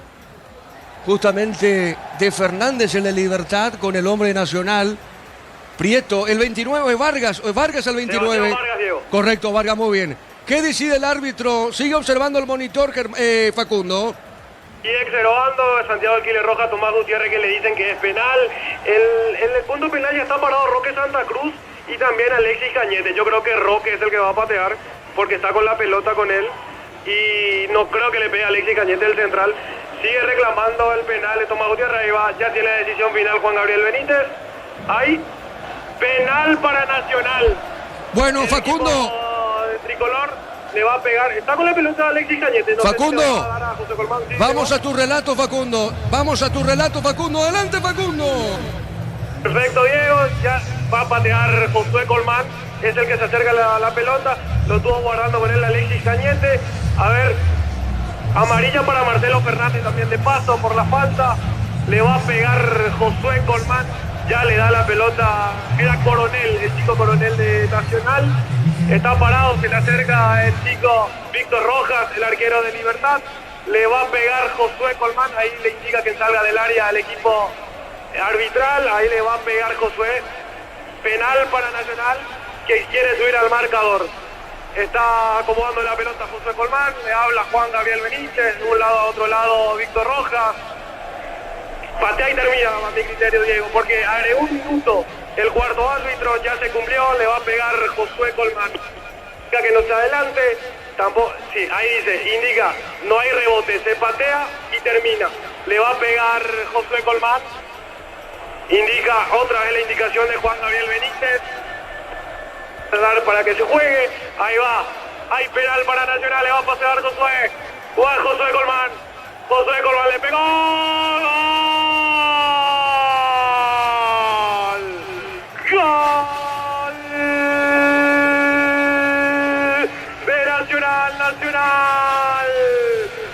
justamente de Fernández en la Libertad con el hombre nacional. Prieto, el 29, Vargas el 29. Vargas, Diego. Correcto, Vargas, muy bien. ¿Qué decide el árbitro? Sigue observando el monitor, Facundo. Sigue observando Santiago del Killer Roja, Tomás Gutiérrez, que le dicen que es penal. En el punto penal ya está parado Roque Santa Cruz y también Alexis Cañete. Yo creo que Roque es el que va a patear porque está con la pelota con él. Y no creo que le pegue a Alexis Cañete el central. Sigue reclamando el penal de Tomás Gutiérrez. Ahí va, ya tiene la decisión final Juan Gabriel Benítez. Ahí, penal para Nacional. Bueno, Facundo. Tricolor le va a pegar, está con la pelota Alexis Cañete. No Facundo, sé si le va a dar a José Colmán. Sí, vamos a tu relato, Facundo. Adelante, Facundo. Perfecto, Diego. Ya va a patear Josué Colmán. Es el que se acerca a la pelota. Lo estuvo guardando con él Alexis Cañete. A ver, Amarilla para Marcelo Fernández también de paso por la falta. Le va a pegar Josué Colmán. Ya le da la pelota. Era Coronel, el chico Coronel de Nacional. Está parado, se le acerca el chico Víctor Rojas, el arquero de Libertad. Le va a pegar Josué Colmán. Ahí le indica que salga del área al equipo arbitral. Ahí le va a pegar Josué. Penal para Nacional, que quiere subir al marcador. Está acomodando la pelota Josué Colmán, le habla Juan Gabriel Benítez, de un lado a otro lado Víctor Rojas. Patea y termina, a mi criterio, Diego, porque agregó un minuto el cuarto árbitro, ya se cumplió, le va a pegar Josué Colmán. Indica que no se adelante, tampoco, sí, ahí dice, indica, no hay rebote, se patea y termina. Le va a pegar Josué Colmán. Indica otra vez la indicación de Juan Gabriel Benítez para que se juegue. Ahí va, hay penal para Nacional, le va a pasar Josué. Josué Colmán. Josué Colmán le pegó. ¡Gol! ¡Gol! De Nacional.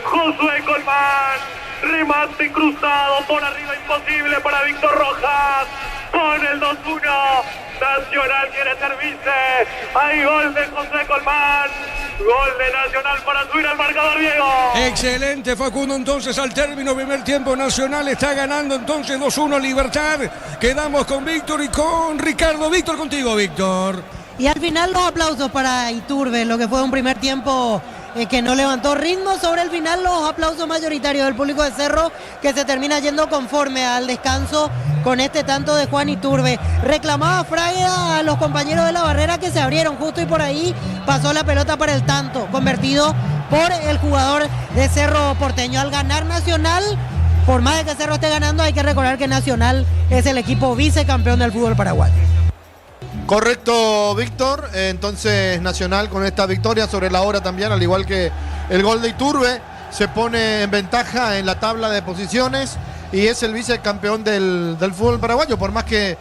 Josué Colmán. Remate cruzado por arriba, imposible para Víctor Rojas. Pone el 2-1. Nacional quiere servirse. Hay gol de José Colmán. Gol de Nacional para subir al marcador, Diego. Excelente, Facundo. Entonces, al término primer tiempo, Nacional está ganando entonces 2-1 Libertad. Quedamos con Víctor y con Ricardo. Víctor, contigo, Víctor. Y al final los aplausos para Iturbe, lo que fue un primer tiempo que no levantó ritmo. Sobre el final los aplausos mayoritarios del público de Cerro, que se termina yendo conforme al descanso con este tanto de Juan Iturbe. Reclamaba Fraga a los compañeros de la barrera que se abrieron justo, y por ahí pasó la pelota para el tanto convertido por el jugador de Cerro Porteño. Al ganar Nacional, por más de que Cerro esté ganando, hay que recordar que Nacional es el equipo vicecampeón del fútbol paraguayo. Correcto, Víctor. Entonces Nacional con esta victoria sobre la hora también, al igual que el gol de Iturbe, se pone en ventaja en la tabla de posiciones y es el vicecampeón del fútbol paraguayo, por más que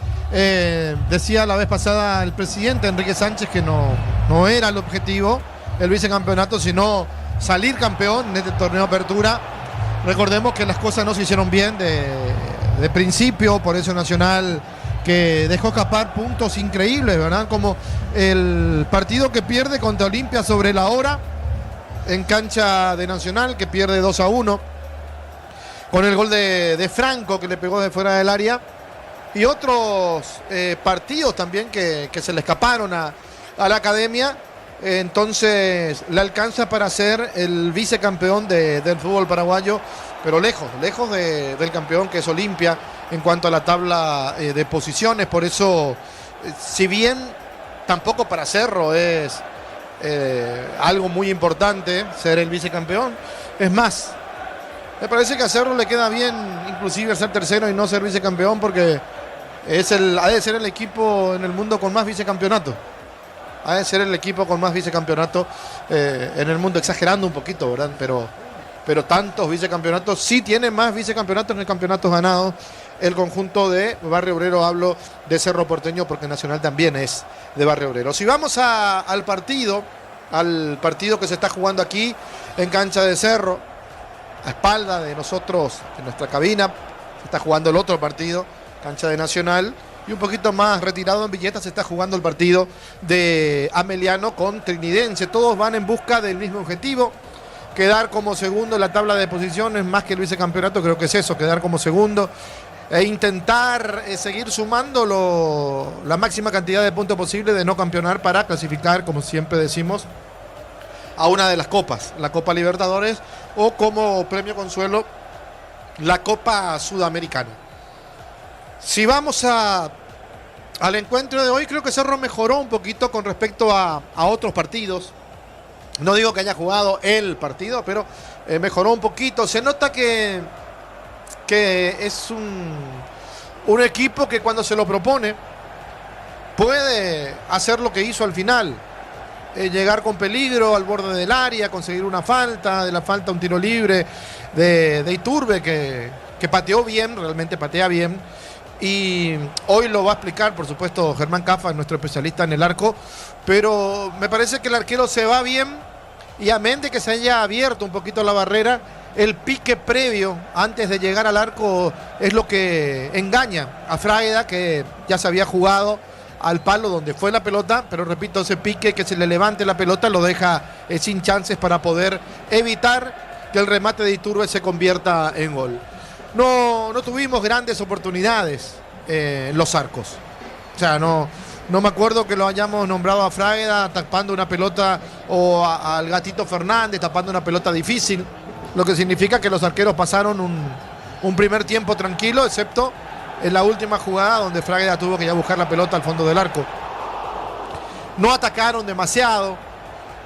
decía la vez pasada el presidente Enrique Sánchez que no era el objetivo el vicecampeonato, sino salir campeón en este torneo de apertura. Recordemos que las cosas no se hicieron bien de principio, por eso Nacional que dejó escapar puntos increíbles, ¿verdad? Como el partido que pierde contra Olimpia sobre la hora en cancha de Nacional, que pierde 2-1 con el gol de Franco, que le pegó de fuera del área, y otros partidos también que se le escaparon a la academia. Entonces le alcanza para ser el vicecampeón del fútbol paraguayo, pero lejos del campeón, que es Olimpia, en cuanto a la tabla de posiciones. Por eso, si bien tampoco para Cerro es algo muy importante ser el vicecampeón, es más, me parece que a Cerro le queda bien inclusive ser tercero y no ser vicecampeón, porque ha de ser el equipo en el mundo con más vicecampeonatos. Ha de ser el equipo con más vicecampeonatos en el mundo, exagerando un poquito, ¿verdad? Pero tantos vicecampeonatos, sí tiene más vicecampeonatos que campeonatos ganados el conjunto de Barrio Obrero. Hablo de Cerro Porteño porque Nacional también es de Barrio Obrero. Si vamos al partido que se está jugando aquí en cancha de Cerro, a espalda de nosotros, en nuestra cabina, se está jugando el otro partido, cancha de Nacional. Y un poquito más retirado en Villeta se está jugando el partido de Ameliano con Trinidense. Todos van en busca del mismo objetivo, quedar como segundo en la tabla de posiciones, más que el vicecampeonato. Creo que es eso, quedar como segundo e intentar seguir sumando la máxima cantidad de puntos posible de no campeonar para clasificar, como siempre decimos, a una de las copas, la Copa Libertadores, o como premio consuelo la Copa Sudamericana. Si vamos al encuentro de hoy, creo que Cerro mejoró un poquito con respecto a otros partidos. No digo que haya jugado el partido, pero mejoró un poquito. Se nota que es un equipo que cuando se lo propone puede hacer lo que hizo al final. Llegar con peligro al borde del área, conseguir una falta, de la falta un tiro libre de Iturbe que pateó bien, realmente patea bien. Y hoy lo va a explicar, por supuesto, Germán Cafa, nuestro especialista en el arco, pero me parece que el arquero se va bien y amén de que se haya abierto un poquito la barrera, el pique previo antes de llegar al arco es lo que engaña a Fragueda, que ya se había jugado al palo donde fue la pelota, pero repito, ese pique que se le levante la pelota lo deja sin chances para poder evitar que el remate de Iturbe se convierta en gol. No tuvimos grandes oportunidades en los arcos. O sea, no me acuerdo que lo hayamos nombrado a Fragueda tapando una pelota o al Gatito Fernández tapando una pelota difícil, lo que significa que los arqueros pasaron un primer tiempo tranquilo, excepto en la última jugada donde Fragueda tuvo que ya buscar la pelota al fondo del arco. No atacaron demasiado,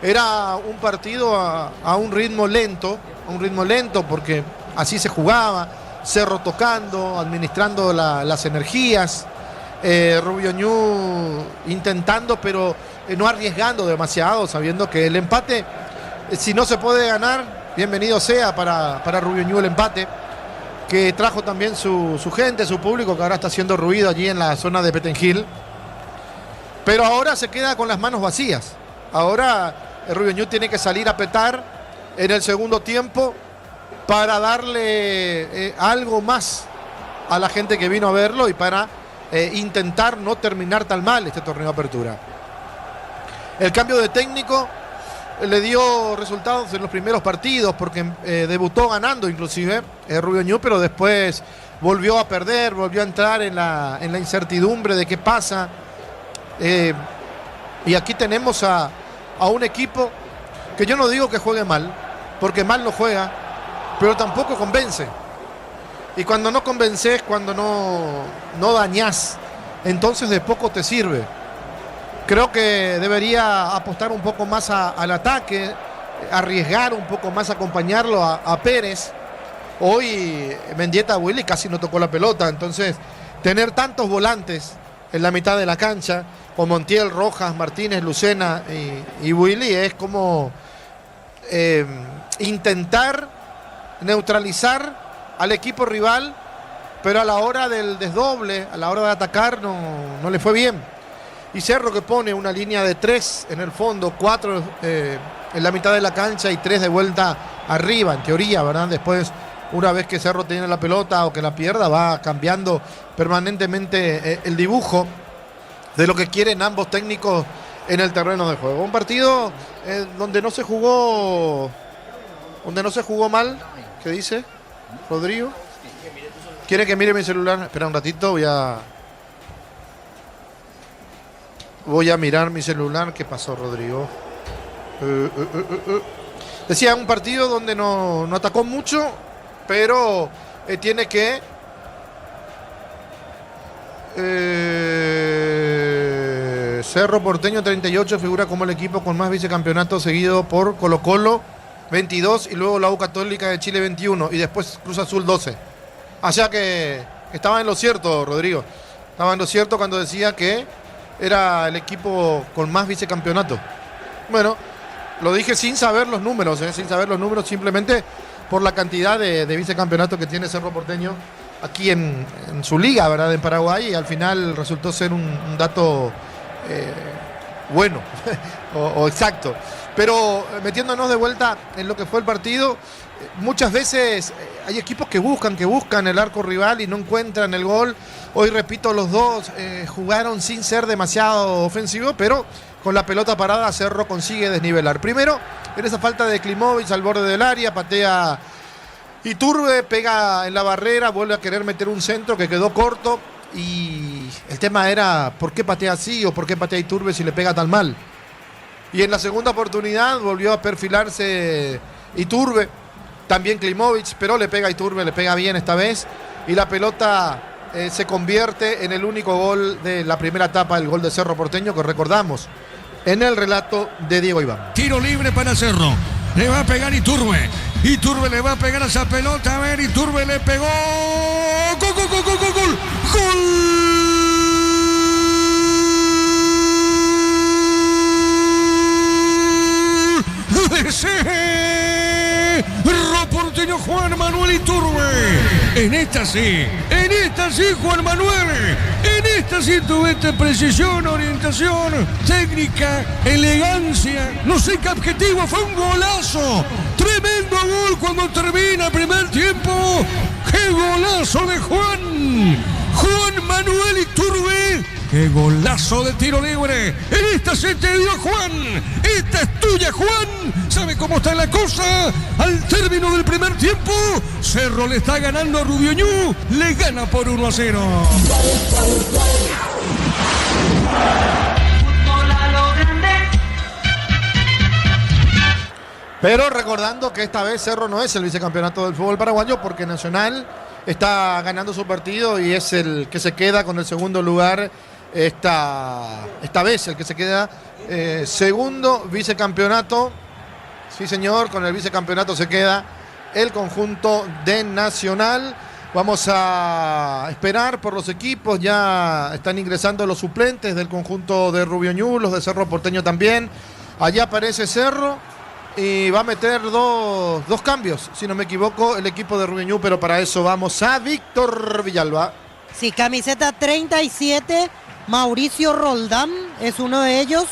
era un partido a un ritmo lento, porque así se jugaba, Cerro tocando, administrando las energías, Rubio Ñu intentando, pero no arriesgando demasiado, sabiendo que el empate, si no se puede ganar, bienvenido sea para Rubio Ñu el empate, que trajo también su gente, su público, que ahora está haciendo ruido allí en la zona de Petengil. Pero ahora se queda con las manos vacías. Ahora Rubio Ñu tiene que salir a petar en el segundo tiempo para darle algo más a la gente que vino a verlo y para intentar no terminar tan mal este torneo de apertura. El cambio de técnico le dio resultados en los primeros partidos, porque debutó ganando inclusive Rubio Ñu, pero después volvió a perder, volvió a entrar en la incertidumbre de qué pasa. Y aquí tenemos a un equipo que yo no digo que juegue mal, porque mal no juega, pero tampoco convence. Y cuando no convences, cuando no dañás, entonces de poco te sirve. Creo que debería apostar un poco más al ataque, arriesgar un poco más, acompañarlo a Pérez. Hoy Mendieta Willy casi no tocó la pelota, entonces tener tantos volantes en la mitad de la cancha, con Montiel, Rojas, Martínez, Lucena y Willy, es como intentar neutralizar al equipo rival, pero a la hora del desdoble, a la hora de atacar, no le fue bien. Y Cerro, que pone una línea de 3 en el fondo, 4 en la mitad de la cancha y 3 de vuelta arriba, en teoría, ¿verdad? Después, una vez que Cerro tiene la pelota o que la pierda, va cambiando permanentemente el dibujo de lo que quieren ambos técnicos en el terreno de juego. Un partido donde no se jugó mal. ¿Qué dice Rodrigo? ¿Quiere que mire mi celular? Espera un ratito, voy a mirar mi celular. ¿Qué pasó, Rodrigo? Decía, un partido donde no atacó mucho, pero tiene que Cerro Porteño 38 figura como el equipo con más vicecampeonatos, seguido por Colo-Colo 22 y luego la U Católica de Chile 21 y después Cruz Azul 12. O sea que estaba en lo cierto, Rodrigo. Estaba en lo cierto cuando decía que era el equipo con más vicecampeonatos. Bueno, lo dije sin saber los números, simplemente por la cantidad de vicecampeonatos que tiene Cerro Porteño aquí en su liga, ¿verdad? En Paraguay, y al final resultó ser un dato bueno o exacto. Pero metiéndonos de vuelta en lo que fue el partido, muchas veces hay equipos que buscan el arco rival y no encuentran el gol. Hoy, repito, los dos jugaron sin ser demasiado ofensivos, pero con la pelota parada Cerro consigue desnivelar. Primero, en esa falta de Klimovic al borde del área, patea Iturbe, pega en la barrera, vuelve a querer meter un centro que quedó corto. Y el tema era ¿por qué patea así o por qué patea Iturbe si le pega tan mal? Y en la segunda oportunidad volvió a perfilarse Iturbe, también Klimovic, pero le pega a Iturbe, le pega bien esta vez, y la pelota se convierte en el único gol de la primera etapa, el gol de Cerro Porteño, que recordamos en el relato de Diego Iván. Tiro libre para Cerro, le va a pegar Iturbe, Iturbe le va a pegar a esa pelota, a ver, Iturbe le pegó, gol, gol, gol, gol, gol, gol, gol. Cerro Porteño, Juan Manuel Iturbe. En esta está allí Juan Manuel. En esta 120 precisión, orientación, técnica, elegancia. No sé qué objetivo, fue un golazo. Tremendo gol cuando termina el primer tiempo. ¡Qué golazo de Juan Manuel Iturbe! ¡Qué golazo de tiro libre! En esta se te dio Juan. Esta es tuya, Juan. ¿Sabe cómo está la cosa? Al término del primer tiempo, Cerro le está ganando a Rubiñú. Le gana por 1-0. Pero recordando que esta vez Cerro no es el vicecampeonato del fútbol paraguayo, porque Nacional está ganando su partido y es el que se queda con el segundo lugar esta vez, el que se queda segundo vicecampeonato. Sí, señor, con el vicecampeonato se queda el conjunto de Nacional. Vamos a esperar por los equipos, ya están ingresando los suplentes del conjunto de Rubiñú, los de Cerro Porteño también. Allá aparece Cerro y va a meter dos cambios, si no me equivoco, el equipo de Rubiñú, pero para eso vamos a Víctor Villalba. Sí, camiseta 37, Mauricio Roldán es uno de ellos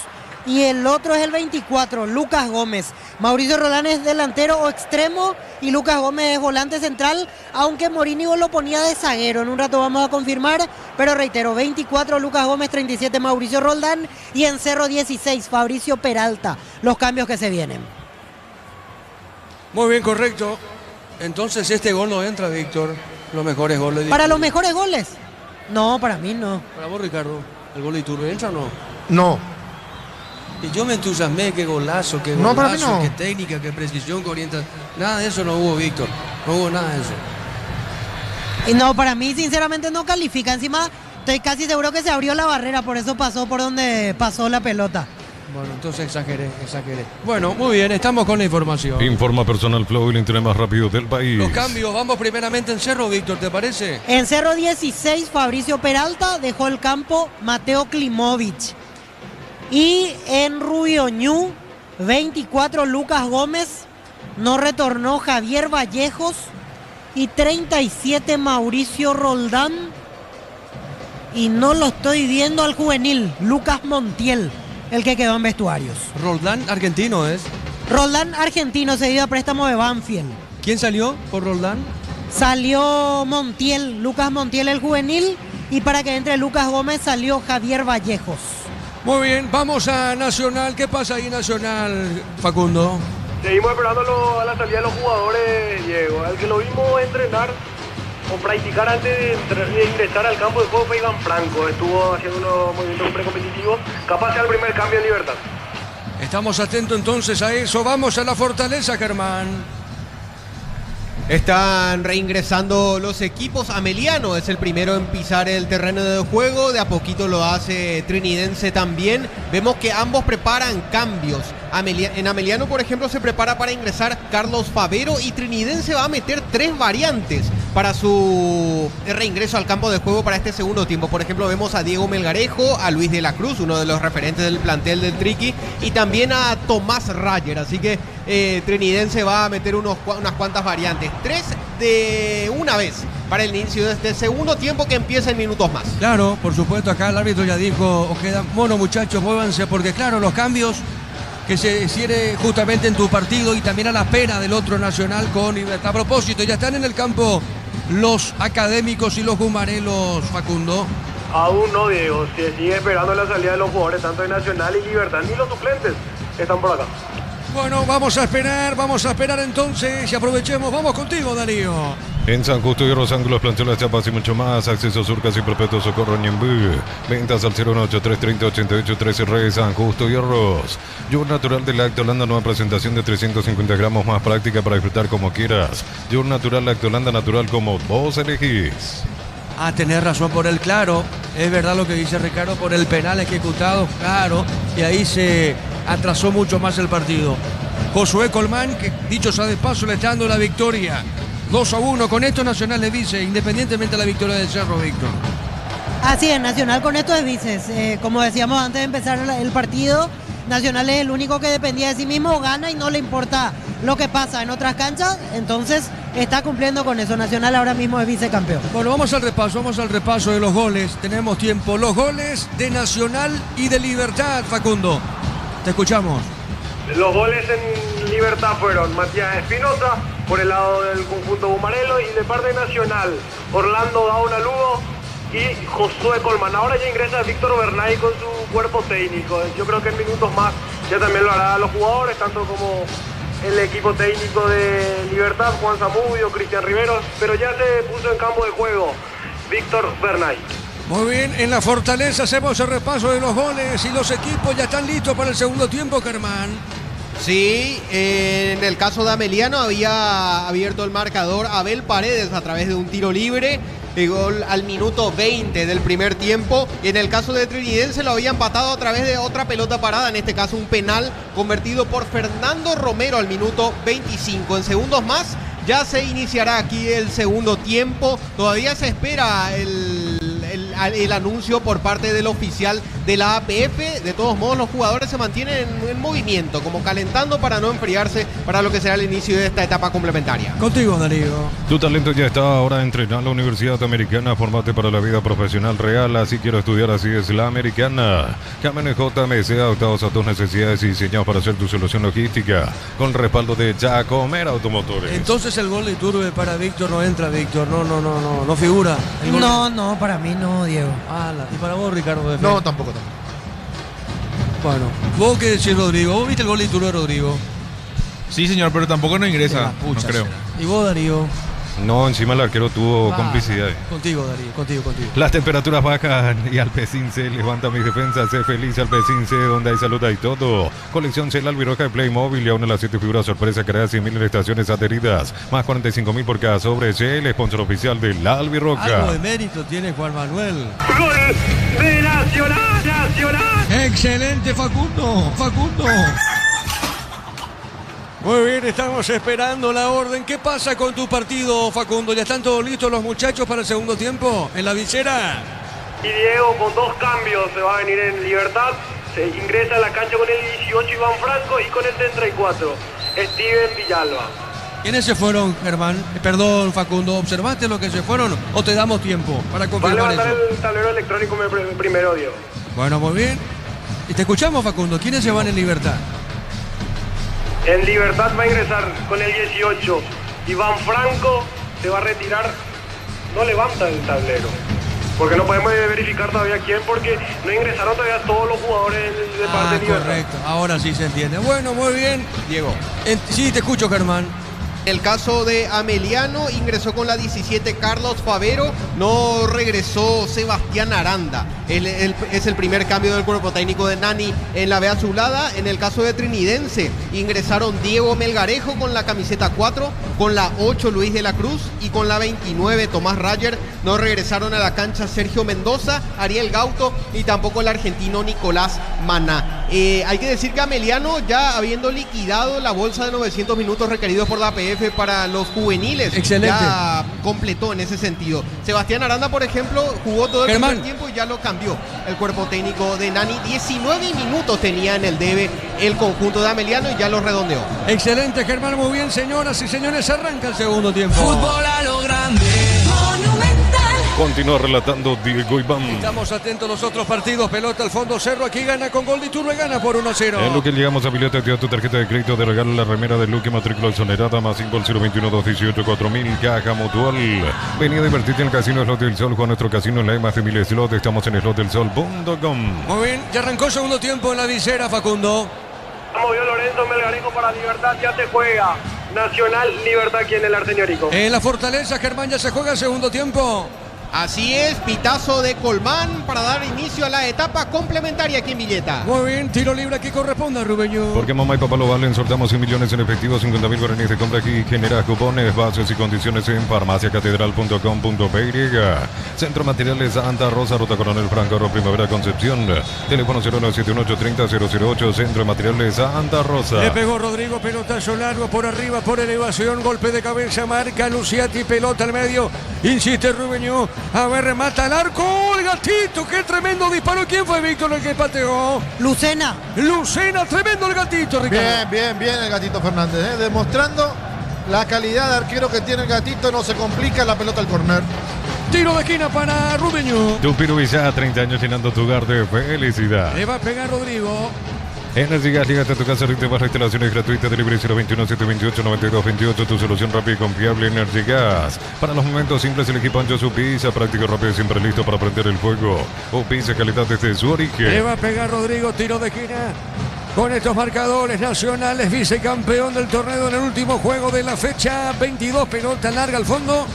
y el otro es el 24, Lucas Gómez. Mauricio Roldán es delantero o extremo y Lucas Gómez es volante central, aunque Morínigo lo ponía de zaguero. En un rato vamos a confirmar, pero reitero, 24 Lucas Gómez, 37 Mauricio Roldán y en Cerro 16 Fabricio Peralta. Los cambios que se vienen. Muy bien, correcto. Entonces este gol no entra, Víctor. Los mejores goles. ¿Para los mejores goles? No, para mí no. Para vos, Ricardo, ¿el gol de Iturbe entra o no? No. Y yo me entusiasmé, qué golazo, qué No, para golazo, mí no. qué técnica, qué precisión, qué orientación. Nada de eso no hubo, Víctor. No hubo nada de eso. Y no, para mí sinceramente no califica. Encima estoy casi seguro que se abrió la barrera, por eso pasó por donde pasó la pelota. Bueno, entonces exageré. Bueno, muy bien, estamos con la información. Informa Personal Flow, el internet más rápido del país. Los cambios, vamos primeramente en Cerro, Víctor, ¿te parece? En Cerro 16, Fabricio Peralta, dejó el campo Mateo Klimovic. Y en Rubiñú, 24, Lucas Gómez, no retornó Javier Vallejos. Y 37, Mauricio Roldán. Y no lo estoy viendo al juvenil, Lucas Montiel, el que quedó en vestuarios. Roldán, argentino es. Roldán, argentino, cedido a préstamo de Banfield. ¿Quién salió por Roldán? Salió Montiel, Lucas Montiel, el juvenil. Y para que entre Lucas Gómez salió Javier Vallejos. Muy bien, vamos a Nacional. ¿Qué pasa ahí, Nacional, Facundo? Seguimos esperando a la salida de los jugadores, Diego. Al que lo vimos entrenar o practicar antes de ingresar al campo de juego fue Iván Franco. Estuvo haciendo unos movimientos precompetitivos. Capaz sea el primer cambio en Libertad. Estamos atentos entonces a eso. Vamos a la Fortaleza, Germán. Están reingresando los equipos. Ameliano es el primero en pisar el terreno de juego. De a poquito lo hace Trinidense también. Vemos que ambos preparan cambios. En Ameliano, por ejemplo, se prepara para ingresar Carlos Favero y Trinidense va a meter 3 variantes para su reingreso al campo de juego para este segundo tiempo. Por ejemplo, vemos a Diego Melgarejo, a Luis de la Cruz, uno de los referentes del plantel del Triqui, y también a Tomás Rayer. Así que Trinidense va a meter unas cuantas variantes. 3 de una vez para el inicio de este segundo tiempo que empieza en minutos más. Claro, por supuesto, acá el árbitro ya dijo, bueno, muchachos, muévanse, porque claro, los cambios que se hiciere justamente en tu partido y también a la pena del otro Nacional con Libertad. A propósito, ya están en el campo los académicos y los gumarelos, Facundo. Aún no, Diego. Se sigue esperando la salida de los jugadores, tanto de Nacional y Libertad, ni los suplentes están por acá. Bueno, vamos a esperar entonces y aprovechemos. Vamos contigo, Darío. En San Justo y Hierros, ángulos, plancholas, chapas y mucho más. Acceso Surcas y Perpetuo Socorro Ñembú. Ventas al 018-330-8813 Reyes, San Justo y Hierros. Yogur natural de Lactolanda, nueva presentación de 350 gramos, más práctica para disfrutar como quieras. Yogur natural Lactolanda, natural como vos elegís. Ah, tenés razón por el claro. Es verdad lo que dice Ricardo por el penal ejecutado, claro. Y ahí se atrasó mucho más el partido. Josué Colmán, que dicho sea de paso, le está dando la victoria. 2-1. Con esto Nacional le dice, independientemente de la victoria del Cerro, Víctor. Así es, Nacional con esto es vices. Como decíamos antes de empezar el partido, Nacional es el único que dependía de sí mismo, gana y no le importa lo que pasa en otras canchas. Entonces está cumpliendo con eso. Nacional ahora mismo es vicecampeón. Bueno, vamos al repaso de los goles. Tenemos tiempo. Los goles de Nacional y de Libertad, Facundo. Te escuchamos. Los goles en Libertad fueron Matías Espinosa por el lado del conjunto Bumarelo, y de parte nacional Orlando Gauna Lugo y Josué Colman. Ahora ya ingresa Víctor Bernay con su cuerpo técnico. Yo creo que en minutos más ya también lo hará los jugadores, tanto como el equipo técnico de Libertad, Juan Zamudio, Cristian Riveros, pero ya se puso en campo de juego Víctor Bernay. Muy bien, en la Fortaleza hacemos el repaso de los goles y los equipos ya están listos para el segundo tiempo, Germán. Sí, en el caso de Ameliano había abierto el marcador Abel Paredes a través de un tiro libre, el gol al minuto 20 del primer tiempo. Y en el caso de Trinidense lo había empatado a través de otra pelota parada, en este caso un penal convertido por Fernando Romero al minuto 25. En segundos más ya se iniciará aquí el segundo tiempo. Todavía se espera el anuncio por parte del oficial de la APF. De todos modos, los jugadores se mantienen en movimiento, como calentando para no enfriarse para lo que será el inicio de esta etapa complementaria. Contigo, Darío. Tu talento ya está ahora entrenando en la Universidad Americana. Formate para la vida profesional real. Así quiero estudiar, así es la Americana. Camiones JMC, adaptados a tus necesidades y diseñados para ser tu solución logística, con respaldo de Jacomer Automotores. Entonces el gol de Iturbe para Víctor no entra, Víctor. No figura. No, para mí no, Diego. ¿Y para vos, Ricardo? No, tampoco. Bueno, ¿vos qué decís, Rodrigo? ¿Vos viste el gol de Iturbe, Rodrigo? Sí, señor, pero tampoco no ingresa, no creo. ¿Y vos, Darío? No, encima el arquero tuvo complicidad. Contigo, Darío, contigo. Las temperaturas bajan y Alpecin se levanta mis defensas. Sé feliz, Alpecin C, donde hay salud hay todo. Colección C, la Albiroja de Playmobil y aún en las 7 figuras sorpresa creada 100.000 en estaciones adheridas. Más 45.000 por cada sobre. C, el sponsor oficial de la Albiroja. Algo de mérito tiene Juan Manuel. ¡Gol de Nacional! ¡Excelente, Facundo! Muy bien, estamos esperando la orden. ¿Qué pasa con tu partido, Facundo? ¿Ya están todos listos los muchachos para el segundo tiempo en la visera? Y Diego, con 2 cambios se va a venir en Libertad. Se ingresa a la cancha con el 18 Iván Franco y con el 34 Steven Villalba. ¿Quiénes se fueron, Germán? Perdón, Facundo, ¿observaste lo que se fueron o te damos tiempo para confirmar eso? Va a levantar el tablero electrónico primero, Diego. Bueno, muy bien. Y te escuchamos, Facundo. ¿Quiénes se van en Libertad? En Libertad va a ingresar con el 18 Iván Franco, se va a retirar. No levanta el tablero, porque no podemos verificar todavía quién, porque no ingresaron todavía todos los jugadores de parte de Libertad. Correcto, ahora sí se entiende. Bueno, muy bien. Diego. Sí, te escucho, Germán. El caso de Ameliano, ingresó con la 17 Carlos Favero, no regresó Sebastián Aranda. Es el primer cambio del cuerpo técnico de Nani en la B azulada. En el caso de Trinidense, ingresaron Diego Melgarejo con la camiseta 4, con la 8 Luis de la Cruz y con la 29 Tomás Rayer. No regresaron a la cancha Sergio Mendoza, Ariel Gauto y tampoco el argentino Nicolás Maná. Hay que decir que Ameliano, ya habiendo liquidado la bolsa de 900 minutos requeridos por la APF para los juveniles, ya completó en ese sentido. Sebastián Aranda, por ejemplo, jugó todo el primer tiempo y ya lo cambió el cuerpo técnico de Nani. 19 minutos tenía en el debe el conjunto de Ameliano y ya lo redondeó. Excelente, Germán, muy bien, señoras y señores, arranca el segundo tiempo. Fútbol a lo grande, Monumental. Continúa relatando Diego Iván. Estamos atentos a los otros partidos. Pelota al fondo, Cerro aquí gana con gol de Iturbe, gana por 1-0. En lo que llegamos a Bilete, te da tu tarjeta de crédito de regalo, la remera de Luque, matrícula exonerada, más 5 al 021-218-4000, Caja Mutual. Vení a divertirte en el Casino Slot del Sol, con nuestro casino en la EMA Familia Slot. Estamos en slotdelsol.com. Muy bien, ya arrancó el segundo tiempo en la visera, Facundo. Movió Lorenzo Melgarejo para Libertad, ya se juega Nacional Libertad aquí en el Arseñorico. En la Fortaleza, Germán, ya se juega el segundo tiempo. Así es, pitazo de Colmán para dar inicio a la etapa complementaria aquí en Villeta. Muy bien, tiro libre aquí corresponde a Rubeño. Porque mamá y papá lo valen, sortamos 100 millones en efectivo, 50.000 guaraníes de compra aquí, genera cupones, bases y condiciones en farmaciacatedral.com.py. Centro Materiales Santa Rosa, Ruta Coronel Franco, Primavera Concepción. Teléfono 0978-30-008, Centro Materiales Santa Rosa. Le pegó Rodrigo, pelotazo largo por arriba, por elevación, golpe de cabeza, marca Luciati, pelota al medio, insiste Rubeño. A ver, remata al arco, el gatito, qué tremendo disparo. ¿Quién fue, Víctor, el que pateó? Lucena, tremendo el gatito, Ricardo. Bien el gatito Fernández, demostrando La calidad de arquero que tiene el Gatito, no se complica la pelota al córner. Tiro de esquina para Rubeño. Tupiru Villa, 30 años llenando tu hogar de felicidad. Le va a pegar Rodrigo. Energy Gas, llegate a tu casa, rinde más instalaciones gratuitas, delivery 021-728-9228, tu solución rápida y confiable. Energy Gas. Para los momentos simples, el equipo ancho su pizza, práctico, rápido y siempre listo para prender el fuego. O pizza calidad desde su origen. Le va a pegar Rodrigo, tiro de esquina. Con estos marcadores nacionales, vicecampeón del torneo en el último juego de la fecha. 22, pelota larga al fondo.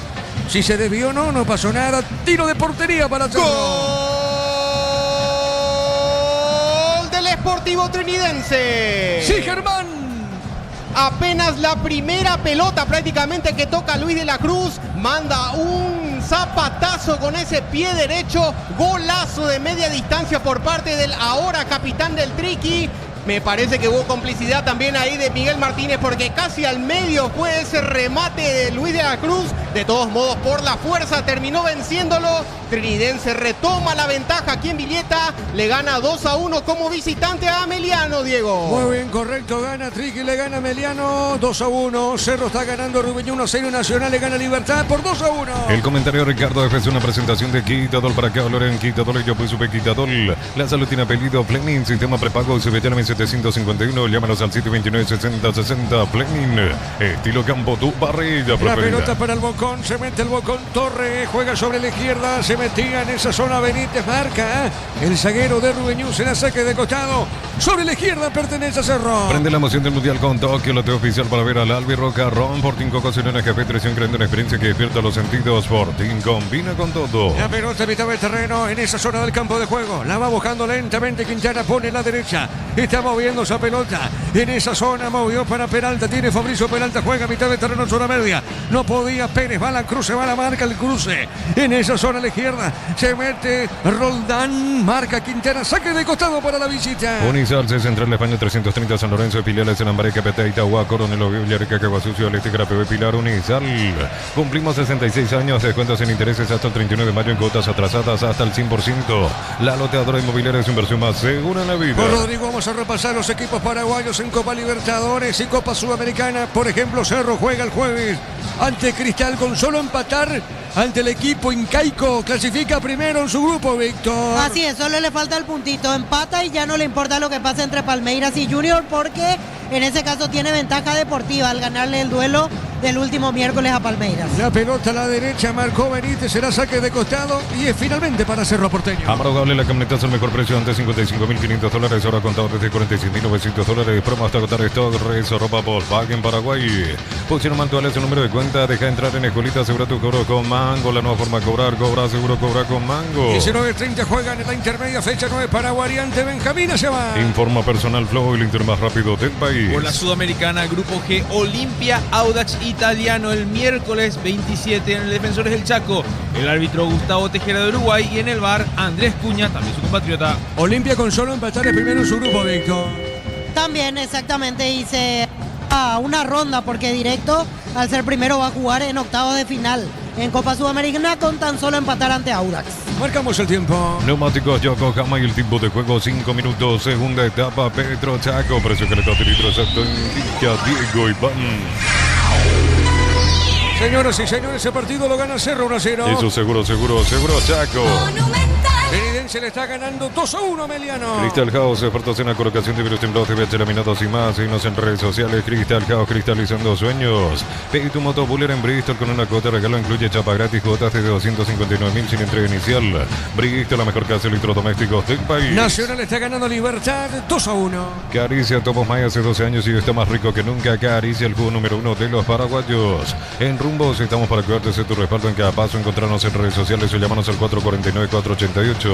Si se desvió no pasó nada. Tiro de portería para Cerro. ¡Gol del Sportivo Trinidense! ¡Sí, Germán! Apenas la primera pelota prácticamente que toca Luis de la Cruz, manda un zapatazo con ese pie derecho, golazo de media distancia por parte del ahora capitán del Triqui. Me parece que hubo complicidad también ahí de Miguel Martínez, porque casi al medio fue ese remate de Luis de la Cruz. De todos modos, por la fuerza terminó venciéndolo. Trinidense retoma la ventaja aquí en Villeta. Le gana 2-1 como visitante a Ameliano, Diego. Muy bien, correcto. Gana Triqui, le gana Ameliano 2-1. Cerro está ganando Rubeño 1-0. Nacional le gana Libertad por 2-1. El comentario de Ricardo es una presentación de Quitadol para acá. Loren Quitadol, yo fui supe Quitadol. La salud tiene apellido Fleming, sistema prepago CBT 751. Llámanos al 729-6060. Fleming, estilo campo, tu parrilla preferida. La pelota para el Bocón, se mete el Bocón. Torre juega sobre la izquierda, se metía en esa zona Benítez, marca el zaguero de Rubeño, será saque de costado. Sobre la izquierda pertenece a Cerro. Prende la emoción del Mundial con Tokio, loteo oficial para ver al Albirro Carrón. Fortín ocasiones GP, traición creando una experiencia que despierta los sentidos. Fortín combina con todo. La pelota a mitad del terreno en esa zona del campo de juego. La va buscando lentamente Quintana, pone la derecha. Está moviendo esa pelota en esa zona, movió para Peralta. Tiene Fabricio Peralta, juega a mitad de terreno en zona media. No podía Pérez, va la cruce, va la marca, el cruce. En esa zona a la izquierda se mete Roldán, marca Quintana, saque de costado para la visita. Unisalce Central España 330 San Lorenzo de Filiales en Ambareca, Petá, Itagua, Coronel Oviedo, Villarrica, Caguasucio, Este, Carapebe, Pilar, Unisal. Cumplimos 66 años, descuentos en intereses hasta el 39 de mayo en cuotas atrasadas hasta el 100%. La loteadora inmobiliaria es su inversión más segura en la vida. Por Rodrigo, vamos a repasar los equipos paraguayos en Copa Libertadores y Copa Sudamericana. Por ejemplo, Cerro juega el jueves ante Cristal con solo empatar ante el equipo incaico. Clasifica primero en su grupo, Víctor. Así es, solo le falta el puntito. Empata y ya no le importa lo que pase entre Palmeiras y Junior, porque en ese caso tiene ventaja deportiva al ganarle el duelo del último miércoles a Palmeiras. La pelota a la derecha, marcó Benítez, será saque de costado y es finalmente para Cerro Porteño. Amarogable, la camioneta es el mejor precio, antes $55.500, ahora contado desde $46.900. Promo hasta agotar stock, ropa Volkswagen Paraguay. Pusieron mantuales el número de cuenta, deja entrar en Escuelita, asegura tu cobro con Mango, la nueva forma de cobrar, cobra seguro, cobra con Mango. 19:30 juegan en la intermedia, fecha 9 para Variante Benjamín, se va. Informa Personal Flow, el Inter más rápido del país. Por la Sudamericana, Grupo G, Olimpia, Audax Italiano el miércoles 27 en el Defensores del Chaco. El árbitro Gustavo Tejera de Uruguay y en el VAR Andrés Cuña, también su compatriota. Olimpia con solo empatar el primero en su grupo, Víctor. También exactamente hice una ronda porque directo al ser primero va a jugar en octavos de final en Copa Sudamericana con tan solo empatar ante Audax. Marcamos el tiempo. Neumáticos Yokohama y el tiempo de juego 5 minutos. Segunda etapa Petro Chaco. Precio que le da litro exacto en Diego Iván. Señoras y señores, ese partido lo gana Cerro 1-0. Eso seguro Chaco. Trinidense le está ganando 2-1 a Ameliano. Crystal House, ofertas en la colocación de virus templados, TVH laminados y más. Síguenos en redes sociales. Crystal House, cristalizando sueños. Pide tu moto Buller en Bristol con una cuota de regalo. Incluye chapa gratis, cuotas de 259.000 sin entrega inicial. Bristol, la mejor casa de electrodomésticos del país. Nacional está ganando Libertad 2-1. Caricia Tomos May hace 12 años y está más rico que nunca. Caricia, el jugo número 1 de los paraguayos. En Rumbos estamos para cuidarte de tu respaldo en cada paso. Encontrarnos en redes sociales o llámanos al 449-488.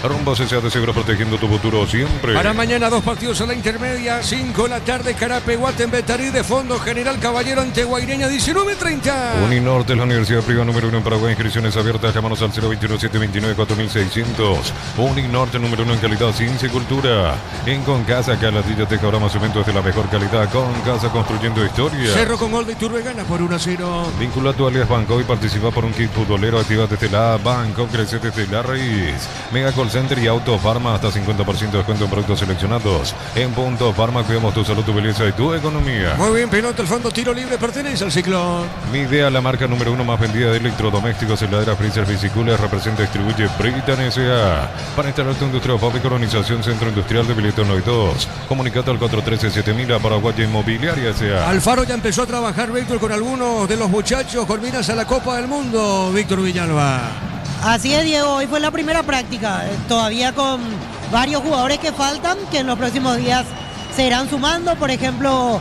Rumbos S.A. de Seguros, protegiendo tu futuro siempre. Para mañana 2 partidos a la intermedia, 5 de la tarde, Carapeguate en Betarí, de fondo General Caballero ante Guaireña, 19:30. Uninorte, la universidad privada número 1 en Paraguay, inscripciones abiertas, llámanos al 021-729-4600. Uninorte, número 1 en calidad, ciencia y cultura. En Concasa, Caladillo, Teja, ahora más eventos de la mejor calidad. Concasa, construyendo historia. Cerro con gol de Iturbe gana por 1-0. Vincula tu alias Banco y participa por un kit futbolero. Activa desde la Banco, crece desde la raíz. Mega Llega Call Center y Auto Pharma, hasta 50% de descuento en productos seleccionados. En Punto Pharma cuidamos tu salud, tu belleza y tu economía. Muy bien, pelota, el fondo tiro libre pertenece al Ciclón. Midea, la marca número 1 más vendida de electrodomésticos, heladeras, freezer, bicicletas, representa y distribuye Britan S.A. Para instalar tu industria o fábrica, organización Centro Industrial de Billetón 92. Comunicate al 413-7000 Paraguaya Inmobiliaria S.A. Alfaro ya empezó a trabajar, Víctor, con algunos de los muchachos con miras a la Copa del Mundo, Víctor Villalba. Así es, Diego, hoy fue la primera práctica, todavía con varios jugadores que faltan, que en los próximos días se irán sumando, por ejemplo,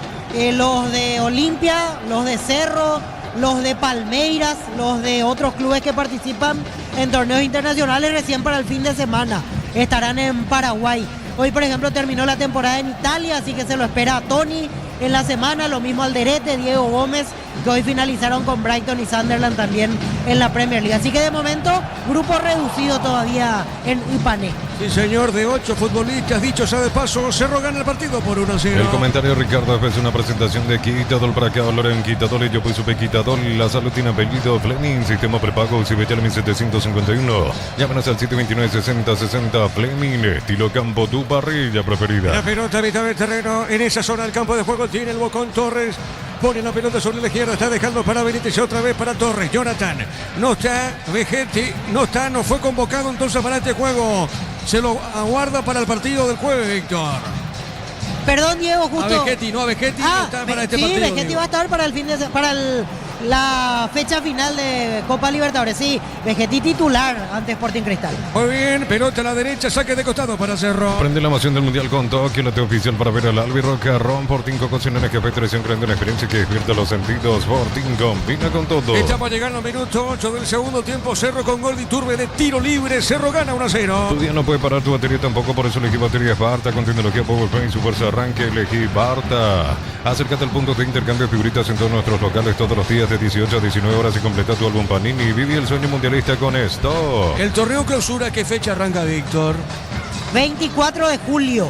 los de Olimpia, los de Cerro, los de Palmeiras, los de otros clubes que participan en torneos internacionales recién para el fin de semana, estarán en Paraguay. Hoy, por ejemplo, terminó la temporada en Italia, así que se lo espera a Tony en la semana, lo mismo Alderete, Diego Gómez, que hoy finalizaron con Brighton y Sunderland también en la Premier League. Así que de momento, grupo reducido todavía en Ipané. Sí, señor, de 8 futbolistas, dicho sea de paso, Cerro gana el partido por 1-0. El comentario de Ricardo es una presentación de Quitadol para que valoren Quitadol y yo pues supe Quitadol. La salud tiene apellido Fleming, sistema prepago Cibechal 1751. Llámanos al 729-6060 Fleming, estilo campo, tu parrilla preferida. La pelota a mitad del terreno, en esa zona del campo de juego tiene el Bocón Torres. Pone la pelota sobre la izquierda, está dejando para Benítez y otra vez para Torres. Jonathan, no está, Vegetti, no está, no fue convocado entonces para este juego. Se lo aguarda para el partido del jueves, Víctor. Perdón, Diego, justo. A Vegetti, no está para este partido. Sí, Vegetti va a estar para el la fecha final de Copa Libertadores. Sí, Vegetti titular ante Sporting Cristal. Muy bien, pelota a la derecha, saque de costado para Cerro. Prende la emoción del Mundial con Tokio, la oficial para ver al Albirroca. Ron Fortín con concesiones que afecta creando una experiencia que despierta los sentidos. Fortín combina con todo. Estamos llegando al minuto 8 del segundo tiempo. Cerro con gol de Iturbe de tiro libre. Cerro gana 1-0. Tu día no puede parar tu batería tampoco, por eso elegí baterías Barta con tecnología Powerplay y su fuerza arranque. Elegí Barta. Acércate al punto de intercambio de figuritas en todos nuestros locales todos los días de 18 a 19 horas y completa tu álbum Panini. Vive el sueño mundialista con esto. El torneo clausura, ¿qué fecha arranca, Víctor? 24 de julio.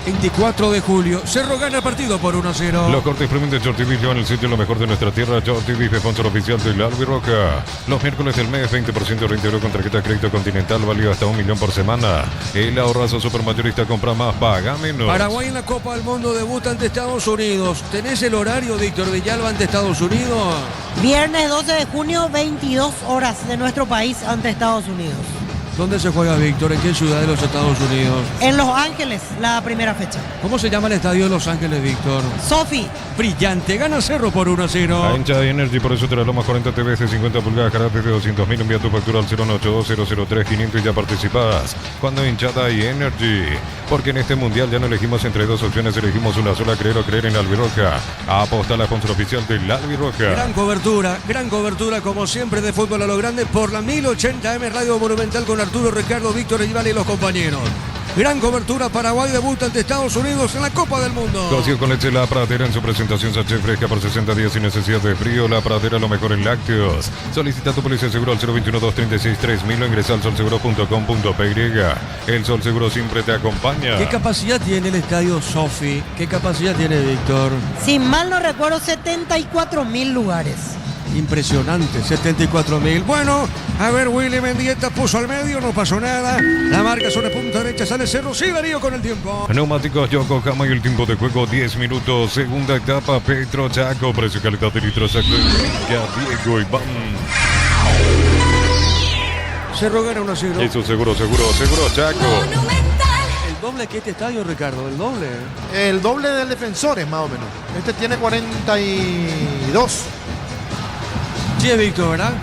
24 de julio. Cerro gana el partido por 1-0. Los cortes premium de Shorty Beef llevan el sitio lo mejor de nuestra tierra. Shorty Beef, sponsor oficial del Albirroca. Los miércoles del mes, 20% de reintegro con tarjeta de crédito Continental, válido hasta 1 millón por semana. El ahorrazo supermayorista, compra más, paga menos. Paraguay en la Copa del Mundo debuta ante Estados Unidos. ¿Tenés el horario, Víctor Villalba, ante Estados Unidos? Viernes 12 de junio, 22 horas de nuestro país ante Estados Unidos. ¿Dónde se juega, Víctor? ¿En qué ciudad de los Estados Unidos? En Los Ángeles, la primera fecha. ¿Cómo se llama el estadio de Los Ángeles, Víctor? Sofi. Brillante, gana Cerro por 1-0. A hincha de Energy, por eso te la Loma 40 TVs de 50 pulgadas, carácter de 200.000. Envía tu factura al 0182003-500 y ya participas. Cuando hinchada y Energy. Porque en este mundial ya no elegimos entre dos opciones, elegimos una sola, creer o creer en Albirroca. Aposta a la sponsor oficial del Albirroca. Gran cobertura como siempre de fútbol a lo grande por la 1080M Radio Monumental con Arturo, Ricardo, Víctor Iván y los compañeros. Gran cobertura, Paraguay debuta ante Estados Unidos en la Copa del Mundo. Cocido con leche La Pradera en su presentación sachet fresca por 60 días sin necesidad de frío. La Pradera, lo mejor en lácteos. Solicita tu póliza de seguro al 021-236-3000 o ingresa al solseguro.com.py. El Sol Seguro siempre te acompaña. ¿Qué capacidad tiene el estadio Sofi? ¿Qué capacidad tiene, Víctor? Si mal no recuerdo, 74.000 lugares. Impresionante, 74.000. Bueno, a ver, Willy Mendieta puso al medio, no pasó nada. La marca sobre punta derecha, sale Cerro, sí, Darío con el tiempo. Neumáticos Yokohama y el tiempo de juego 10 minutos. Segunda etapa, Petro Chaco, precio calidad de litro Chaco, Diego Iván. Cerro gana 1-0. Eso seguro, Chaco. El doble que este estadio, Ricardo, el doble. El doble del Defensores, más o menos. Este tiene 42. Sí, Víctor, ¿verdad?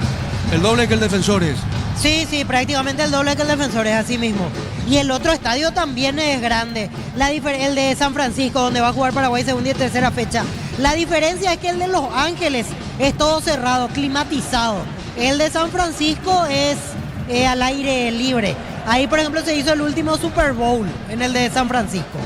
El doble que el Defensores. Sí, prácticamente el doble que el Defensores, así mismo. Y el otro estadio también es grande. El de San Francisco, donde va a jugar Paraguay segunda y tercera fecha. La diferencia es que el de Los Ángeles es todo cerrado, climatizado. El de San Francisco es al aire libre. Ahí, por ejemplo, se hizo el último Super Bowl en el de San Francisco.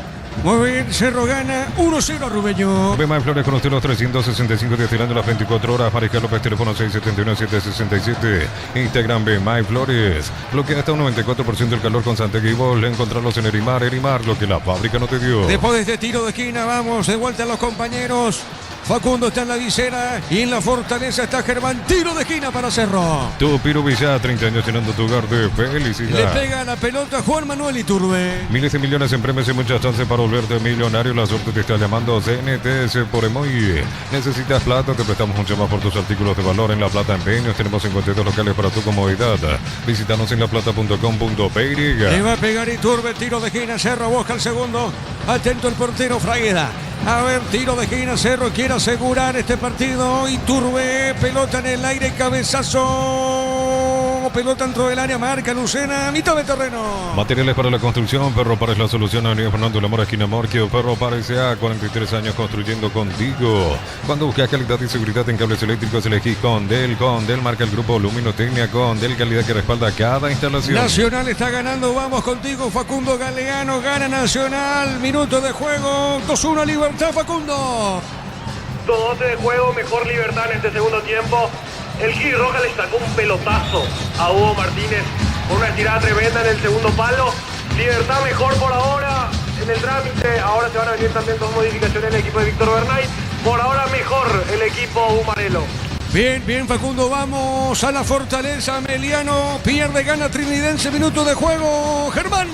Muy bien, Cerro gana 1-0 a Rubeño. Ve Flores con usted los 365 días tirando las 24 horas. Mariscal López, teléfono 671-767. Instagram Ve Flores. Bloquea hasta un 94% del calor con Santegui Bol. Encontrarlos en Erimar, lo que la fábrica no te dio. Después de este tiro de esquina, vamos de vuelta a los compañeros. Facundo está en la visera y en la Fortaleza está Germán. Tiro de esquina para Cerro. Tu Pirubillá, 30 años llenando tu hogar de Le felicidad. pega la pelota Juan Manuel Iturbe. Miles de millones en premios y muchas chances para volverte millonario. La suerte te está llamando. CNTS por Emoy. Necesitas plata, te prestamos mucho más por tus artículos de valor. En La Plata Empeños tenemos 52 locales para tu comodidad. Visítanos en laplata.com.py. Le va a pegar Iturbe, tiro de esquina, Cerro busca el segundo. Atento el portero Fragueda. A ver, tiro de esquina, Cerro quiere asegurar este partido. Iturbe, pelota en el aire, cabezazo. Pelota dentro del área, marca Lucena, mitad de terreno. Materiales para la construcción, Perro Par es la solución. Avenida Fernando La Mora, esquina Morquio. Perro Par S.A., 43 años construyendo contigo. Cuando buscas calidad y seguridad en cables eléctricos, elegís Condel. Condel marca el grupo Luminotecnia. Condel, calidad que respalda cada instalación. Nacional está ganando, vamos contigo, Facundo Galeano. Gana Nacional, minuto de juego. 2-1 Libertad, Facundo. 2-12 de juego, mejor Libertad en este segundo tiempo. El Gil Roja le sacó un pelotazo a Hugo Martínez con una estirada tremenda en el segundo palo. Libertad mejor por ahora en el trámite. Ahora se van a venir también dos modificaciones en el equipo de Víctor Bernay. Por ahora mejor el equipo Humarelo. Bien, bien, Facundo, vamos a la Fortaleza. Meliano pierde, gana Trinidense, minuto de juego. Germán.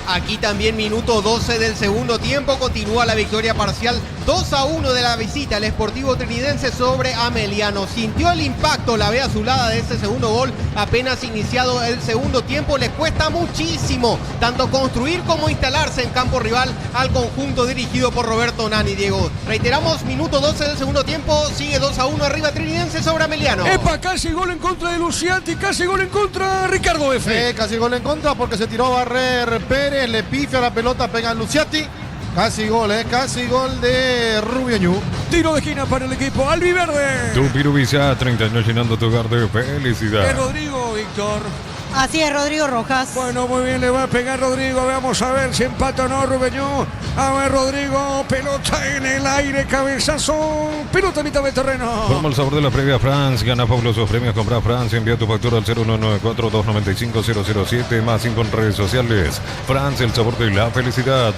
Aquí también minuto 12 del segundo tiempo. Continúa la victoria parcial 2-1 de la visita. El Sportivo Trinidense sobre Ameliano. Sintió el impacto la B azulada de ese segundo gol. Apenas iniciado el segundo tiempo. Le cuesta muchísimo tanto construir como instalarse en campo rival al conjunto dirigido por Roberto Nani. Diego, reiteramos, minuto 12 del segundo tiempo. Sigue 2-1 arriba Trinidense sobre Ameliano. Epa, casi gol en contra de Luciati. Casi gol en contra Ricardo F. Casi gol en contra porque se tiró a barrer Pérez. Le pifia la pelota, pega Luciati. Casi gol de Rubio Ñu. Tiro de esquina para el equipo albiverde. Tu Pirubillá, 30 años llenando tu hogar de felicidad. Es Rodrigo, Víctor. Así es, Rodrigo Rojas. Bueno, muy bien, le va a pegar Rodrigo. Vamos a ver si empata o no Rubeño. A ver, Rodrigo, pelota en el aire, cabezazo. Pelota a mitad de terreno. Forma el sabor de la previa France. Gana fabulosos premios. Compra France. Envía tu factura al 0194-295-007. Más info en redes sociales. France, el sabor de la felicidad.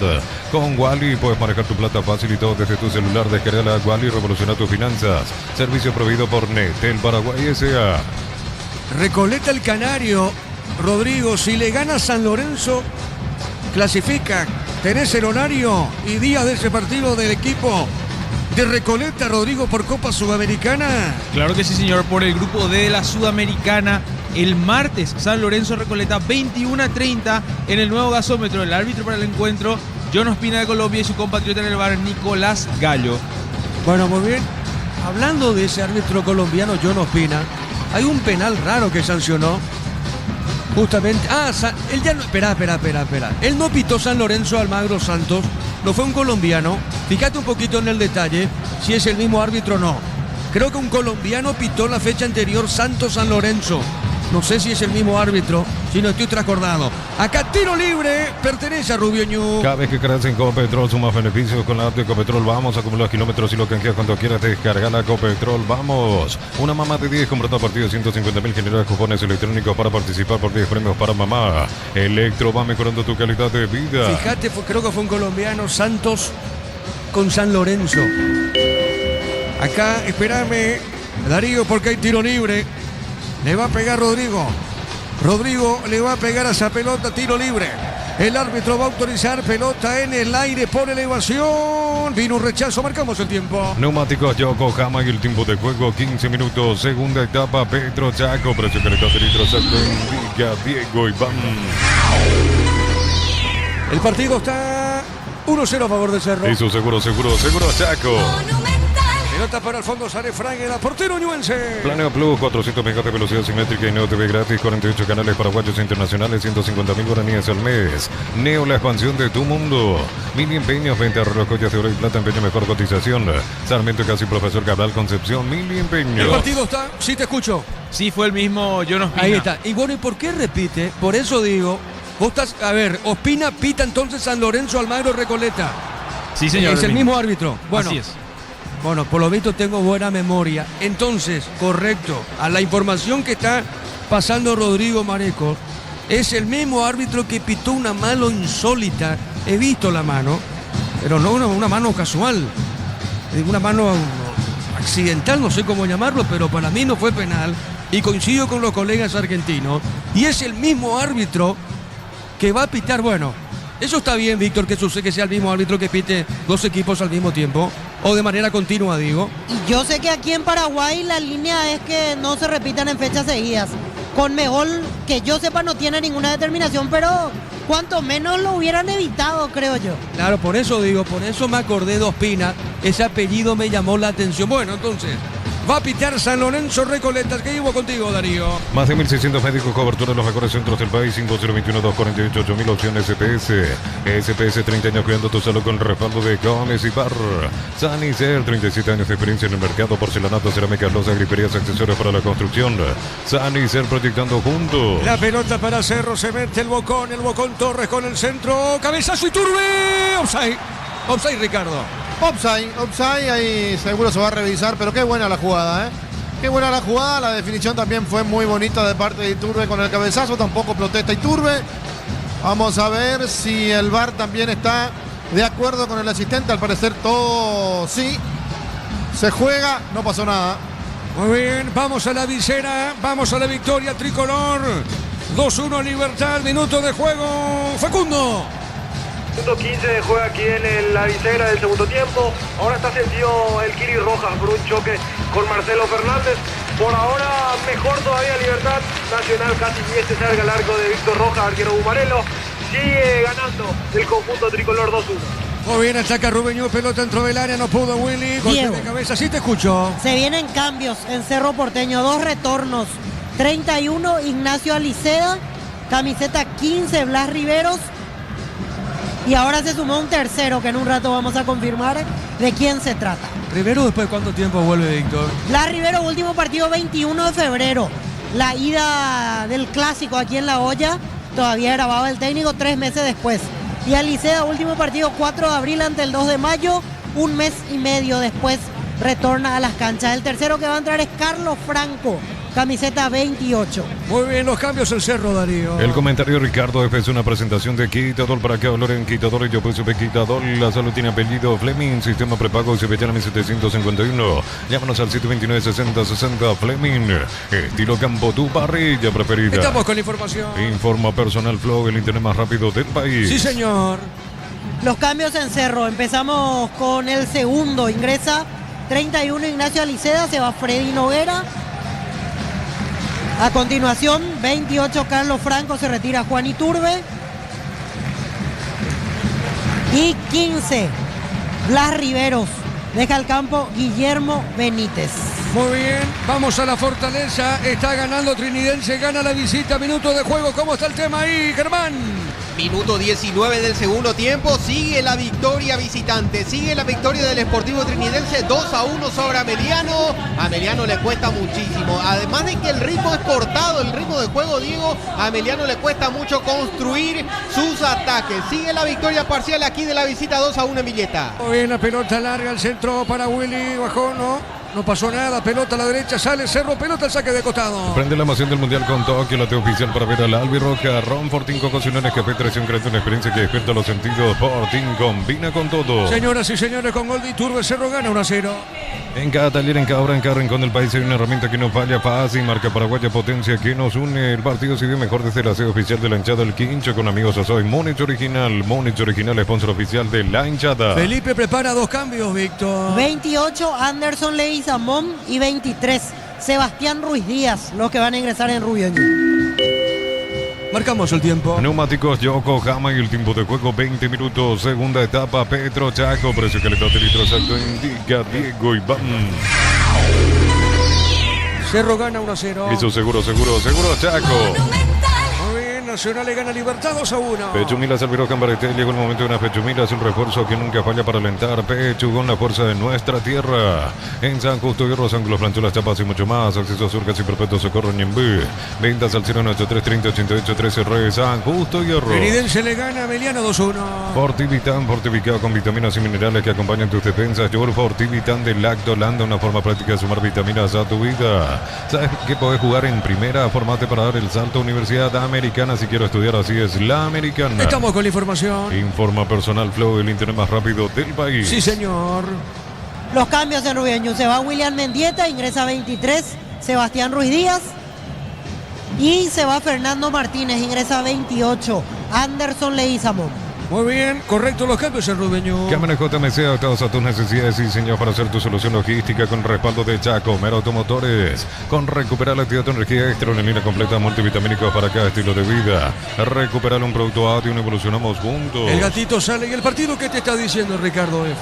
Con Wally puedes manejar tu plata fácil y todo desde tu celular. Descarga la Wally y revoluciona tus finanzas. Servicio proveído por Netel Paraguay S.A. Recoleta el Canario. Rodrigo, si le gana San Lorenzo, clasifica. Tenés el horario y días de ese partido del equipo de Recoleta, Rodrigo, por Copa Sudamericana. Claro que sí, señor, por el grupo D de la Sudamericana. El martes, San Lorenzo Recoleta, 21:30 en el nuevo gasómetro. El árbitro para el encuentro, John Ospina de Colombia, y su compatriota en el bar, Nicolás Gallo. Bueno, muy bien. Hablando de ese árbitro colombiano, John Ospina, hay un penal raro que sancionó. Justamente. Él ya no. Espera. Él no pitó San Lorenzo Almagro Santos. No fue un colombiano. Fíjate un poquito en el detalle si es el mismo árbitro o no. Creo que un colombiano pitó la fecha anterior Santos San Lorenzo. No sé si es el mismo árbitro, si no estoy transcordado. Acá tiro libre, pertenece a Rubio Ñu. Cada vez que creas en Copetrol sumas beneficios con la app de Copetrol. Vamos, acumular kilómetros y lo canjeas cuando quieras. Descarga la Copetrol, vamos. Una mamá de 10 compró a partir de 150.000, genera cupones electrónicos para participar por 10 premios para mamá. Electro va mejorando tu calidad de vida. Fíjate, creo que fue un colombiano, Santos con San Lorenzo. Acá, espérame, Darío, porque hay tiro libre. Le va a pegar Rodrigo. Rodrigo le va a pegar a esa pelota, tiro libre. El árbitro va a autorizar pelota en el aire por elevación. Vino un rechazo, marcamos el tiempo. Neumáticos Yokohama y el tiempo de juego 15 minutos. Segunda etapa, Petro Chaco. Precio calidad de litros. Indica Diego Iván. El partido está 1-0 a favor de Cerro. Eso seguro Chaco. Pelota para el fondo, sale Fragueda, portero ñuense. Planeo Plus, 400 megas de velocidad simétrica y Neo TV gratis, 48 canales paraguayos e internacionales, 150.000 guaraníes al mes. Neo, la expansión de tu mundo. Mini empeños, venta de joyas de oro y plata, empeño mejor cotización. Sarmiento Casi, Profesor Cabral, Concepción, Mini empeño. El partido está, sí te escucho. Sí, fue el mismo John Ospina. Ahí está. Y bueno, ¿y por qué repite? Por eso digo, vos estás, a ver, Ospina pita entonces San Lorenzo Almagro Recoleta. Sí, señor. Es el mismo árbitro. Bueno. Así es. Bueno, por lo visto tengo buena memoria. Entonces, correcto, a la información que está pasando Rodrigo Mareco, es el mismo árbitro que pitó una mano insólita. He visto la mano, pero no una mano casual. Una mano accidental, no sé cómo llamarlo, pero para mí no fue penal. Y coincido con los colegas argentinos. Y es el mismo árbitro que va a pitar. Bueno, eso está bien, Víctor, que sucede que sea el mismo árbitro que pite dos equipos al mismo tiempo. O de manera continua, digo. Y yo sé que aquí en Paraguay la línea es que no se repitan en fechas seguidas. Conmebol, que yo sepa, no tiene ninguna determinación, pero cuanto menos lo hubieran evitado, creo yo. Claro, por eso digo, por eso me acordé de Ospina. Ese apellido me llamó la atención. Bueno, entonces, va a pitar San Lorenzo Recoletas. ¿Qué iba contigo, Darío? Más de 1.600 médicos, cobertura en los mejores centros del país. 5021-248-8000 opciones SPS. SPS, 30 años cuidando tu salud con el respaldo de Gómez y Par. Sanicer, 37 años de experiencia en el mercado. Porcelanato, cerámicas, losas, griperías, accesorios para la construcción. Sanicer, proyectando juntos. La pelota para Cerro, se mete el Bocón Torres con el centro. Cabezazo Iturbe. Offside, Ricardo. Offside, ahí seguro se va a revisar, pero qué buena la jugada, ¿eh? Qué buena la jugada, la definición también fue muy bonita de parte de Iturbe con el cabezazo, tampoco protesta Iturbe. Vamos a ver si el VAR también está de acuerdo con el asistente, al parecer todo sí. Se juega, no pasó nada. Muy bien, vamos a la visera, vamos a la victoria tricolor. 2-1 Libertad, minuto de juego. Facundo. Minuto 15 juega aquí en la visera del segundo tiempo. Ahora está sentido el Kiri Rojas por un choque con Marcelo Fernández. Por ahora mejor todavía Libertad. Nacional casi ni se salga al arco de Víctor Rojas, arquero Bumarelo. Sigue ganando el conjunto tricolor 2-1. Muy bien, ataca Rubeño, pelota entró del área, no pudo Willy. Golpe de cabeza, sí te escucho. Se vienen cambios en Cerro Porteño, 2 retornos. 31 Ignacio Aliceda, camiseta 15 Blas Riveros. Y ahora se sumó un tercero que en un rato vamos a confirmar de quién se trata. Rivero, ¿después de cuánto tiempo vuelve, Víctor? Blas Rivero, último partido 21 de febrero. La ida del clásico aquí en La Hoya, todavía grababa el técnico 3 meses después. Y Aliceda, último partido 4 de abril ante el 2 de mayo, un mes y medio después retorna a las canchas. El tercero que va a entrar es Carlos Franco, camiseta 28. Muy bien, los cambios el Cerro, Darío. El comentario Ricardo F es una presentación de Quitador. Para que hablar en Quitador y yo pues Quitador. La salud tiene apellido Fleming, sistema prepago y se llama 1751. Llámanos al 729-6060 Fleming. Estilo campo, tu parrilla preferida. Estamos con la información. Informa Personal Flow, el internet más rápido del país. Sí, señor. Los cambios en Cerro. Empezamos con el segundo. Ingresa 31 Ignacio Aliceda, se va Freddy Noguera. A continuación, 28 Carlos Franco, se retira Juan Iturbe. Y 15 Blas Riveros, deja el campo Guillermo Benítez. Muy bien, vamos a la Fortaleza, está ganando Trinidense, gana la visita, minuto de juego, ¿cómo está el tema ahí, Germán? Minuto 19 del segundo tiempo, sigue la victoria visitante, sigue la victoria del Sportivo Trinidense, 2-1 sobre Ameliano. A Ameliano le cuesta muchísimo, además de que el ritmo es cortado, el ritmo de juego, Diego, a Ameliano le cuesta mucho construir sus ataques. Sigue la victoria parcial aquí de la visita, 2-1 en Villeta. Muy bien, la pelota larga, el centro para Willy, bajó, no pasó nada, pelota a la derecha, sale Cerro, pelota al saque de costado. Prende la emoción del Mundial con Tokio, la T oficial para ver a la albirroja. Ron Fortín con cocciones, café, traición, creando una experiencia que despierta los sentidos. Fortín combina con todo. Señoras y señores, con gol de Iturbe, Cerro gana 1-0. En cada taller, en cada hora, en cada rincón del país hay una herramienta que no falla, fácil, marca paraguaya, potencia que nos une. El partido se dio mejor desde la sede oficial de la hinchada del Quincho con amigos Azoy. Monich Original, sponsor oficial de la hinchada. Felipe prepara 2 cambios, Víctor. 28 Anderson Leguizamón y 23 Sebastián Ruiz Díaz, los que van a ingresar en Rubio. Marcamos el tiempo. Neumáticos Yokohama y el tiempo de juego 20 minutos. Segunda etapa Petro Chaco. Precio calidad de litro exacto indica Diego Iván. Cerro gana 1-0. Eso seguro Chaco. Muy bien, Nacional le gana Libertad 2-1. Pechumilas Albirroja en Baretel. Llegó el momento de una Pechumilas, un refuerzo que nunca falla para alentar. Pechu con la fuerza de nuestra tierra. En San Justo y Hierro, Ángulos, Planchuelas, Chapas y mucho más. Acceso a Surcas y Perpetuo Socorro Ñembé. Ventas al 093-30-88-13 Re San Justo y Hierro. Trinidense le gana a Ameliano 2-1. Fortivitan, fortificado con vitaminas y minerales que acompañan tus defensas. Yogur Fortivitan de Lactolanda, una forma práctica de sumar vitaminas a tu vida. ¿Sabes que podés jugar en primera? Formate para dar el salto a Universidad Americana. Si quiero estudiar, así es la Americana. Estamos con la información. Informa Personal Flow, el internet más rápido del país. Sí, señor. los cambios en Rubio. Se va William Mendieta, ingresa 23, Sebastián Ruiz Díaz. Y se va Fernando Martínez, ingresa 28, Anderson Leguizamón. Muy bien, correcto los cambios en Rubeño. Cámaras JMC, adaptados a tus necesidades y diseñados para hacer tu solución logística con respaldo de Chaco, Mero Automotores. Con recuperar la actividad de energía extra, una línea completa multivitamínicos para cada estilo de vida. Recuperar un producto audio y evolucionamos juntos. El gatito sale. ¿Y el partido qué te está diciendo Ricardo F?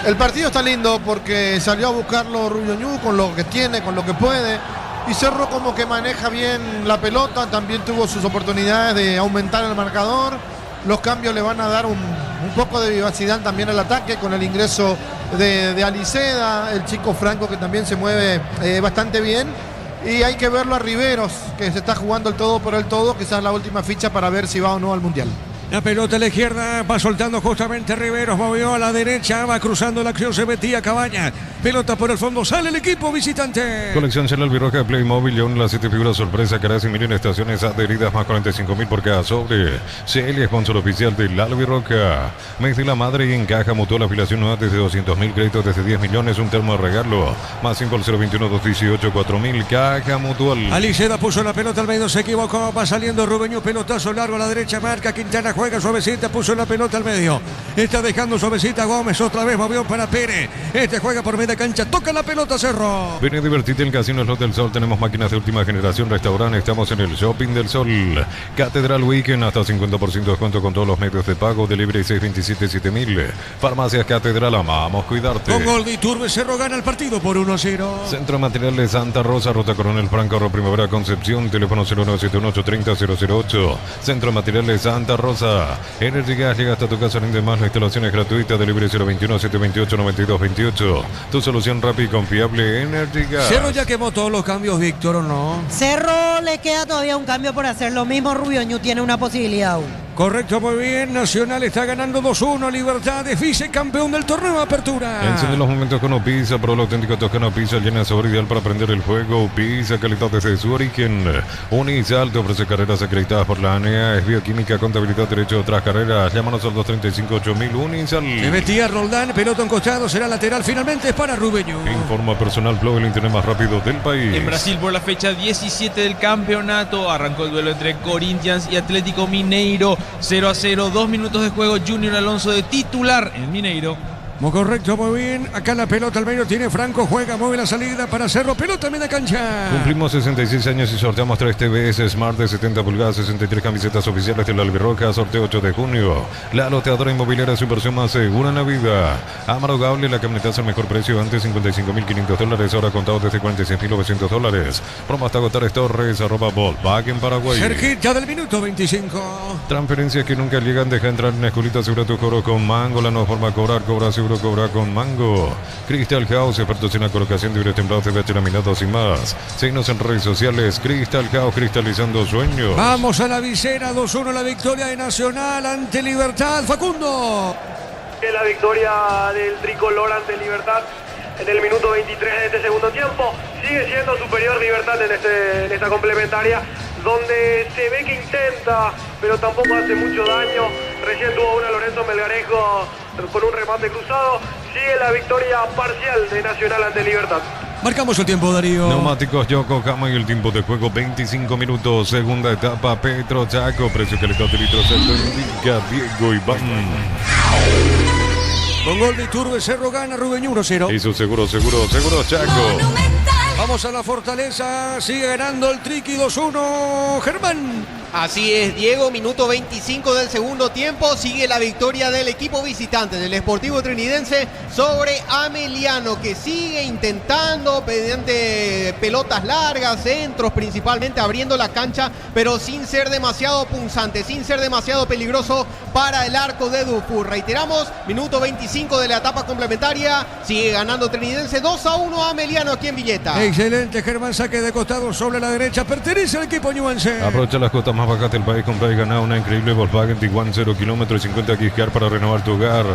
El partido está lindo porque salió a buscarlo Rubio Ñu con lo que tiene, con lo que puede. Y Cerro como que maneja bien la pelota, también tuvo sus oportunidades de aumentar el marcador. Los cambios le van a dar un poco de vivacidad también al ataque con el ingreso de Aliceda, el chico Franco que también se mueve bastante bien. Y hay que verlo a Riveros, que se está jugando el todo por el todo, quizás la última ficha para ver si va o no al Mundial. La pelota a la izquierda, va soltando justamente Riveros, movió a la derecha, va cruzando la acción, se metía Cabaña. Pelota por el fondo, sale el equipo visitante. Colección Chanel Birroja Playmobil y aún las 7 figuras sorpresa, caras y 1.000 estaciones adheridas, más 45.000 por cada sobre. CL, sponsor oficial de Lalo Birroja. Mes de la madre y en Caja Mutual, afiliación nueva desde 200.000, créditos desde 10 millones, un termo de regalo. Más 5 al 021-218-4000, Caja Mutual. Aliceda puso la pelota al medio, se equivocó, va saliendo Rubeño, pelotazo largo a la derecha, marca Quintana, juega suavecita, puso la pelota al medio. Está dejando suavecita Gómez, otra vez movió para Pérez. Juega por media cancha, toca la pelota Cerro. Ven a divertirte en Casino Slot del Sol, tenemos máquinas de última generación, restaurante, estamos en el Shopping del Sol. Catedral Weekend, hasta 50% de descuento con todos los medios de pago, delivery 627-7000. Farmacias Catedral, amamos cuidarte. Con gol de Iturbe, Cerro gana el partido por 1-0. Centro Material de Santa Rosa, Ruta Coronel Franco, Primavera Concepción, teléfono 0971-830-008. Centro Material de Santa Rosa. Energy Gas llega hasta tu casa, rinde más, la instalación es gratuita, delivery 021-728-9228. Tu solución rápida y confiable, Energy Gas. Cerro ya quemó todos los cambios, Víctor, ¿o no? Cerro le queda todavía un cambio por hacer, lo mismo Rubio Ñu tiene una posibilidad aún. Correcto, muy bien. Nacional está ganando 2-1. Libertad es vicecampeón del torneo de apertura. Enciende los momentos con Opisa, pro lo auténtico toscano Opisa, llena de sabor ideal para aprender el juego. Opisa, calidad desde su origen. Unisal te ofrece carreras acreditadas por la ANEA, es bioquímica, contabilidad, derecho de otras carreras. Llámanos al 235-8000 Unisal. Se metía Roldán, pelota en costado, será lateral. Finalmente es para Rubeño. Informa Personal Flow, el internet más rápido del país. En Brasil, por la fecha 17 del campeonato, arrancó el duelo entre Corinthians y Atlético Mineiro. 0-0, 2 minutos de juego, Junior Alonso de titular en Mineiro. Muy correcto, muy bien. Acá la pelota al medio tiene Franco, juega, mueve la salida para Cerro, pelota en media cancha. Cumplimos 66 años y sorteamos 3 TVS Smart de 70 pulgadas, 63 camisetas oficiales de la Albirroja, sorteo 8 de junio. La loteadora inmobiliaria, su inversión más segura en la vida. Amaro Gable, la camioneta al mejor precio, antes $55.500, ahora contado desde $46.900. Promo hasta agotar Torres, @Volkswagen Paraguay. Cerquita del minuto 25. Transferencias que nunca llegan, deja entrar en la escuelita, asegura tu cobro con Mango, la nueva forma de cobrar, cobra seguro, cobra con Mango. Crystal House, expertos en la colocación de vidrios templados, CBH laminados y más. Síguenos en redes sociales, Crystal House, cristalizando sueños. Vamos a la visera, 2-1 la victoria de Nacional ante Libertad. Facundo. La victoria del tricolor ante Libertad en el minuto 23 de este segundo tiempo. Sigue siendo superior Libertad en esta complementaria, donde se ve que intenta, pero tampoco hace mucho daño. Recién tuvo una Lorenzo Melgarejo con un remate cruzado. Sigue la victoria parcial de Nacional ante Libertad. Marcamos el tiempo, Darío. Neumáticos Yokohama y el tiempo de juego 25 minutos. Segunda etapa, Petro Chaco. Precio que le de litros se lo indica Diego Iván. Con gol de Iturbe, Cerro gana, Rubeño 1-0. Hizo seguro Chaco. Vamos a la Fortaleza, sigue ganando el Triqui 2-1, Germán. Así es, Diego, minuto 25 del segundo tiempo, sigue la victoria del equipo visitante del Sportivo Trinidense sobre Ameliano, que sigue intentando mediante pelotas largas, centros principalmente, abriendo la cancha, pero sin ser demasiado punzante, sin ser demasiado peligroso para el arco de Dufour. Reiteramos, minuto 25 de la etapa complementaria, sigue ganando Trinidense 2-1 a Ameliano aquí en Villeta. Excelente, Germán, saque de costado sobre la derecha, pertenece al equipo ñuense. Aprovecha las cuotas más más bajas del país. Compra y gana una increíble Volkswagen Tiguan 0 kilómetros y 50 Giscar para renovar tu hogar.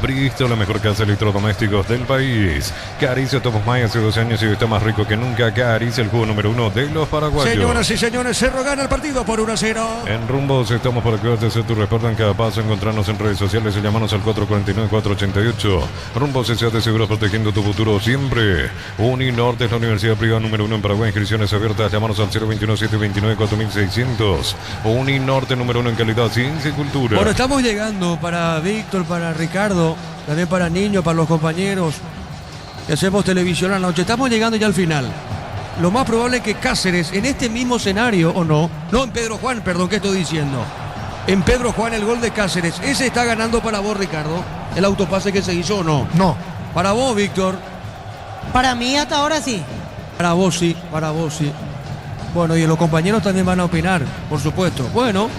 Bristol, la mejor casa de electrodomésticos del país. Caricia Top of Mind hace 12 años y hoy está más rico que nunca. Caricia, el jugo número 1 de los paraguayos. Señoras y señores, Cerro gana el partido por 1-0. En Rumbos estamos para que hacer tu reporte en cada paso. Encontrarnos en redes sociales y llamarnos al 449-488. Rumbos S.A. de Seguros, protegiendo tu futuro siempre. Uninorte es la universidad privada número 1 en Paraguay. Inscripciones abiertas. Llamarnos al 021-729-4600. Uninorte número 1 en calidad, ciencia y cultura. Bueno, estamos llegando para Víctor, para Ricardo, también para Niño, para los compañeros que hacemos televisión a la noche. Estamos llegando ya al final. Lo más probable es que Cáceres, en este mismo escenario, o no, en Pedro Juan, perdón, ¿qué estoy diciendo? En Pedro Juan, el gol de Cáceres, ¿ese está ganando para vos, Ricardo? ¿El autopase que se hizo o no? No. Para vos, Víctor. Para mí hasta ahora sí. Para vos sí. Bueno, y los compañeros también van a opinar, por supuesto. Bueno,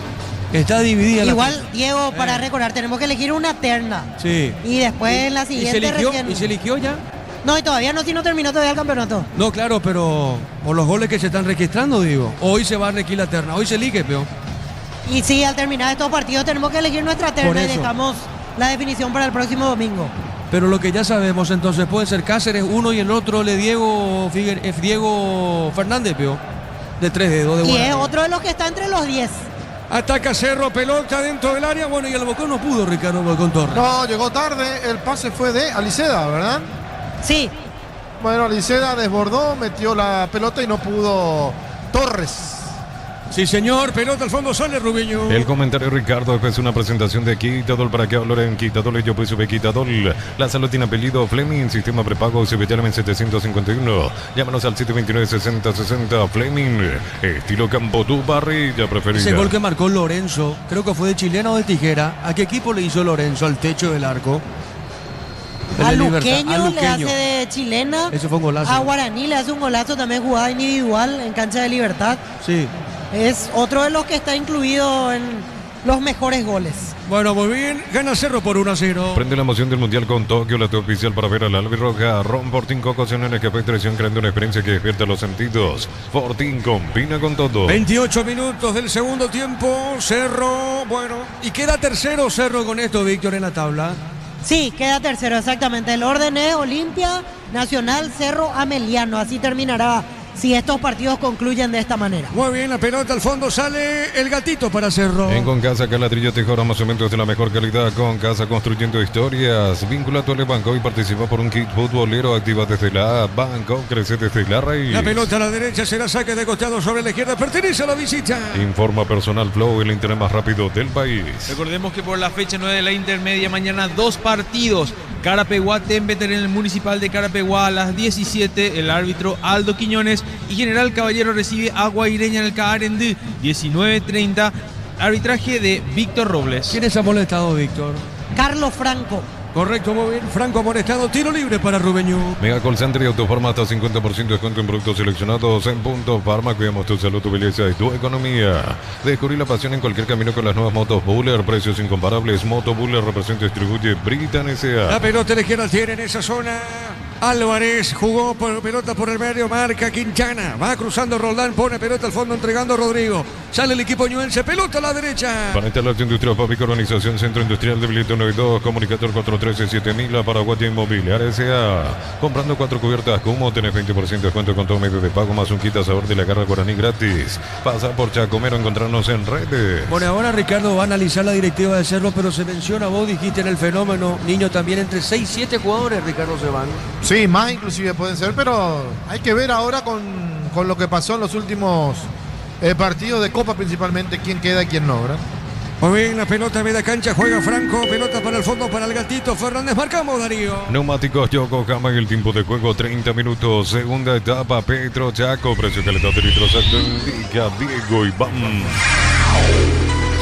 está dividida Igual, Diego, para recordar, tenemos que elegir una terna. Sí. Y después en la siguiente ¿Y se eligió ya? No, y todavía no, si no terminó todavía el campeonato. No, claro, pero por los goles que se están registrando, digo. Hoy se va a elegir la terna, hoy se elige, peón. Y sí, al terminar estos partidos tenemos que elegir nuestra terna y dejamos la definición para el próximo domingo. Pero lo que ya sabemos, entonces, puede ser Cáceres, uno y el otro Diego Fernández, peón. De 3 dedos de Y es otro de los que está entre los 10. Ataca Cerro, pelota dentro del área. Bueno, y el Bocón no pudo, Ricardo Bocón Torres. No, llegó tarde. El pase fue de Aliceda, ¿verdad? Sí. Bueno, Aliceda desbordó, metió la pelota y no pudo Torres. Sí, señor, pelota al fondo, sale Rubiño. El comentario, Ricardo, después de una presentación de Quitadol. ¿Para qué hablar en Quitadol? Yo pues sube Quitadol. La salud tiene apellido Fleming, sistema prepago, CBTLM 751. Llámanos al 729-6060. Fleming, estilo campo, tu parrilla preferida. Ese gol que marcó Lorenzo, creo que fue de chilena o de tijera. ¿A qué equipo le hizo Lorenzo? Al techo del arco. A Luqueño le hace de chilena. Ese fue un golazo. A Guaraní le hace un golazo también, jugada individual en cancha de Libertad. Sí. Es otro de los que está incluido en los mejores goles. Bueno, muy bien. Gana Cerro por 1-0. Prende la emoción del Mundial con Tokio, la oficial para ver al albirroja. Ron Fortín con ocasiones que afecta lesión, creando una experiencia que despierta los sentidos. Fortín combina con todo. 28 minutos del segundo tiempo. Cerro, bueno. ¿Y queda tercero Cerro con esto, Víctor, en la tabla? Sí, queda tercero, exactamente. El orden es Olimpia, Nacional, Cerro, Ameliano. Así terminará si estos partidos concluyen de esta manera. Muy bien, la pelota al fondo, sale el gatito para Cerro. En Concasa, Calatrillo, Tejora, más cementos de la mejor calidad. Concasa, construyendo historias. Vincula a tu banco y participa por un kit futbolero. Activa desde la A. Banco, crece desde la raíz. La pelota a la derecha será saque de costado sobre la izquierda. Pertenece a la visita. Informa Personal Flow, el internet más rápido del país. Recordemos que por la fecha 9 de la intermedia, mañana 2 partidos. Carapeguá, Tembeter en el Municipal de Carapeguá a las 17. El árbitro Aldo Quiñones. Y General Caballero recibe a Guaireña en el Caarendí, 19:30. Arbitraje de Víctor Robles. ¿Quiénes ha molestado, Víctor? Carlos Franco. Correcto, muy bien. Franco amonestado, tiro libre para Rubeño. Mega Call Center y Autofarma hasta 50% de descuento en productos seleccionados en Punto Farma. Cuidamos tu salud, tu belleza y tu economía. Descubrí la pasión en cualquier camino con las nuevas motos Buller. Precios incomparables. Moto Buller representa y distribuye Britan S.A. La pelota de izquierda tiene en esa zona. Álvarez jugó por pelota por el medio, marca Quintana, va cruzando Roldán, pone pelota al fondo entregando a Rodrigo, sale el equipo ñuense, pelota a la derecha. Para instalación industrial Papico, Organización Centro Industrial de Bilito 92, comunicador 413-7000, Paraguaya Inmobiliaria S.A. Comprando 4 cubiertas Cumo, tenés 20% de descuento con todo medio de pago, más un kit a sabor de la garra guaraní gratis. Pasa por Chacomero, encontrarnos en redes. Bueno, ahora Ricardo va a analizar la directiva de Cerro, pero se menciona, vos dijiste en el fenómeno, Niño, también entre 6 y 7 jugadores, Ricardo, se van. Sí, más inclusive pueden ser, pero hay que ver ahora con lo que pasó en los últimos partidos de Copa principalmente, quién queda y quién no, ¿verdad? Muy bien, la pelota media cancha, juega Franco, pelota para el fondo para el gatito Fernández, marcamos Darío. Neumáticos Yokohama en el tiempo de juego, 30 minutos, segunda etapa, Petro Chaco, precio calidad de litros, acto indica Diego Iván.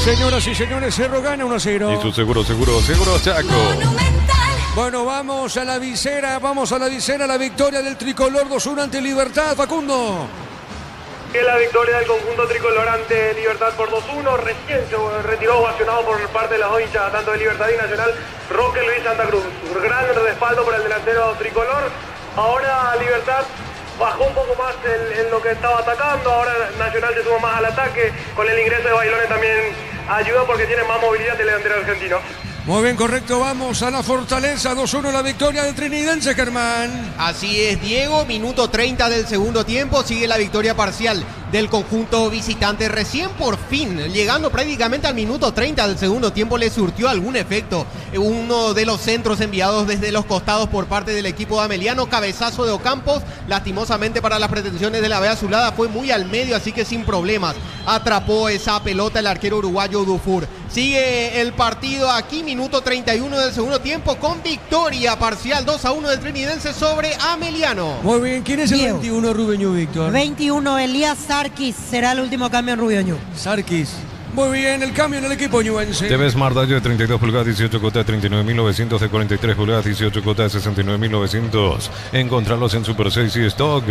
Señoras y señores, Cerro gana 1-0. Y su seguro Chaco. Bueno, vamos a la visera, la victoria del tricolor 2-1 ante Libertad, Facundo. Que la victoria del conjunto tricolor ante Libertad por 2-1, recién se retiró ovacionado por parte de las hinchas, tanto de Libertad y Nacional, Roque Luis Santa Cruz. Gran respaldo para el delantero tricolor. Ahora Libertad bajó un poco más en lo que estaba atacando. Ahora Nacional se suma más al ataque. Con el ingreso de Bailones también ayuda porque tiene más movilidad el delantero argentino. Muy bien, correcto. Vamos a la Fortaleza. 2-1 la victoria del Trinidense, Germán. Así es, Diego. Minuto 30 del segundo tiempo. Sigue la victoria parcial del conjunto visitante. Recién por fin, llegando prácticamente al minuto 30 del segundo tiempo, le surtió algún efecto. Uno de los centros enviados desde los costados por parte del equipo de Ameliano. Cabezazo de Ocampos. Lastimosamente para las pretensiones de la B azulada fue muy al medio, así que sin problemas atrapó esa pelota el arquero uruguayo Dufour. Sigue el partido aquí, minuto 31 del segundo tiempo, con victoria parcial 2-1 del Trinidense sobre Ameliano. Muy bien, ¿quién es el Diego. 21, Rubeñú, Víctor? 21, Elías Sarkis será el último cambio en Rubiñú. Sarkis. Muy bien, el cambio en el equipo ñuense. TV Smart Dayo de 32 pulgadas, 18 cuotas de 39.900, de 43 pulgadas, 18 cuotas de 69.900. Encontrarlos en Super 6 y Stock.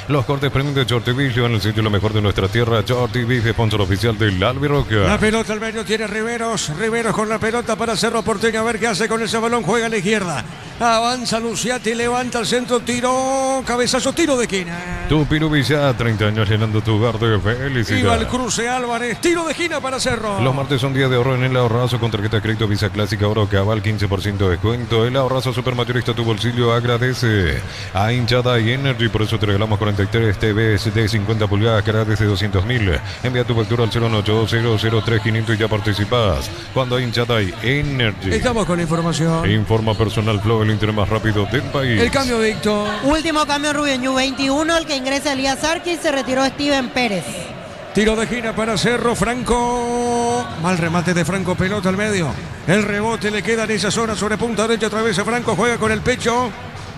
Los cortes premium de Shorty Beef en el sitio lo mejor de nuestra tierra. Shorty Beef, sponsor oficial del Albiroca. La pelota al medio tiene Riveros. Riveros con la pelota para Cerro Porteño. A ver qué hace con ese balón. Juega a la izquierda. Avanza Luciati, levanta el centro, tiro, cabezazo, tiro de esquina. Tu Pirubilla, 30 años llenando tu hogar de felicidad. Iba el cruce Álvarez, tiro de esquina para Cerro. Los martes son días de ahorro en el ahorrazo con tarjeta de crédito Visa Clásica Oro Cabal, 15% de descuento. El ahorrazo supermayorista, tu bolsillo agradece. A Hinchada y Energy, por eso te regalamos 43 TVs de 50 pulgadas, cara desde 200.000. Envía tu factura al 018003500 y ya participás. Cuando hay Hinchada y Energy. Estamos con la información. Informa Personal Flow, el internet más rápido del país. El cambio, Víctor. Último cambio en Rubiñú, 21, el que ingresa Elías Sarkis, se retiró Steven Pérez. Tiro de esquina para Cerro, Franco. Mal remate de Franco, pelota al medio. El rebote le queda en esa zona sobre punta derecha. Otra vez a Franco, juega con el pecho.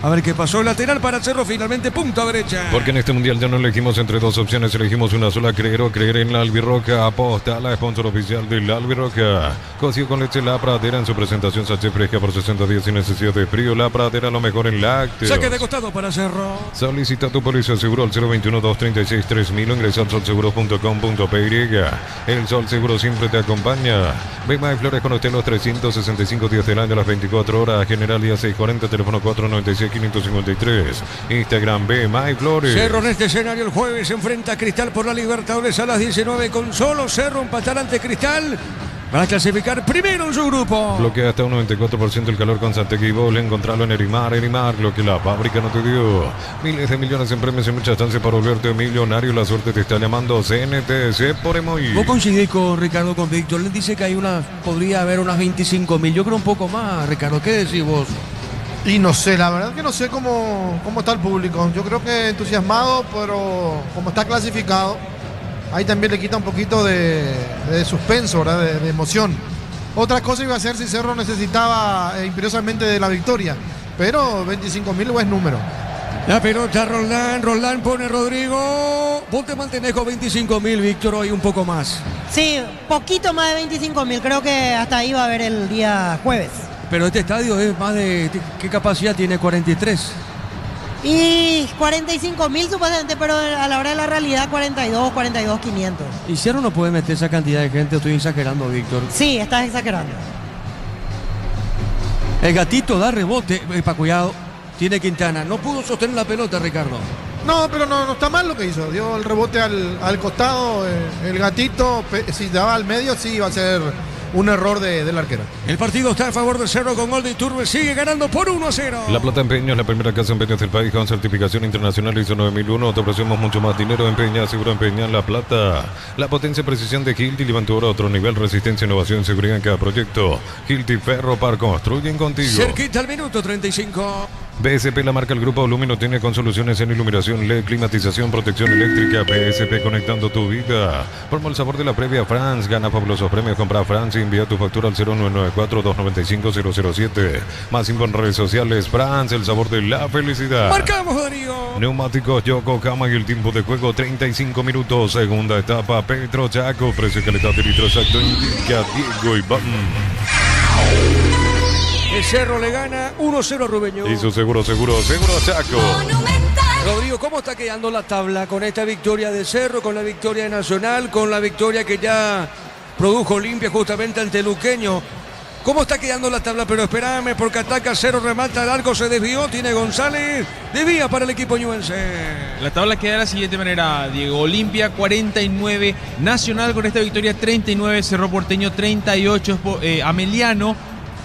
A ver qué pasó. Lateral para Cerro, finalmente punta derecha. Porque en este mundial ya no elegimos entre dos opciones, elegimos una sola: creer o creer en la Albirroca. Aposta a la sponsor oficial de la Albirroca. Cocido con leche La Pradera en su presentación sachet fresca por 60 días sin necesidad de frío. La Pradera, lo mejor en lácteos. Saque de costado para Cerro. Solicita tu póliza seguro al 021-236-3000 o ingresa al solseguro.com.py. El Sol Seguro siempre te acompaña. Bema y Flores con usted los 365 días del año, las 24 horas. General día 640, teléfono 496-553. Instagram Bema y Flores. Cerro en este escenario el jueves se enfrenta a Cristal por la Libertadores a las 19. Con solo Cerro empatar ante Cristal para clasificar primero en su grupo. Bloquea hasta un 94% el calor con Santegui Bol. Encontrarlo en Erimar, lo que la fábrica no te dio. Miles de millones en premios y muchas chances para volverte millonario. La suerte te está llamando. CNTC por Emoy. ¿Vos coincidís con Ricardo, con Víctor? Él dice que podría haber unas 25.000. Yo creo un poco más, Ricardo. ¿Qué decís vos? Y no sé, la verdad que no sé cómo está el público. Yo creo que entusiasmado, pero como está clasificado, ahí también le quita un poquito de suspenso, ¿verdad? De emoción. Otra cosa iba a ser si Cerro necesitaba imperiosamente de la victoria, pero 25.000 es número. La pelota Roldán pone Rodrigo. Vos te mantenés con 25.000, Víctor, hoy un poco más. Sí, poquito más de 25.000, creo que hasta ahí va a haber el día jueves. Pero este estadio es más de... ¿Qué capacidad tiene? 43. Y 45.000 supuestamente, pero a la hora de la realidad 42.500. ¿Y Cerro no puede meter esa cantidad de gente? Estoy exagerando, Víctor. Sí, estás exagerando. El gatito da rebote. Cuidado. Tiene Quintana. No pudo sostener la pelota, Ricardo. No, pero no está mal lo que hizo. Dio el rebote al costado. El gatito, si daba al medio, sí iba a ser un error del arquero. El partido está a favor de Cerro con gol de Iturbe. Sigue ganando por 1-0. La Plata Empeño es la primera casa en empeños del país con certificación internacional ISO 9001. Te ofrecemos mucho más dinero. Empeña, seguro empeña La Plata. La potencia y precisión de Hilti levantó ahora a otro nivel. Resistencia, innovación, seguridad en cada proyecto. Hilti Ferro Par construyen contigo. Cerquita al minuto 35. BSP, la marca El Grupo Lumino, tiene con soluciones en iluminación LED, climatización, protección eléctrica. BSP, conectando tu vida. Forma el sabor de la previa France. Gana fabulosos premios. Compra France. Envía tu factura al 0994-295-007. Más info en redes sociales. France, el sabor de la felicidad. Marcamos, Darío. Neumáticos Yokohama y el tiempo de juego 35 minutos. Segunda etapa. Petro Chaco. Precio y calidad de litro exacto. Indica Diego Iván. El Cerro le gana 1-0 a Rubeñú. Hizo seguro Chaco. Rodrigo, ¿cómo está quedando la tabla con esta victoria de Cerro, con la victoria de Nacional, con la victoria que ya produjo Olimpia justamente ante Luqueño? ¿Cómo está quedando la tabla? Pero espérame, porque ataca Cerro, remata al arco, se desvió, tiene González, desvía para el equipo ñuense. La tabla queda de la siguiente manera, Diego. Olimpia 49, Nacional con esta victoria 39, Cerro Porteño 38, Ameliano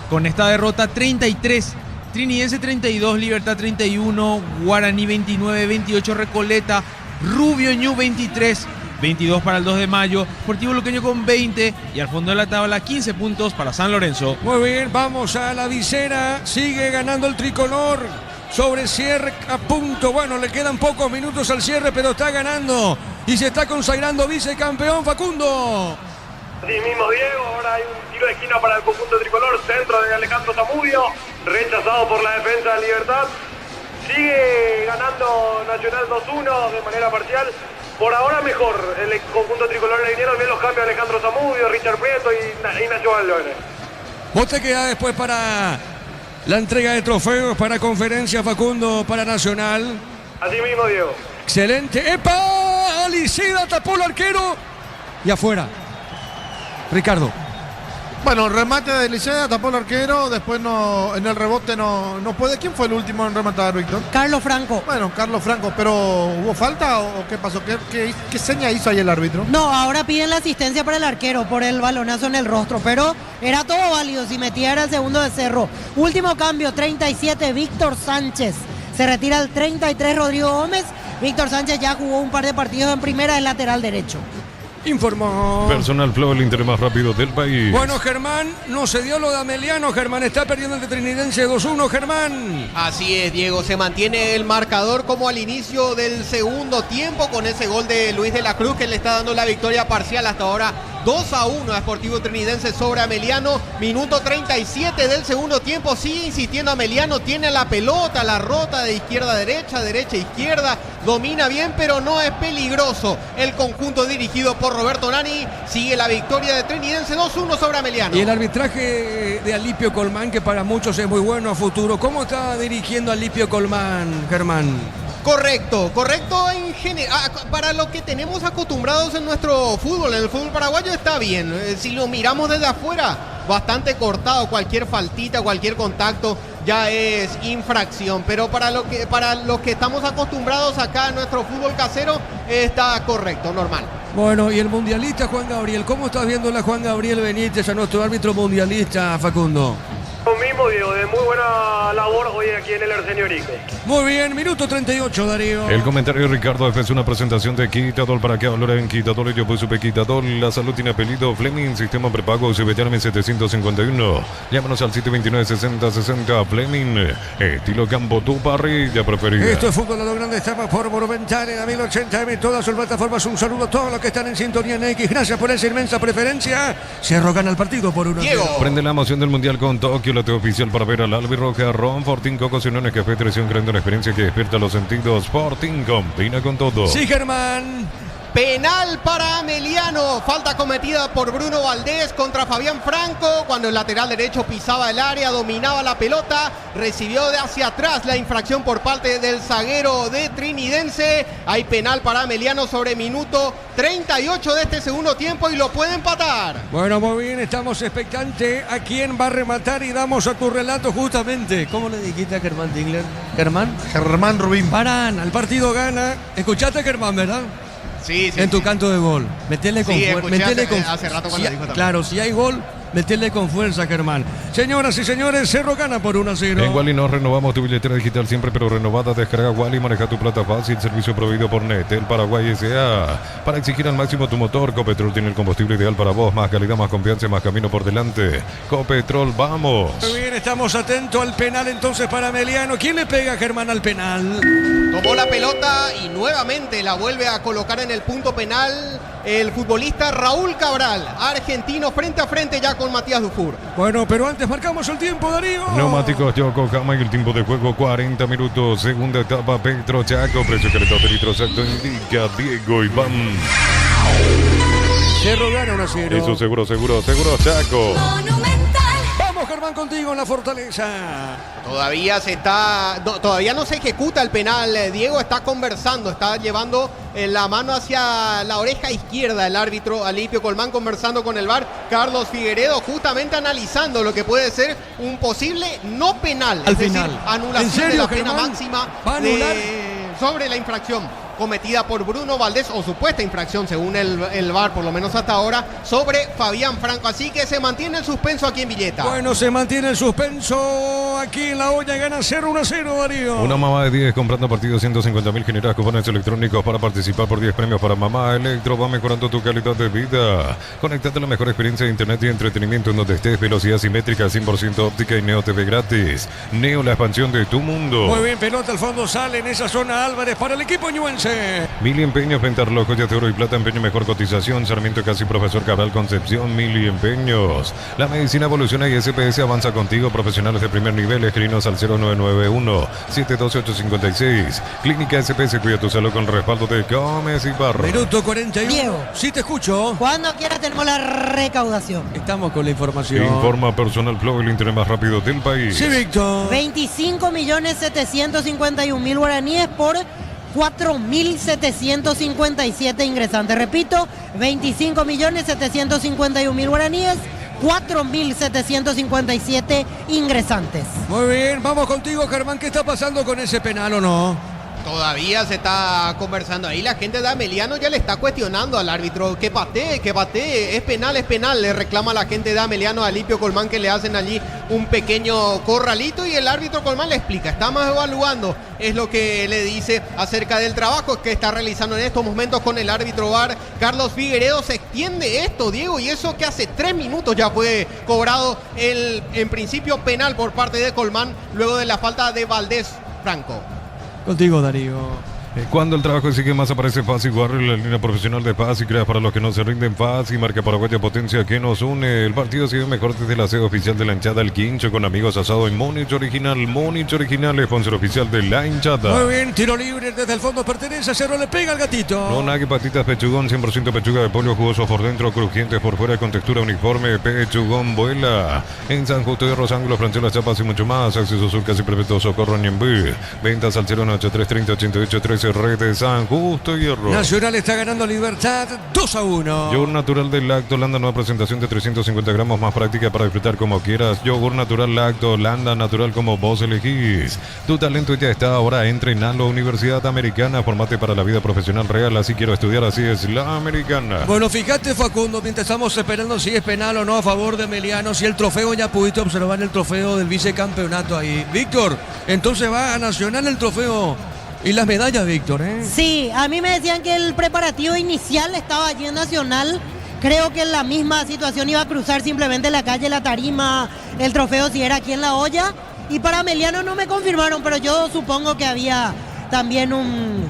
con esta derrota 33, Trinidense 32, Libertad 31, Guaraní 29, 28, Recoleta, Rubio Ñu 23, 22 para el 2 de mayo, Deportivo Luqueño con 20 y al fondo de la tabla 15 puntos para San Lorenzo. Muy bien, vamos a la visera, sigue ganando el tricolor sobre cierre a punto. Bueno, le quedan pocos minutos al cierre, pero está ganando y se está consagrando vicecampeón Facundo. Así mismo, Diego, ahora hay un tiro de esquina para el conjunto tricolor, centro de Alejandro Zamudio, rechazado por la defensa de Libertad. Sigue ganando Nacional 2-1 de manera parcial. Por ahora mejor el conjunto tricolor vinieron bien los cambios de Alejandro Zamudio, Richard Prieto y Ignacio Valverde. Vos te quedás después para la entrega de trofeos, para conferencia, Facundo, para Nacional. Así mismo, Diego. Excelente. ¡Epa! Alicida tapó el arquero y afuera. Ricardo. Bueno, remate de Licea, tapó el arquero, después no, en el rebote no puede. ¿Quién fue el último en rematar, Víctor? Carlos Franco. Bueno, Carlos Franco, pero ¿hubo falta o qué pasó? ¿Qué seña hizo ahí el árbitro? No, ahora piden la asistencia para el arquero por el balonazo en el rostro, pero era todo válido si metía era el segundo de Cerro. Último cambio, 37, Víctor Sánchez. Se retira el 33, Rodrigo Gómez. Víctor Sánchez ya jugó un par de partidos en primera, del lateral derecho. Informó. Personal Flow, el Inter más rápido del país. Bueno, Germán, no se dio lo de Ameliano. Germán está perdiendo el Trinidense 2-1, Germán. Así es, Diego, se mantiene el marcador como al inicio del segundo tiempo con ese gol de Luis de la Cruz que le está dando la victoria parcial hasta ahora. 2-1 a Sportivo Trinidense sobre Ameliano. Minuto 37 del segundo tiempo. Sigue insistiendo Ameliano. Tiene la pelota, la rota de izquierda a derecha, derecha a izquierda. Domina bien, pero no es peligroso. El conjunto dirigido por Roberto Nani. Sigue la victoria de Trinidense 2-1 sobre Ameliano. Y el arbitraje de Alipio Colmán, que para muchos es muy bueno a futuro. ¿Cómo está dirigiendo Alipio Colmán, Germán? Correcto en general, para lo que tenemos acostumbrados en nuestro fútbol, en el fútbol paraguayo está bien. Si lo miramos desde afuera, bastante cortado, cualquier faltita, cualquier contacto ya es infracción, pero para los que estamos acostumbrados acá en nuestro fútbol casero está correcto, normal. Bueno, y el mundialista Juan Gabriel, ¿cómo estás viendo a Juan Gabriel Benítez, a nuestro árbitro mundialista, Facundo? Lo mismo, Diego, de muy buena labor hoy aquí en el Arsenio Rico. Muy bien, minuto 38, Darío. El comentario de Ricardo es una presentación de Quitadol. Para que hablar en Quitadol, yo pues supe Quitadol. La salud tiene apellido Fleming, sistema prepago CBTRM 751. Llámanos al 729-6060 Fleming. Estilo campo, tu parrilla preferida. Esto es Fútbol a lo Grande, estamos por Monumental en la 1080M, todas sus plataformas. Un saludo a todos los que están en sintonía en X. Gracias por esa inmensa preferencia. Cerro gana el partido por 1-0. Prende la emoción del Mundial con Tokio, la oficial para ver al albirroja Ron Fortín, Coco Sinones, Café Traición, creando una experiencia que despierta los sentidos. Fortín combina con todo. Sí, Germán. Penal para Ameliano, falta cometida por Bruno Valdés contra Fabián Franco, cuando el lateral derecho pisaba el área, dominaba la pelota, recibió de hacia atrás la infracción por parte del zaguero de Trinidense. Hay penal para Ameliano sobre minuto 38 de este segundo tiempo y lo puede empatar. Bueno, muy bien, estamos expectantes a quién va a rematar y damos a tu relato justamente. ¿Cómo le dijiste a Germán Tingler? ¿Germán? Germán Rubín. Paran, al partido gana. ¿Escuchaste, Germán, verdad? Sí, en tu canto de gol. Metele con fuerza. Hace rato cuando dijo también. Claro, si hay gol, metele con fuerza, Germán. Señoras y señores, Cerro gana por 1-0. En Wally nos renovamos tu billetera digital siempre, pero renovada. Descarga Wally, maneja tu plata fácil. Servicio proveído por Netel Paraguay S.A. Para exigir al máximo tu motor, Copetrol tiene el combustible ideal para vos. Más calidad, más confianza, más camino por delante. Copetrol, vamos. Muy bien, estamos atentos al penal entonces para Ameliano. ¿Quién le pega, Germán, al penal? Tomó la pelota y nuevamente la vuelve a colocar en el punto penal el futbolista Raúl Cabral, argentino, frente a frente ya con Matías Dufour. Bueno, pero antes marcamos el tiempo, Darío. Neumáticos Yokohama y el tiempo de juego 40 minutos. Segunda etapa, Petro Chaco. Precio calentado de litro exacto indica Diego Iván. Cerro gana 1-0. Eso seguro, Chaco. Monumental. ¡Vamos, Germán, contigo en la Fortaleza. Todavía no se ejecuta el penal. Diego está conversando, está llevando la mano hacia la oreja izquierda el árbitro Alipio Colmán, conversando con el VAR. Carlos Figueredo justamente analizando lo que puede ser un posible no penal. Al es final. decir, anulación ¿En serio, de la pena Germán? máxima ¿Va a anular? sobre la infracción cometida por Bruno Valdés, o supuesta infracción según el VAR, por lo menos hasta ahora, sobre Fabián Franco. Así que se mantiene el suspenso aquí en Villeta. Bueno, se mantiene el suspenso aquí en La Hoya, gana 0-1, Darío. Una mamá de 10 comprando partidos 150.000 generas cupones electrónicos para participar por 10 premios para Mamá Electro. Va mejorando tu calidad de vida. Conéctate a la mejor experiencia de internet y entretenimiento en donde estés. Velocidad simétrica, 100% óptica y Neo TV gratis. Neo, la expansión de tu mundo. Muy bien, pelota al fondo, sale en esa zona Álvarez para el equipo ñuense. Mili Empeños, Pentarlo, joyas de oro y plata, empeño mejor cotización. Sarmiento Casi Profesor Cabral Concepción, Mili Empeños. La medicina evoluciona y SPS avanza contigo. Profesionales de primer nivel, escribinos al 0991-712-856. Clínica SPS, cuida tu salud con el respaldo de Gómez y Barro. Minuto 41. Diego. Sí, te escucho. Cuando quiera tenemos la recaudación. Estamos con la información. Informa Personal Flow, el internet más rápido del país. Sí, Víctor. 25.751.000 guaraníes por 4.757 ingresantes. Repito, 25.751.000 guaraníes, 4.757 ingresantes. Muy bien, vamos contigo, Germán. ¿Qué está pasando con ese penal o no? Todavía se está conversando ahí. La gente de Ameliano ya le está cuestionando al árbitro. Que patee. Es penal. Le reclama a la gente de Ameliano a Alipio Colmán que le hacen allí un pequeño corralito y el árbitro Colmán le explica. Estamos evaluando. Es lo que le dice acerca del trabajo que está realizando en estos momentos con el árbitro VAR. Carlos Figueredo. Se extiende esto, Diego, y eso que hace 3 minutos ya fue cobrado el, en principio, penal por parte de Colmán luego de la falta de Valdés Franco. Contigo, Darío. Cuando el trabajo sigue más aparece Fácil Warrior, la línea profesional de Paz y crea para los que no se rinden. Fácil, marca paraguaya potencia que nos une. El partido sigue mejor desde la sede oficial de la hinchada El Quincho con amigos asado en Múnich Original, sponsor oficial de la hinchada. Muy bien, tiro libre desde el fondo, pertenece a Cerro, le pega al gatito. No nague, patitas, pechugón, 100% pechuga de pollo, jugoso por dentro, crujientes por fuera, con textura uniforme, pechugón vuela. En San Justo de Rosángulo, Francisco Chapas y mucho más. Acceso Sur, casi perfecto, Socorro, Ñembí. Ventas al 093308813. Red de San Justo Hierro. Nacional está ganando Libertad 2-1. Yogur natural del Lacto Holanda, nueva presentación de 350 gramos, más práctica para disfrutar como quieras. Yogur natural Lacto Holanda, natural como vos elegís. Tu talento ya está, ahora entrenalo. Universidad Americana, formate para la vida profesional real. Así quiero estudiar, así es la Americana. Bueno, fíjate, Facundo, mientras estamos esperando si es penal o no a favor de Emeliano, si el trofeo, ya pudiste observar el trofeo del vicecampeonato ahí. Víctor, entonces va a Nacional el trofeo y las medallas, Víctor, ¿eh? Sí, a mí me decían que el preparativo inicial estaba allí en Nacional. Creo que en la misma situación iba a cruzar simplemente la calle, la tarima, el trofeo si era aquí en La Hoya. Y para Emeliano no me confirmaron, pero yo supongo que había también un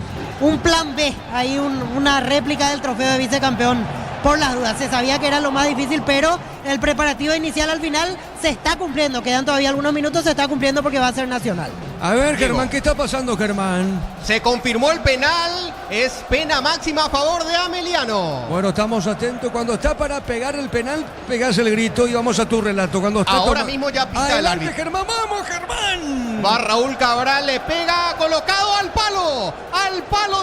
plan B, ahí una réplica del trofeo de vicecampeón. Por las dudas, se sabía que era lo más difícil, pero el preparativo inicial al final se está cumpliendo. Quedan todavía algunos minutos, se está cumpliendo porque va a ser Nacional. A ver, Germán, ¿qué está pasando, Germán? Se confirmó el penal, es pena máxima a favor de Ameliano. Bueno, estamos atentos. Cuando está para pegar el penal, pegás el grito y vamos a tu relato. Cuando está ahora mismo ya pita el árbitro. Germán, vamos, Germán. Va Raúl Cabral, le pega, colocado al palo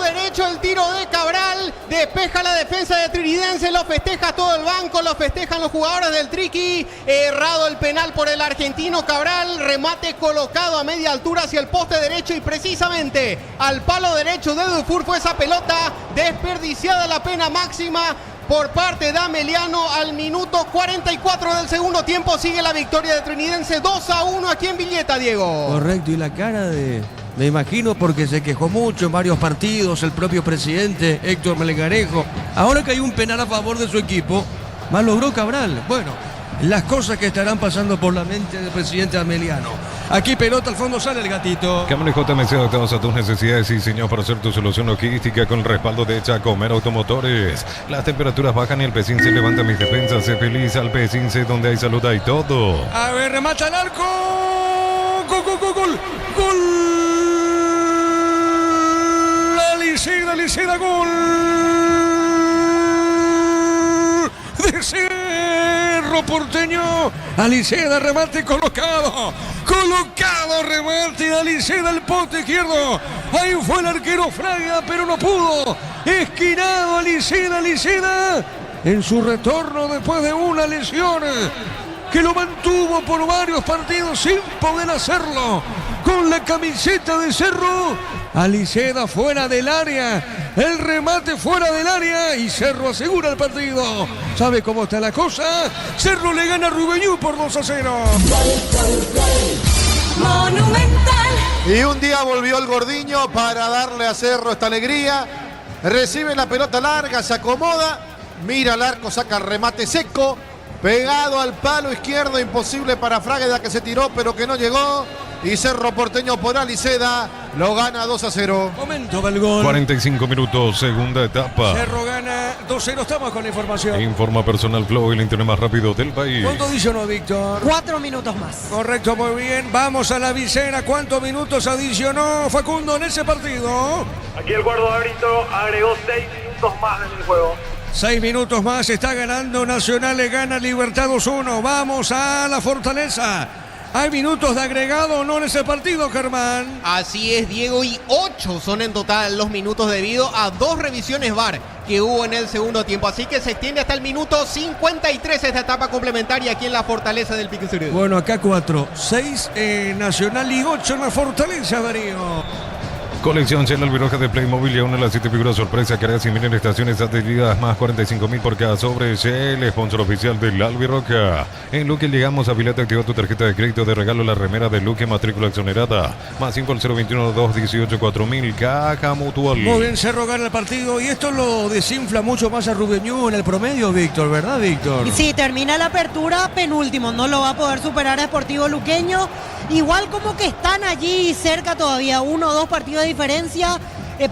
derecho el tiro de Cabral, despeja la defensa de Trinidense, lo festeja todo el banco, lo festejan los jugadores del Triqui. Errado el penal por el argentino Cabral, remate colocado a media altura hacia el poste derecho y precisamente al palo derecho de Dufour fue esa pelota desperdiciada, la pena máxima por parte de Ameliano al minuto 44 del segundo tiempo. Sigue la victoria de Trinidense 2-1 aquí en Villeta, Diego. Correcto, y la cara me imagino porque se quejó mucho en varios partidos el propio presidente Héctor Melgarejo. Ahora que hay un penal a favor de su equipo, más logró Cabral. Bueno, las cosas que estarán pasando por la mente del presidente Ameliano. Aquí pelota, al fondo sale el gatito. Camiones JMC, adaptados a tus necesidades y diseñados para hacer tu solución logística con el respaldo de Chacomer Automotores. Las temperaturas bajan y el Pecín se levanta mis defensas. Sé feliz al Pecín, donde hay salud hay todo. A ver, remata el arco. Gol. Licida, gol. De Cerro. Cerro Porteño. Aliceda, remate colocado. Colocado, remate de Aliceda, el poste izquierdo. Ahí fue el arquero Fraga, pero no pudo. Esquinado Aliceda. En su retorno después de una lesión que lo mantuvo por varios partidos sin poder hacerlo. Con la camiseta de Cerro, Aliceda fuera del área, el remate fuera del área y Cerro asegura el partido. ¿Sabe cómo está la cosa? Cerro le gana a Rubeñú por 2-0. Monumental. Y un día volvió el Gordiño para darle a Cerro esta alegría. Recibe la pelota larga, se acomoda, mira al arco, saca el remate seco, pegado al palo izquierdo, imposible para Fraga, que se tiró pero que no llegó. Y Cerro Porteño por Aliceda lo gana 2-0. Momento del gol. 45 minutos, segunda etapa. Cerro gana 2-0, estamos con la información. Informa Personal Flow, el internet más rápido del país. ¿Cuánto adicionó, Víctor? 4 minutos más. Correcto, muy bien. Vamos a la visera. ¿Cuántos minutos adicionó Facundo en ese partido? Aquí el cuarto árbitro agregó 6 minutos más en el juego. 6 minutos más, está ganando Nacional, le gana Libertad 2-1. Vamos a la Fortaleza. ¿Hay minutos de agregado o no en ese partido, Germán? Así es, Diego, y 8 son en total los minutos debido a 2 revisiones VAR que hubo en el segundo tiempo. Así que se extiende hasta el minuto 53 esta etapa complementaria aquí en la Fortaleza del Pique Sur. Bueno, acá 4, 6 Nacional y 8 en la Fortaleza, Darío. Colección Shell Albiroja de Playmobil y una de las 7 figuras sorpresa que hará 100.000 estaciones adheridas más 45.000 por cada sobre. Shell, sponsor oficial del Albiroja. En Luque llegamos a Pilate, activa tu tarjeta de crédito de regalo la remera de Luque, matrícula exonerada. Más 5 al 021-218-4000, Caja Mutual. Muy bien, Cerro gana el partido y esto lo desinfla mucho más a Rubeñú en el promedio, Víctor, ¿verdad, Víctor? Y sí, termina la apertura penúltimo, no lo va a poder superar a Sportivo Luqueño. Igual como que están allí cerca todavía, 1 o 2 partidos de diferencia,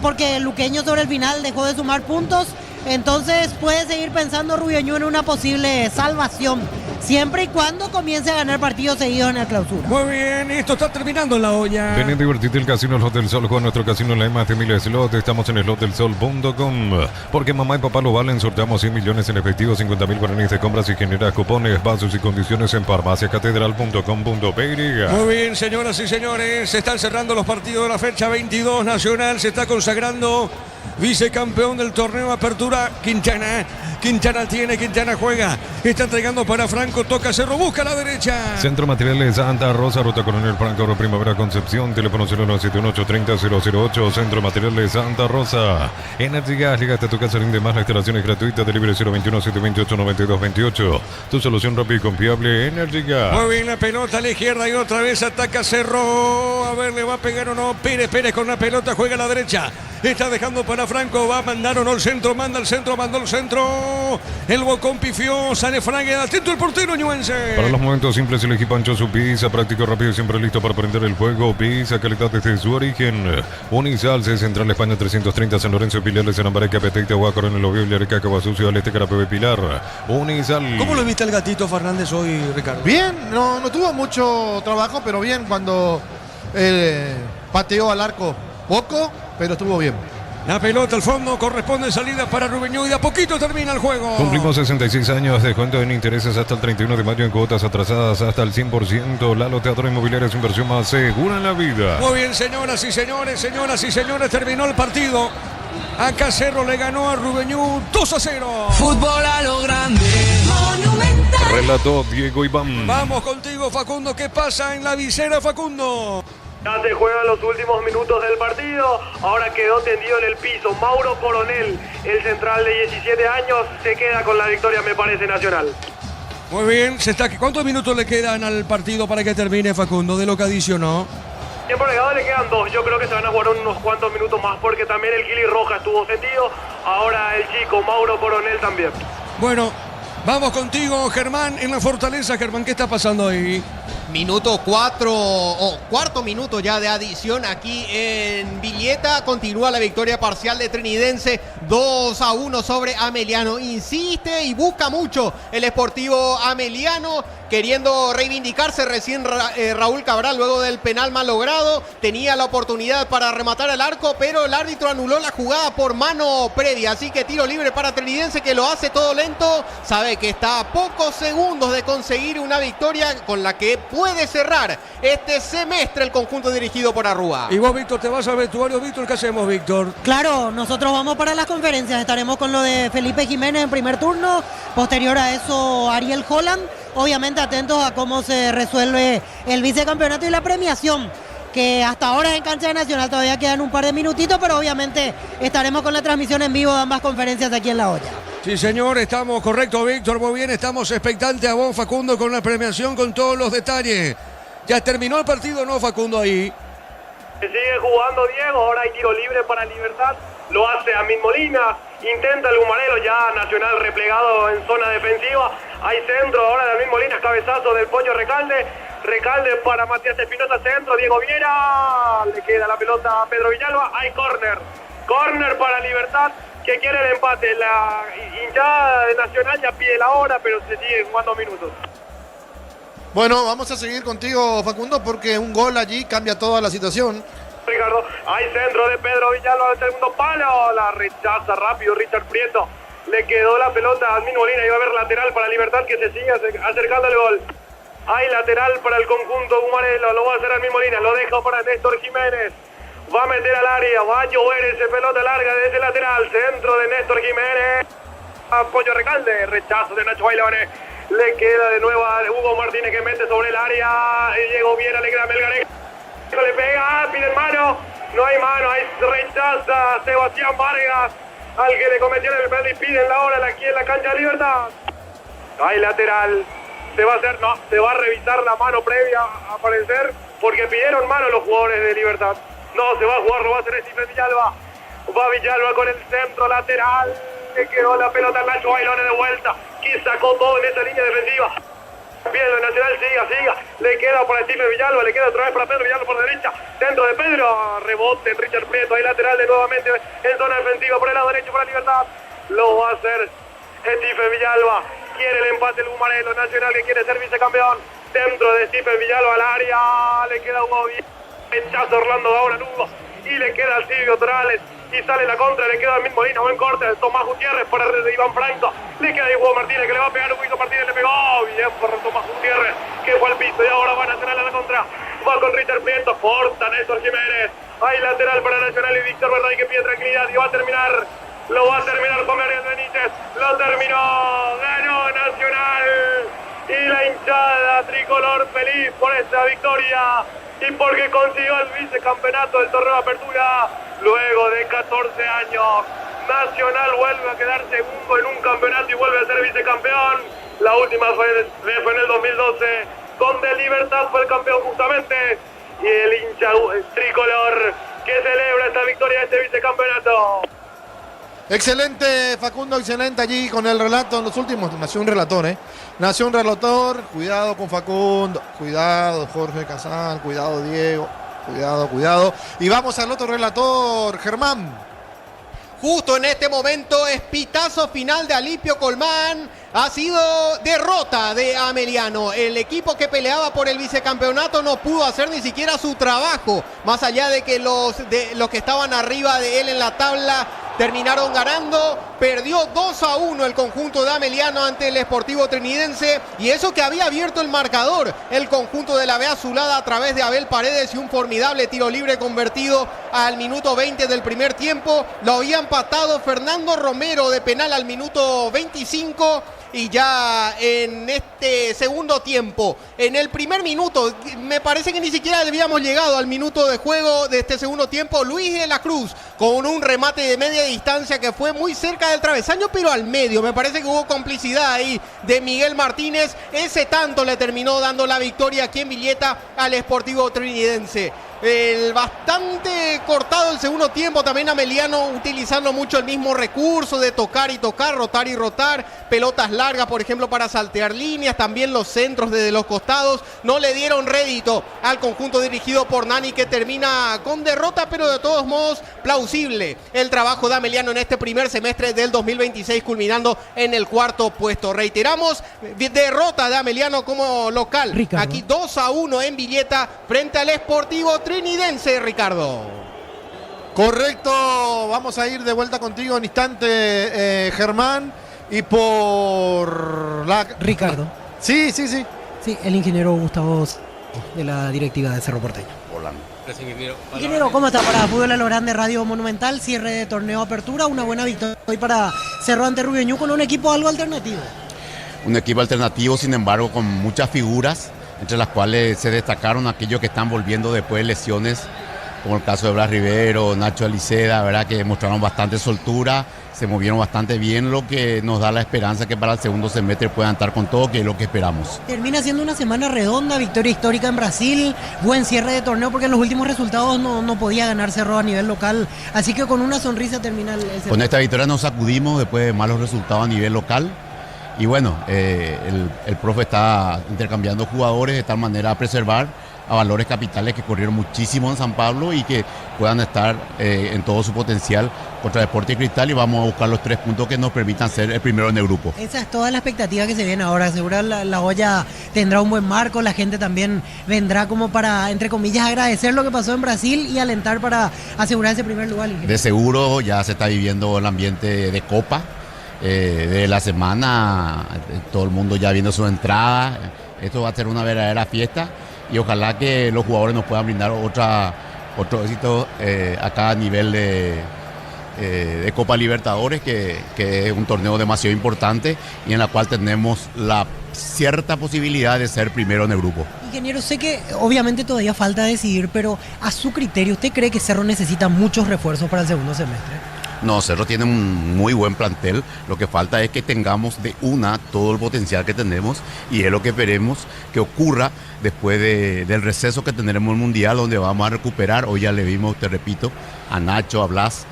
porque el Luqueño sobre el final dejó de sumar puntos. Entonces puede seguir pensando Rubeñú en una posible salvación, siempre y cuando comience a ganar partidos seguidos en la clausura. Muy bien, esto está terminando en la olla. Ven a divertirte el casino Slot del Sol. Juega nuestro casino en la más de 1000 slot. Estamos en slotdelsol.com. Porque mamá y papá lo valen. Sorteamos 100 millones en efectivo, 50.000 guaraníes de compras y generas cupones, bases y condiciones en farmaciacatedral.com.py. Muy bien, señoras y señores, se están cerrando los partidos de la fecha 22. Nacional se está consagrando vicecampeón del torneo Apertura. Quintana tiene, Quintana juega, está entregando para Franco, toca Cerro, busca a la derecha. Centro Materiales Santa Rosa, Ruta Coronel Franco, Primavera Concepción, teléfono 0971-830-008, Centro Materiales Santa Rosa. Energy Gas, llega hasta tu casa, rinde más, la instalación es gratuita, delivery 021-728-9228. Tu solución rápida y confiable, Energy Gas. Muy bien, la pelota a la izquierda y otra vez ataca Cerro. A ver, ¿le va a pegar o no? Pérez con la pelota, juega a la derecha. Está dejando para Franco, va a mandar o no el centro, mandó el centro. El Bocón pifió, sale Fraga, atento el portero ñuense. Para los momentos simples elegí Pancho, su pizza, práctico, rápido y siempre listo para prender el fuego. Pizza, calidad desde su origen. Unisal, Central España 330, San Lorenzo, Pilares, en Ambareque, Apetite, Agua, Coronel, Oviedo, Villarreca, Caguasucio, al este, Carapebe, Pilar. Unisal. ¿Cómo lo viste el gatito Fernández hoy, Ricardo? Bien, no tuvo mucho trabajo, pero bien cuando pateó al arco. Poco, pero estuvo bien. La pelota al fondo, corresponde salida para Rubeñú y de a poquito termina el juego. Cumplimos 66 años, descuento en intereses hasta el 31 de mayo en cuotas atrasadas hasta el 100%. Lalo Teatro Inmobiliario es inversión más segura en la vida. Muy bien, señoras y señores, terminó el partido. Acá Cerro le ganó a Rubeñú 2-0. Fútbol a lo grande. Monumental. Relató Diego Iván. Vamos contigo, Facundo. ¿Qué pasa en la visera, Facundo? Ya se juegan los últimos minutos del partido, ahora quedó tendido en el piso Mauro Coronel, el central de 17 años, se queda con la victoria, me parece, Nacional. Muy bien, ¿cuántos minutos le quedan al partido para que termine, Facundo, de lo que adicionó? Tiempo agregado le quedan 2, yo creo que se van a jugar unos cuantos minutos más porque también el Gili Roja estuvo sentido, ahora el chico Mauro Coronel también. Bueno, vamos contigo, Germán, en la Fortaleza. Germán, ¿qué está pasando ahí? Minuto 4 o cuarto minuto ya de adición aquí en Villeta. Continúa la victoria parcial de Trinidense 2-1 sobre Ameliano. Insiste y busca mucho el Sportivo Ameliano, queriendo reivindicarse. Recién Raúl Cabral, luego del penal mal logrado, tenía la oportunidad para rematar el arco, pero el árbitro anuló la jugada por mano previa. Así que tiro libre para Trinidense, que lo hace todo lento. Sabe que está a pocos segundos de conseguir una victoria con la que puede cerrar este semestre el conjunto dirigido por Arrúa. Y vos, Víctor, te vas al vestuario. Víctor, ¿qué hacemos, Víctor? Claro, nosotros vamos para las conferencias. Estaremos con lo de Felipe Jiménez en primer turno. Posterior a eso, Ariel Holland. Obviamente atentos a cómo se resuelve el vicecampeonato y la premiación, que hasta ahora es en cancha de Nacional. Todavía quedan un par de minutitos, pero obviamente estaremos con la transmisión en vivo de ambas conferencias aquí en La Olla. Sí, señor, estamos correcto, Víctor, muy bien, estamos expectantes a vos, Facundo, con la premiación, con todos los detalles. Ya terminó el partido, ¿no, Facundo, ahí? Se sigue jugando Diego, ahora hay tiro libre para Libertad, lo hace Amin Molina, intenta el Humarelo, ya Nacional replegado en zona defensiva, hay centro ahora de Amin Molina, cabezazo del Pollo Recalde para Matías Espinosa, centro, Diego Viera, le queda la pelota a Pedro Villalba, hay córner para Libertad, que quiere el empate. La hinchada de Nacional ya pide la hora, pero se sigue jugando minutos. Bueno, vamos a seguir contigo, Facundo, porque un gol allí cambia toda la situación. Ricardo, hay centro de Pedro Villalba al segundo palo, la rechaza rápido Richard Prieto, le quedó la pelota a Admin Molina y va a haber lateral para Libertad, que se sigue acercando al gol. Hay lateral para el conjunto Humarelo, lo va a hacer Admin Molina, lo deja para Néstor Jiménez. Va a meter al área, va a llover ese pelota larga desde el lateral, centro de Néstor Jiménez. Pollo Recalde, rechazo de Nacho Bailones. Le queda de nuevo a Hugo Martínez, que mete sobre el área. Diego Viera, le queda Melgarejo. Le pega, pide mano. No hay mano, hay rechaza Sebastián Vargas, al que le cometieron el penal y piden la hora aquí en la cancha de Libertad. Hay lateral. Se va a hacer, no, se va a revisar la mano previa a aparecer, porque pidieron mano los jugadores de Libertad. No, se va a jugar, lo va a hacer Stephen Villalba. Va Villalba con el centro lateral. Le quedó la pelota a Nacho Bailones de vuelta, que sacó todo en esa línea defensiva. Bien, el Nacional siga. Le queda para Stephen Villalba, le queda otra vez para Pedro Villalba por derecha. Centro de Pedro, rebote en Richard Prieto, ahí lateral de nuevamente en zona defensiva por el lado derecho para Libertad. Lo va a hacer Stephen Villalba. Quiere el empate el Humarelo, Nacional, que quiere ser vicecampeón. Centro de Stephen Villalba al área, le queda Hugo Viera. Rechazo Orlando ahora Lugo y le queda al Silvio Torales y sale la contra, le queda al mismo Molina, buen corte, Tomás Gutiérrez para Iván Franco, le queda Hugo Martínez, que le va a pegar, Hugo Martínez le pegó, bien por Tomás Gutiérrez, que fue al piso y ahora va a Nacional a la contra, va con Richard Prieto, corta Néstor Jiménez, hay lateral para Nacional y Víctor Bernay, que pide tranquilidad y va a terminar, lo va a terminar Juan Gabriel Benítez, lo terminó, ganó Nacional y la hinchada tricolor feliz por esta victoria y porque consiguió el vicecampeonato del torneo de apertura luego de 14 años. Nacional vuelve a quedar segundo en un campeonato y vuelve a ser vicecampeón. La última fue en el 2012, donde Libertad fue el campeón justamente, y el hincha tricolor que celebra esta victoria de este vicecampeonato. Excelente, Facundo, excelente allí con el relato en los últimos. Nació un relator, Nació un relator. Cuidado con Facundo. Cuidado, Jorge Casal. Cuidado, Diego. Cuidado. Y vamos al otro relator, Germán. Justo en este momento es pitazo final de Alipio Colmán. Ha sido derrota de Ameliano. El equipo que peleaba por el vicecampeonato no pudo hacer ni siquiera su trabajo. Más allá de que los que estaban arriba de él en la tabla terminaron ganando. Perdió 2-1 el conjunto de Ameliano ante el Sportivo Trinidense. Y eso que había abierto el marcador el conjunto de la B Azulada a través de Abel Paredes y un formidable tiro libre convertido al minuto 20 del primer tiempo. Lo había empatado Fernando Romero de penal al minuto 25. Y ya en este segundo tiempo, en el primer minuto, me parece que ni siquiera habíamos llegado al minuto de juego de este segundo tiempo, Luis de la Cruz con un remate de media distancia que fue muy cerca del travesaño, pero al medio. Me parece que hubo complicidad ahí de Miguel Martínez. Ese tanto le terminó dando la victoria aquí en Villeta al Sportivo Trinidense. Bastante cortado el segundo tiempo, también Ameliano utilizando mucho el mismo recurso de tocar y tocar, rotar y rotar, pelotas largas por ejemplo para saltear líneas, también los centros desde los costados no le dieron rédito al conjunto dirigido por Nani, que termina con derrota, pero de todos modos plausible el trabajo de Ameliano en este primer semestre del 2026, culminando en el cuarto puesto. Reiteramos, derrota de Ameliano como local, Ricardo. Aquí 2-1 en Villeta frente al Sportivo Trinidense, Ricardo. Correcto, vamos a ir de vuelta contigo en instante, Germán, y por la... Ricardo. Sí, el ingeniero Gustavo de la directiva de Cerro Porteño. Hola. Ingeniero, ¿cómo está para Fútbol a lo Grande Radio Monumental? Cierre de torneo apertura, una buena victoria hoy para Cerro ante Rubio Ñu con un equipo algo alternativo. Un equipo alternativo, sin embargo, con muchas figuras, entre las cuales se destacaron aquellos que están volviendo después de lesiones, como el caso de Blas Rivero, Nacho Aliceda, ¿verdad? Que mostraron bastante soltura, se movieron bastante bien, lo que nos da la esperanza que para el segundo semestre puedan estar con todo, que es lo que esperamos. Termina siendo una semana redonda, victoria histórica en Brasil, buen cierre de torneo porque en los últimos resultados no podía ganar Cerro a nivel local, así que con una sonrisa termina el Cerro. Con esta victoria nos sacudimos después de malos resultados a nivel local. Y bueno, el profe está intercambiando jugadores de tal manera a preservar a valores capitales que corrieron muchísimo en San Pablo y que puedan estar en todo su potencial contra Deportes Cristal, y vamos a buscar los 3 puntos que nos permitan ser el primero en el grupo. Esa es toda la expectativa que se viene ahora. Seguro la olla tendrá un buen marco, la gente también vendrá como para, entre comillas, agradecer lo que pasó en Brasil y alentar para asegurar ese primer lugar. De seguro ya se está viviendo el ambiente de Copa. De la semana, todo el mundo ya viendo su entrada. Esto va a ser una verdadera fiesta y ojalá que los jugadores nos puedan brindar otro éxito acá a nivel de Copa Libertadores, que es un torneo demasiado importante y en la cual tenemos la cierta posibilidad de ser primero en el grupo. Ingeniero, sé que obviamente todavía falta decidir, pero a su criterio, ¿usted cree que Cerro necesita muchos refuerzos para el segundo semestre? No, Cerro tiene un muy buen plantel, lo que falta es que tengamos de una todo el potencial que tenemos, y es lo que esperemos que ocurra después del receso que tendremos en el Mundial, donde vamos a recuperar. Hoy ya le vimos, te repito, a Nacho, a Blas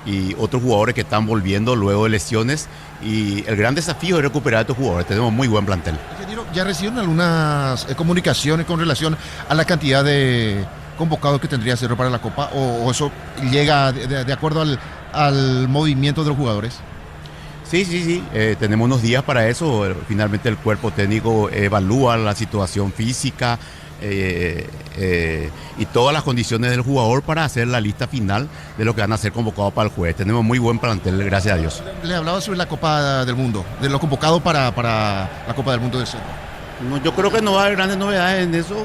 y otros jugadores que están volviendo luego de lesiones, y el gran desafío es recuperar a estos jugadores. Tenemos muy buen plantel. Ingeniero, ¿ya recibieron algunas comunicaciones con relación a la cantidad de convocados que tendría Cerro para la Copa, o eso llega de acuerdo al movimiento de los jugadores? Sí, tenemos unos días para eso. Finalmente el cuerpo técnico evalúa la situación física y todas las condiciones del jugador para hacer la lista final de lo que van a ser convocados para el jueves. Tenemos muy buen plantel, gracias a Dios. Le hablaba sobre la Copa del Mundo, de los convocados para la Copa del Mundo del Cerro. No, yo creo que no va a haber grandes novedades en eso.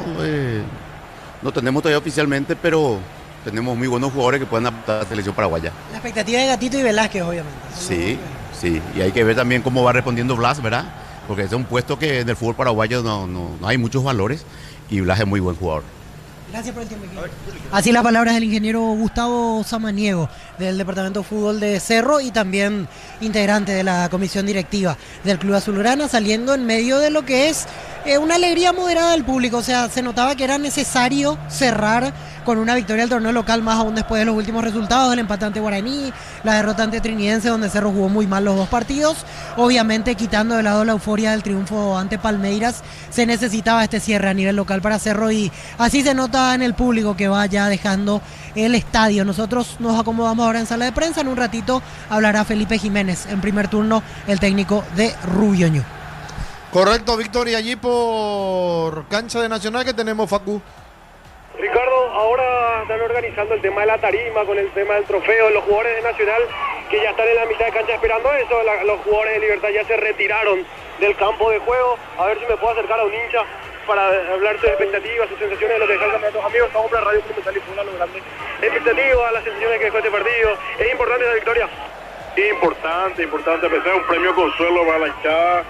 No tenemos todavía oficialmente, pero tenemos muy buenos jugadores que pueden apuntar a la selección paraguaya. La expectativa de Gatito y Velázquez, obviamente. Sí, y hay que ver también cómo va respondiendo Blas, ¿verdad? Porque es un puesto que en el fútbol paraguayo no hay muchos valores, y Blas es muy buen jugador. Gracias por el tiempo. Así las palabras del ingeniero Gustavo Samaniego, del Departamento de Fútbol de Cerro y también integrante de la comisión directiva del Club Azulgrana, saliendo en medio de lo que es una alegría moderada del público. O sea, se notaba que era necesario cerrar con una victoria del torneo local, más aún después de los últimos resultados, el empate ante Guaraní, la derrota ante Trinidense, donde Cerro jugó muy mal los dos partidos. Obviamente, quitando de lado la euforia del triunfo ante Palmeiras, se necesitaba este cierre a nivel local para Cerro, y así se nota en el público que va ya dejando el estadio. Nosotros nos acomodamos ahora en sala de prensa. En un ratito hablará Felipe Jiménez, en primer turno el técnico de Rubio Ñu. Correcto, Víctor, y allí por cancha de Nacional que tenemos, Facu. Ricardo, ahora están organizando el tema de la tarima con el tema del trofeo. Los jugadores de Nacional que ya están en la mitad de cancha esperando eso. Los jugadores de Libertad ya se retiraron del campo de juego. A ver si me puedo acercar a un hincha para hablar sus expectativas, sus sensaciones de lo que dejan campeonatos. Amigos, estamos para Radio Monumental y Fútbol a lo Grande. Expectativas, las sensaciones que dejó este partido. ¿Es importante esa victoria? Importante, a pesar de un premio consuelo para la hinchada.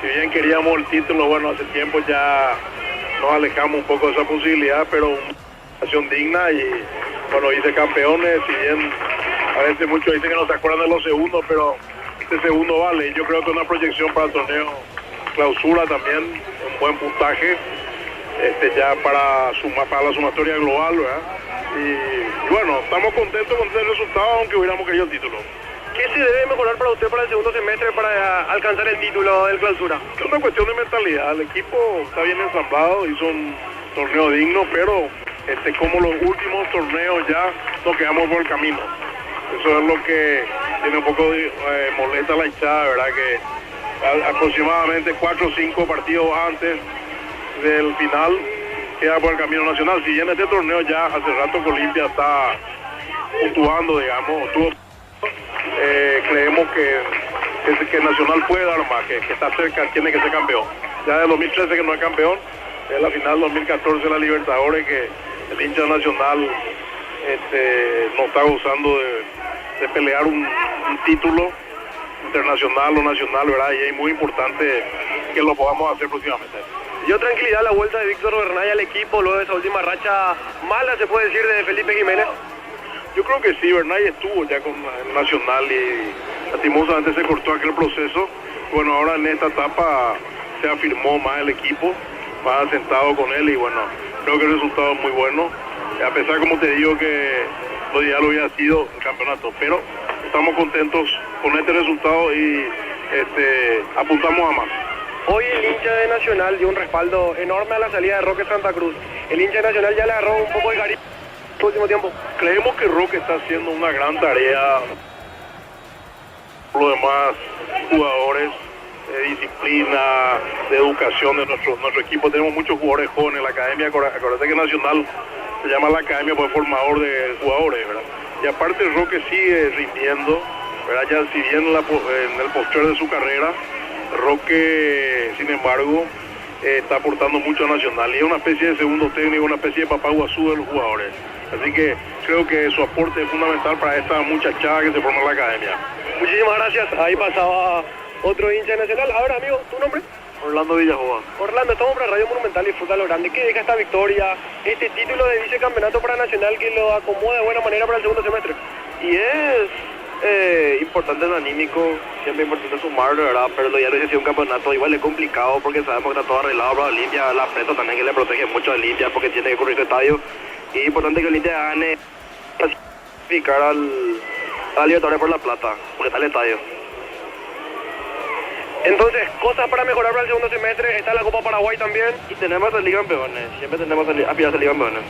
Si bien queríamos el título, bueno, hace tiempo ya nos alejamos un poco de esa posibilidad, pero una acción digna y bueno, dice campeones. Si bien a veces muchos dicen que no se acuerdan de los segundos, pero este segundo vale. Y yo creo que una proyección para el torneo clausura también, un buen puntaje. ya para la sumatoria global, ¿verdad? Y bueno, estamos contentos con el resultado, aunque hubiéramos querido el título. ¿Qué se debe mejorar para usted para el segundo semestre para alcanzar el título del clausura? Es una cuestión de mentalidad. El equipo está bien ensamblado, hizo un torneo digno, pero como los últimos torneos ya nos quedamos por el camino. Eso es lo que tiene un poco molesta a la hinchada, ¿verdad? Que aproximadamente 4 o 5 partidos antes del final queda por el camino nacional. Si bien este torneo ya hace rato que Olimpia está puntuando, digamos, creemos que Nacional puede dar más, que está cerca, tiene que ser campeón. Ya del 2013 que no es campeón, es la final 2014 de la Libertadores, que el hincha nacional no está gozando de pelear un título internacional o nacional, ¿verdad? Y es muy importante que lo podamos hacer próximamente. ¿Dio tranquilidad la vuelta de Víctor Bernay al equipo luego de esa última racha mala, se puede decir, de Felipe Jiménez? Yo creo que sí, Bernay estuvo ya con el Nacional y lastimosamente se cortó aquel proceso. Bueno, ahora en esta etapa se afirmó más el equipo, más asentado con él y bueno, creo que el resultado es muy bueno. A pesar, como te digo, que lo ideal hubiera sido el campeonato, pero estamos contentos con este resultado y apuntamos a más. Hoy el hincha de Nacional dio un respaldo enorme a la salida de Roque Santa Cruz. El hincha de Nacional ya le agarró un poco de cariño en el último tiempo. Creemos que Roque está haciendo una gran tarea. Por los demás jugadores, de disciplina, de educación de nuestro equipo. Tenemos muchos jugadores jóvenes en la academia. Acuérdate que Nacional se llama la academia por formador de jugadores, ¿verdad? Y aparte Roque sigue rindiendo, ¿verdad? Ya si bien en el posterior de su carrera, Roque, sin embargo, está aportando mucho a Nacional y es una especie de segundo técnico, una especie de papá guazú de los jugadores. Así que creo que su aporte es fundamental para esta muchachada que se forma en la academia. Muchísimas gracias. Ahí pasaba otro hincha nacional. A ver, amigo, ¿tu nombre? Orlando Villajoa. Orlando, estamos para Radio Monumental y Fruta Lo Grande. ¿Qué deja esta victoria, este título de vicecampeonato para Nacional que lo acomoda de buena manera para el segundo semestre? Y es importante el anímico, siempre importante sumarlo, ¿verdad? Pero lo ya lo hice un campeonato igual es complicado porque sabemos que está todo arreglado para Olimpia, la Preto también que le protege mucho a Olimpia porque tiene que correr su estadio. Y es importante que Olimpia gane clasificar al Libertadores por la plata, porque está el estadio. Entonces, cosas para mejorar para el segundo semestre, está la Copa Paraguay también. Y tenemos a salir campeones, siempre tenemos aspirar a salir campeones.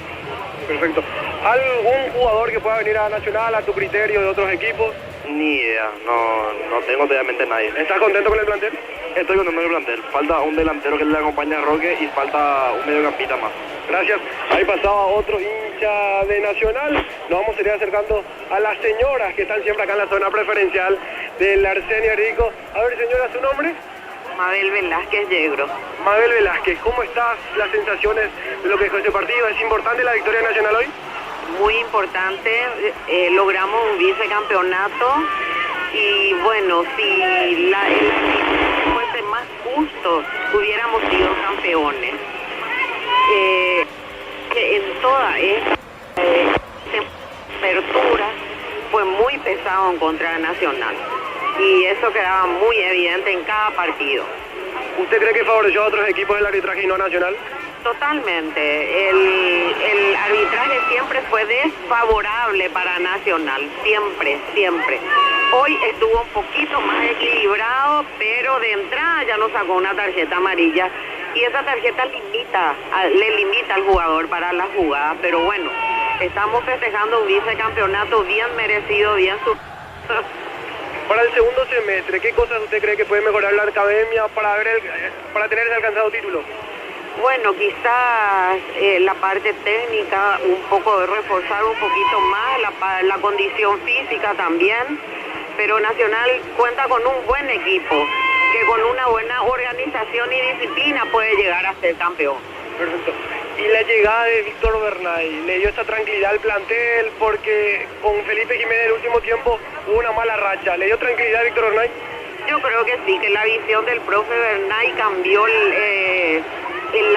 Perfecto. ¿Algún jugador que pueda venir a Nacional a tu criterio de otros equipos? Ni idea, no tengo obviamente nadie. ¿Estás contento con el plantel? Estoy contento con el plantel. Falta un delantero que le acompañe a Roque y falta un mediocampista más. Gracias. Ahí pasaba otro hincha de Nacional. Nos vamos a ir acercando a las señoras que están siempre acá en la zona preferencial del Arsenio Rico. A ver, señora, ¿su nombre? Mabel Velázquez Yegro. Mabel Velázquez, ¿cómo estás? Las sensaciones de lo que dejó este partido. ¿Es importante la victoria nacional hoy? Muy importante, logramos un vicecampeonato y bueno, si el fuese más justo, hubiéramos sido campeones. En toda esta apertura fue muy pesado en contra de Nacional y eso quedaba muy evidente en cada partido. ¿Usted cree que favoreció a otros equipos del arbitraje y no a Nacional? Totalmente. El arbitraje siempre fue desfavorable para Nacional, siempre. Hoy estuvo un poquito más equilibrado, pero de entrada ya nos sacó una tarjeta amarilla y esa tarjeta le limita al jugador para la jugada, pero bueno, estamos festejando un vicecampeonato bien merecido, bien Para el segundo semestre, ¿qué cosas usted cree que puede mejorar la academia para tener ese alcanzado título? Bueno, quizás la parte técnica, un poco de reforzar un poquito más, la condición física también, pero Nacional cuenta con un buen equipo, que con una buena organización y disciplina puede llegar a ser campeón. Perfecto. Y la llegada de Víctor Bernay, ¿le dio esta tranquilidad al plantel? Porque con Felipe Jiménez el último tiempo hubo una mala racha. ¿Le dio tranquilidad a Víctor Bernay? Yo creo que sí, que la visión del profe Bernay cambió el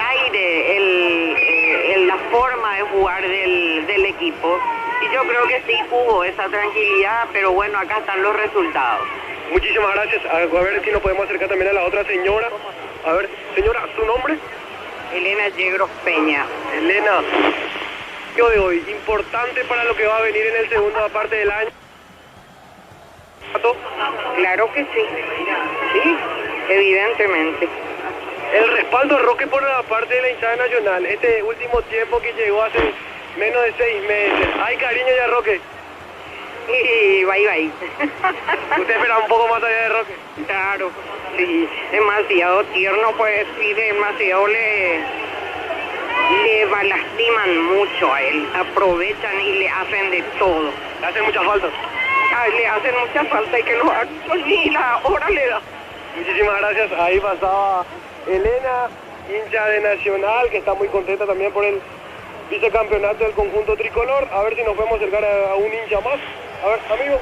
aire, la forma de jugar del equipo. Y yo creo que sí hubo esa tranquilidad, pero bueno, acá están los resultados. Muchísimas gracias. A ver si nos podemos acercar también a la otra señora. A ver, señora, ¿su nombre? Elena Yegros Peña. Elena, yo de hoy, importante para lo que va a venir en el segundo parte del año. Claro que sí, sí, evidentemente. El respaldo de Roque por la parte de la hinchada nacional, este último tiempo que llegó hace menos de 6 meses. Hay cariño ya, Roque. Y bye. ¿Usted espera un poco más allá de Roque? Claro, sí, demasiado tierno, pues sí, demasiado le lastiman mucho a él, aprovechan y le hacen de todo. Le hacen muchas faltas. Le hacen mucha falta y que lo hagan, pues ni la hora le da. Muchísimas gracias, ahí pasaba Elena, hincha de Nacional, que está muy contenta también por el vicecampeonato del conjunto tricolor. A ver si nos podemos acercar a un hincha más. A ver, amigo,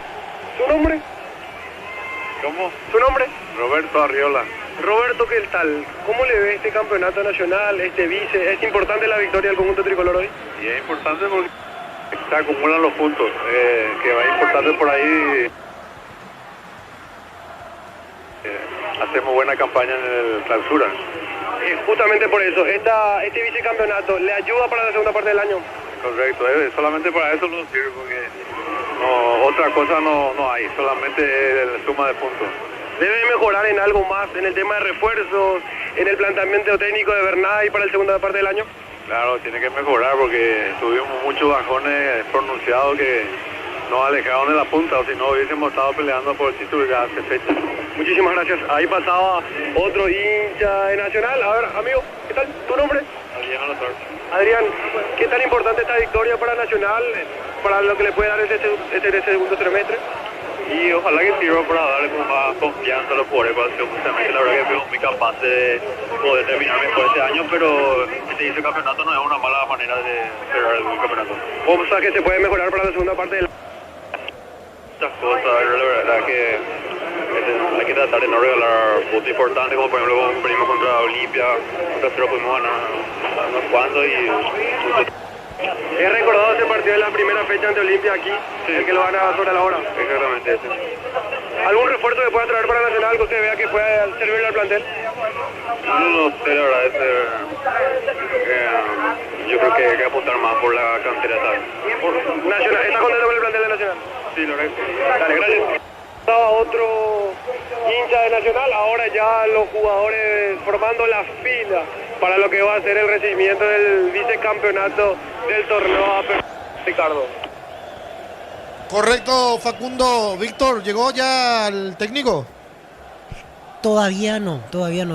¿su nombre? ¿Cómo? ¿Su nombre? Roberto Arriola. Roberto, ¿qué tal? ¿Cómo le ve este campeonato nacional, este vice? ¿Es importante la victoria del conjunto tricolor hoy? Y es importante porque se acumulan los puntos, que va importante por ahí. Hacemos buena campaña en el clausura. Justamente por eso, este vicecampeonato le ayuda para la segunda parte del año. Correcto, solamente para eso no sirve porque no, otra cosa no hay, solamente la suma de puntos. Debe mejorar en algo más, en el tema de refuerzos, en el planteamiento técnico de Bernay para la segunda parte del año. Claro, tiene que mejorar porque tuvimos muchos bajones pronunciados que nos alejaron de la punta, o si no hubiésemos estado peleando por el título ya hace fecha. Muchísimas gracias. Ahí pasaba otro hincha de Nacional. A ver, amigo, ¿qué tal? ¿Tu nombre? Adrián Alazar. Adrián, ¿qué tan importante esta victoria para Nacional, para lo que le puede dar este segundo trimestre? Y ojalá que sirva para darle más confianza a los jugadores para el segundo semestre. La verdad que veo muy capaz de poder terminar mejor este año, pero este campeonato no es una mala manera de cerrar el campeonato. O sea que se puede mejorar para la segunda parte del... Muchas cosas, la verdad que hay que tratar de no regalar puntos importantes, como por ejemplo cuando perdimos contra Olimpia, contra Cero pudimos ganar unos cuantos y... ¿He recordado ese partido de la primera fecha ante Olimpia aquí? Sí. El que lo gana sobre la hora. Exactamente ese. ¿Algún refuerzo que pueda traer para Nacional que usted vea que pueda servirle al plantel? No sé, la verdad, yo creo que hay que apuntar más por la cantera, ¿sabes? Nacional, ¿está contento con el plantel de Nacional? Sí, la verdad. Dale, gracias. Estaba otro hincha de Nacional, ahora ya los jugadores formando la fila para lo que va a ser el recibimiento del vicecampeonato del torneo Ricardo. Correcto, Facundo. Víctor, ¿llegó ya el técnico? Todavía no.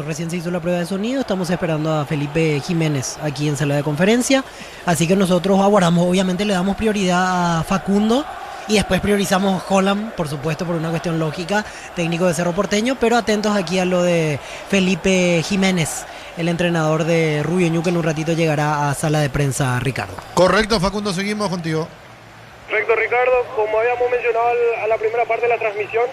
Recién se hizo la prueba de sonido. Estamos esperando a Felipe Jiménez aquí en sala de conferencia. Así que nosotros aguardamos, obviamente le damos prioridad a Facundo. Y después priorizamos Holland, por supuesto, por una cuestión lógica, técnico de Cerro Porteño, pero atentos aquí a lo de Felipe Jiménez, el entrenador de Rubio Ñu, que en un ratito llegará a sala de prensa, Ricardo. Correcto, Facundo, seguimos contigo. Correcto, Ricardo, como habíamos mencionado a la primera parte de la transmisión,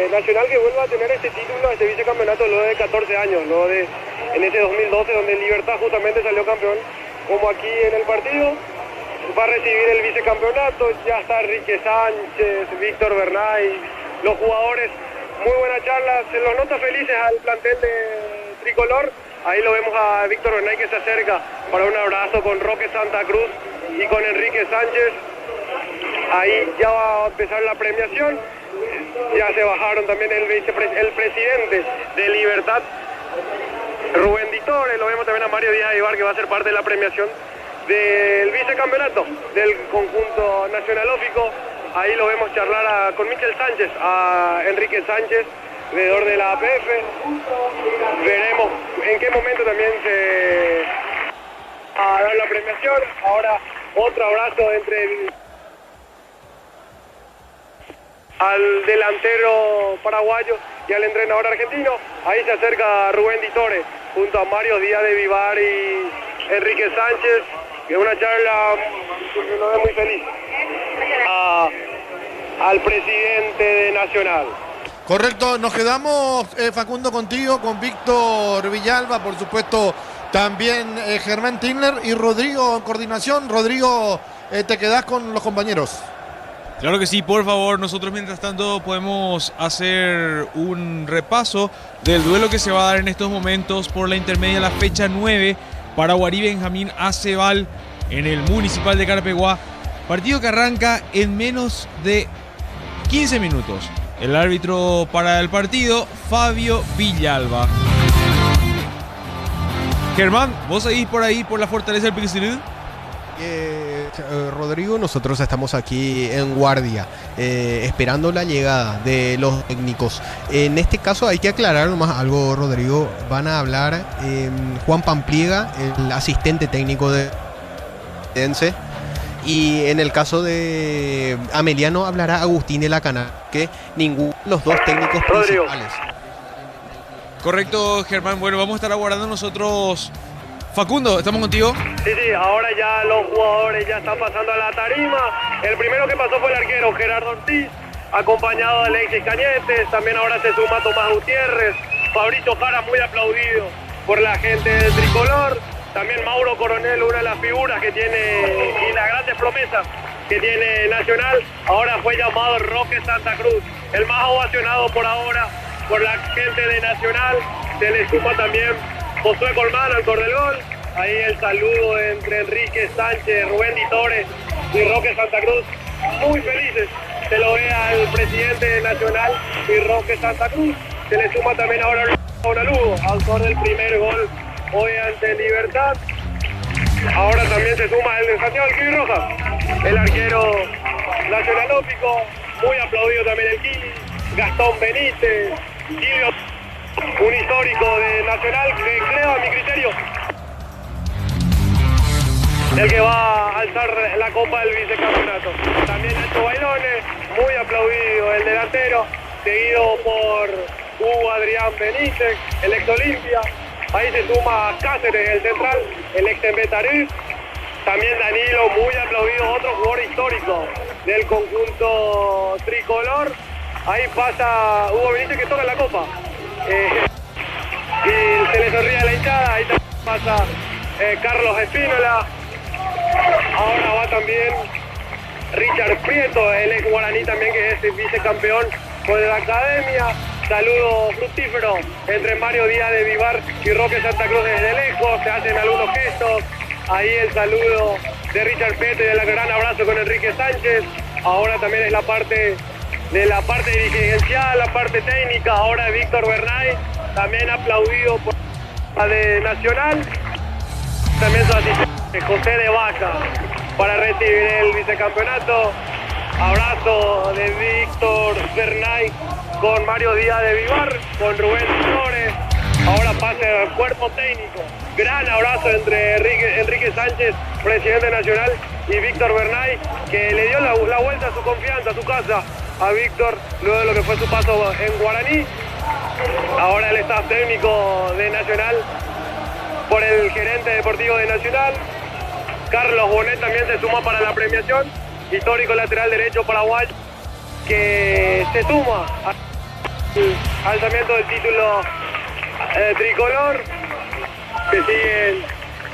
Nacional que vuelva a tener este título, este vicecampeonato luego de 14 años, luego de en ese 2012 donde Libertad justamente salió campeón, como aquí en el partido. Va a recibir el vicecampeonato, ya está Enrique Sánchez, Víctor Bernay, los jugadores, muy buena charla, se los nota felices al plantel de Tricolor, ahí lo vemos a Víctor Bernay que se acerca para un abrazo con Roque Santa Cruz y con Enrique Sánchez, ahí ya va a empezar la premiación, ya se bajaron también el presidente de Libertad, Rubén Ditore, lo vemos también a Mario Díaz Ibar que va a ser parte de la premiación del vicecampeonato del conjunto nacionalófico. Ahí lo vemos charlar con Michel Sánchez, a Enrique Sánchez, veedor de la APF. Veremos en qué momento también se va a dar la premiación. Ahora otro abrazo entre al delantero paraguayo y al entrenador argentino. Ahí se acerca Rubén Ditore junto a Mario Díaz de Vivar y Enrique Sánchez, que es una charla que nos ve muy feliz al presidente de Nacional. Correcto, nos quedamos, Facundo, contigo, con Víctor Villalba, por supuesto, también Germán Tindler y Rodrigo en coordinación. Rodrigo, te quedás con los compañeros. Claro que sí, por favor. Nosotros mientras tanto podemos hacer un repaso del duelo que se va a dar en estos momentos por la intermedia, la fecha 9, para Guarí Benjamín Aceval en el Municipal de Carapeguá. Partido que arranca en menos de 15 minutos. El árbitro para el partido, Fabio Villalba. Germán, ¿vos seguís por ahí, por la fortaleza del Piquicilí? Rodrigo, nosotros estamos aquí en guardia, esperando la llegada de los técnicos. En este caso hay que aclarar nomás algo, Rodrigo. Van a hablar Juan Pampliega, el asistente técnico de Dense, y en el caso de Ameliano hablará Agustín de la Cana, que ninguno de los dos técnicos principales. Correcto, Germán. Bueno, vamos a estar aguardando nosotros. Facundo, ¿estamos contigo? Sí, ahora ya los jugadores ya están pasando a la tarima. El primero que pasó fue el arquero Gerardo Ortiz, acompañado de Alexis Cañetes. También ahora se suma Tomás Gutiérrez, Fabricio Jara, muy aplaudido por la gente del tricolor. También Mauro Coronel, una de las figuras que tiene y las grandes promesas que tiene Nacional. Ahora fue llamado Roque Santa Cruz, el más ovacionado por ahora por la gente de Nacional. Se le suma también Josué Colmán, el del gol. Ahí el saludo entre Enrique Sánchez, Rubén Di Torres y Roque Santa Cruz. Muy felices. Se lo ve al presidente de Nacional y Roque Santa Cruz. Se le suma también ahora a Lugo, autor del primer gol hoy ante Libertad. Ahora también se suma el de Santiago Kiwi Rojas, el arquero nacionalópico. Muy aplaudido también el Kiwi. Gastón Benítez, Silvio, un histórico de Nacional que creo a mi criterio el que va a alzar la copa del vicecampeonato. También Nacho Bailones, muy aplaudido el delantero, seguido por Hugo Adrián Benítez, el ex Olimpia. Ahí se suma Cáceres, el central, el ex Betarú. También Danilo, muy aplaudido, otro jugador histórico del conjunto tricolor. Ahí pasa Hugo Benítez que toca la copa. Y se le sonríe a la hinchada. Ahí también pasa Carlos Espínola. Ahora va también Richard Prieto, el ex guaraní también, que es el vicecampeón con la academia. Saludo fructífero entre Mario Díaz de Vivar y Roque Santa Cruz desde lejos. Se hacen algunos gestos. Ahí el saludo de Richard Prieto y el gran abrazo con Enrique Sánchez. Ahora también es la parte dirigencial, la parte técnica. Ahora Víctor Bernay, también aplaudido por la de Nacional. También su asistente José de Vaca para recibir el vicecampeonato. Abrazo de Víctor Bernay con Mario Díaz de Vivar, con Rubén Flores. Ahora pasa el cuerpo técnico. Gran abrazo entre Enrique Sánchez, presidente nacional, y Víctor Bernay, que le dio la vuelta a su confianza, a su casa, a Víctor, luego de lo que fue su paso en Guaraní. Ahora el staff técnico de Nacional por el gerente deportivo de Nacional. Carlos Bonet también se suma para la premiación. Histórico lateral derecho paraguayo que se suma al alzamiento del título tricolor. Se siguen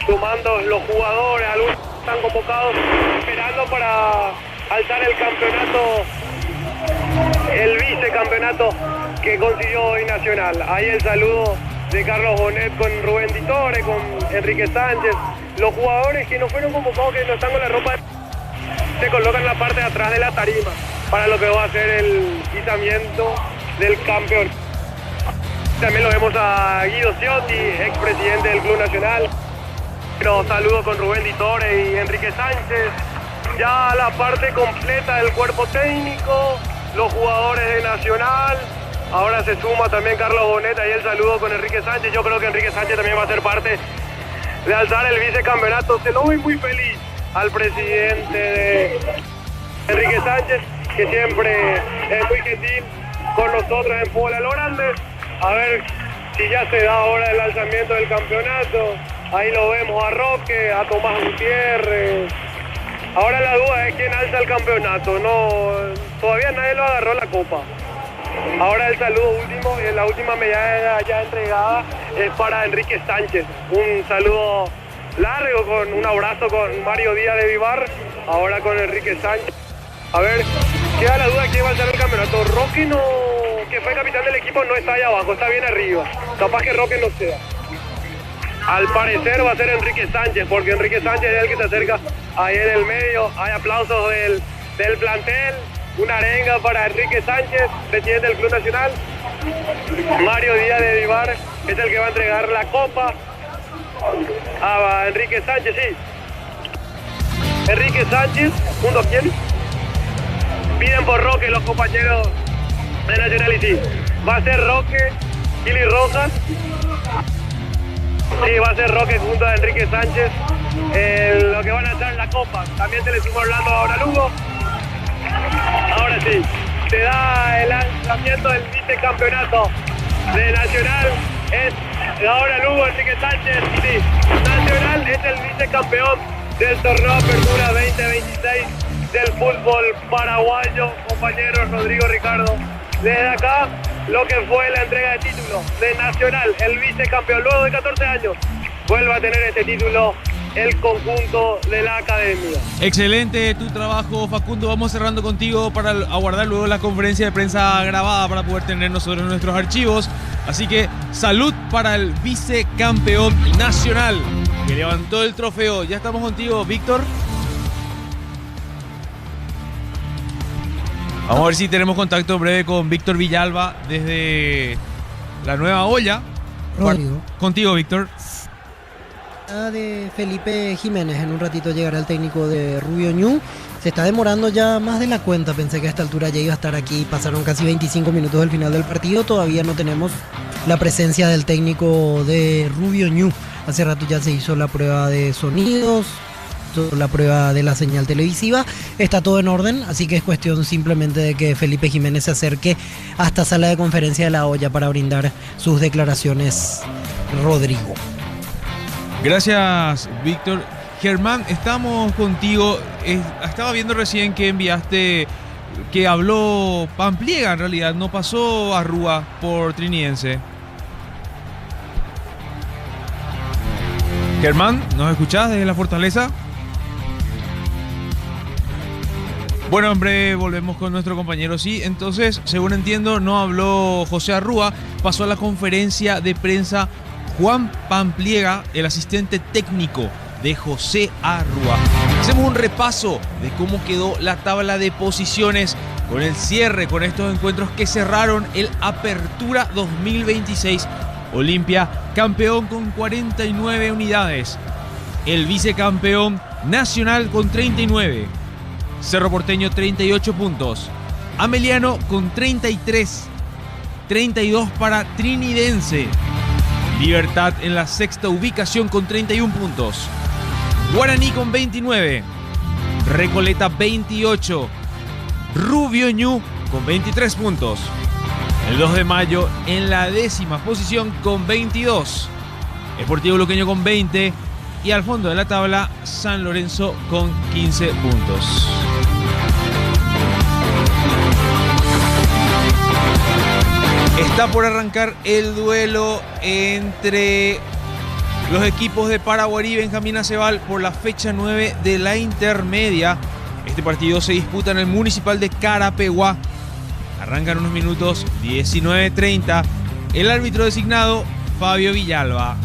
sumando los jugadores, algunos están convocados esperando para alzar el campeonato, el vicecampeonato que consiguió hoy Nacional. Ahí el saludo de Carlos Bonet con Rubén Di Torres, con Enrique Sánchez. Los jugadores que no fueron convocados, que no están con la ropa, se colocan en la parte de atrás de la tarima para lo que va a ser el izamiento del campeón. También lo vemos a Guido Ciotti, expresidente del Club Nacional. Los saludo con Rubén Di Torres y Enrique Sánchez. Ya la parte completa del cuerpo técnico, los jugadores de Nacional. Ahora se suma también Carlos Bonet, ahí el saludo con Enrique Sánchez. Yo creo que Enrique Sánchez también va a ser parte de alzar el vicecampeonato. Se lo ve muy feliz al presidente de Enrique Sánchez, que siempre es muy gentil con nosotros en Fútbol a lo Grande. A ver si ya se da ahora el alzamiento del campeonato. Ahí lo vemos a Roque, a Tomás Gutiérrez. Ahora la duda es quién alza el campeonato. Todavía nadie lo agarró la copa. Ahora el saludo último, la última medalla ya entregada es para Enrique Sánchez. Un saludo largo, con un abrazo con Mario Díaz de Vivar, ahora con Enrique Sánchez. A ver Queda la duda quién va a ser el campeonato. Roque no, que fue capitán del equipo, no está ahí abajo, está bien arriba. Capaz que Roque no sea. Al parecer va a ser Enrique Sánchez, porque Enrique Sánchez es el que se acerca ahí en el medio. Hay aplausos del plantel. Una arenga para Enrique Sánchez, presidente del Club Nacional. Mario Díaz de Vivar es el que va a entregar la copa a Enrique Sánchez, sí. Enrique Sánchez, ¿junto a quién? Piden por Roque los compañeros de Nacional y sí. Va a ser Roque, Kili Rojas. Sí, va a ser Roque junto a Enrique Sánchez. Lo que van a hacer en la copa. También te le estuvimos hablando ahora a Lugo. Ahora sí, se da el lanzamiento del vicecampeonato de Nacional. Es ahora Lugo, Enrique Sánchez. Sí, Nacional es el vicecampeón del torneo Apertura 2026 del fútbol paraguayo. Compañero Rodrigo Ricardo, desde acá lo que fue la entrega de título de Nacional, el vicecampeón, luego de 14 años, vuelve a tener este título el conjunto de la academia. Excelente tu trabajo, Facundo. Vamos cerrando contigo para aguardar luego la conferencia de prensa grabada para poder tener nosotros nuestros archivos. Así que salud para el vicecampeón nacional que levantó el trofeo. Ya estamos contigo, Víctor. Vamos a ver si tenemos contacto breve con Víctor Villalba desde la Nueva Olla. Rodrigo. Contigo, Víctor. De Felipe Jiménez, en un ratito llegará el técnico de Rubio Ñu. Se está demorando ya más de la cuenta, pensé que a esta altura ya iba a estar aquí. Pasaron casi 25 minutos del final del partido, todavía no tenemos la presencia del técnico de Rubio Ñu. Hace rato ya se hizo la prueba de sonidos, la prueba de la señal televisiva, está todo en orden, así que es cuestión simplemente de que Felipe Jiménez se acerque hasta sala de conferencia de La Olla para brindar sus declaraciones. Rodrigo. Gracias, Víctor. Germán, estamos contigo. Estaba viendo recién que enviaste que habló Pampliega, en realidad, no pasó a Rúa por Trinidense. Germán, ¿nos escuchás desde la Fortaleza? Bueno, hombre, volvemos con nuestro compañero. Sí, entonces, según entiendo, no habló José Arrúa, pasó a la conferencia de prensa Juan Pampliega, el asistente técnico de José Arrúa. Hacemos un repaso de cómo quedó la tabla de posiciones con el cierre, con estos encuentros que cerraron el Apertura 2026. Olimpia, campeón con 49 unidades. El vicecampeón Nacional con 39. Cerro Porteño 38 puntos. Ameliano con 33. 32 para Trinidense. Libertad en la sexta ubicación con 31 puntos. Guaraní con 29. Recoleta 28. Rubio Ñu con 23 puntos. El 2 de mayo en la décima posición con 22. Sportivo Luqueño con 20. Y al fondo de la tabla San Lorenzo con 15 puntos. Está por arrancar el duelo entre los equipos de Paraguarí y Benjamín Acebal por la fecha 9 de la intermedia. Este partido se disputa en el Municipal de Carapeguá. Arrancan unos minutos, 19:30. El árbitro designado, Fabio Villalba.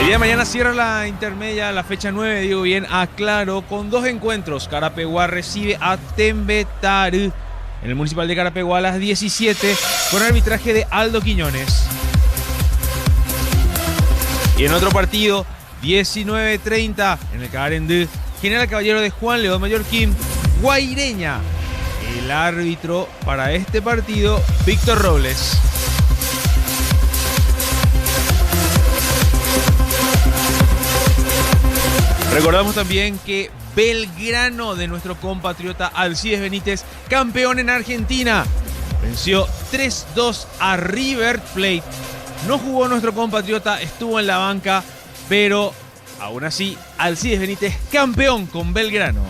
El día de mañana cierra la intermedia, la fecha 9, digo bien, aclaro, con dos encuentros. Carapeguá recibe a Tembetaru en el Municipal de Carapeguá a las 17 con arbitraje de Aldo Quiñones. Y en otro partido, 19:30 en el Carendú, General Caballero de Juan León Mallorquín, Guaireña. El árbitro para este partido, Víctor Robles. Recordamos también que Belgrano, de nuestro compatriota Alcides Benítez, campeón en Argentina, venció 3-2 a River Plate. No jugó nuestro compatriota, estuvo en la banca, pero aún así Alcides Benítez campeón con Belgrano.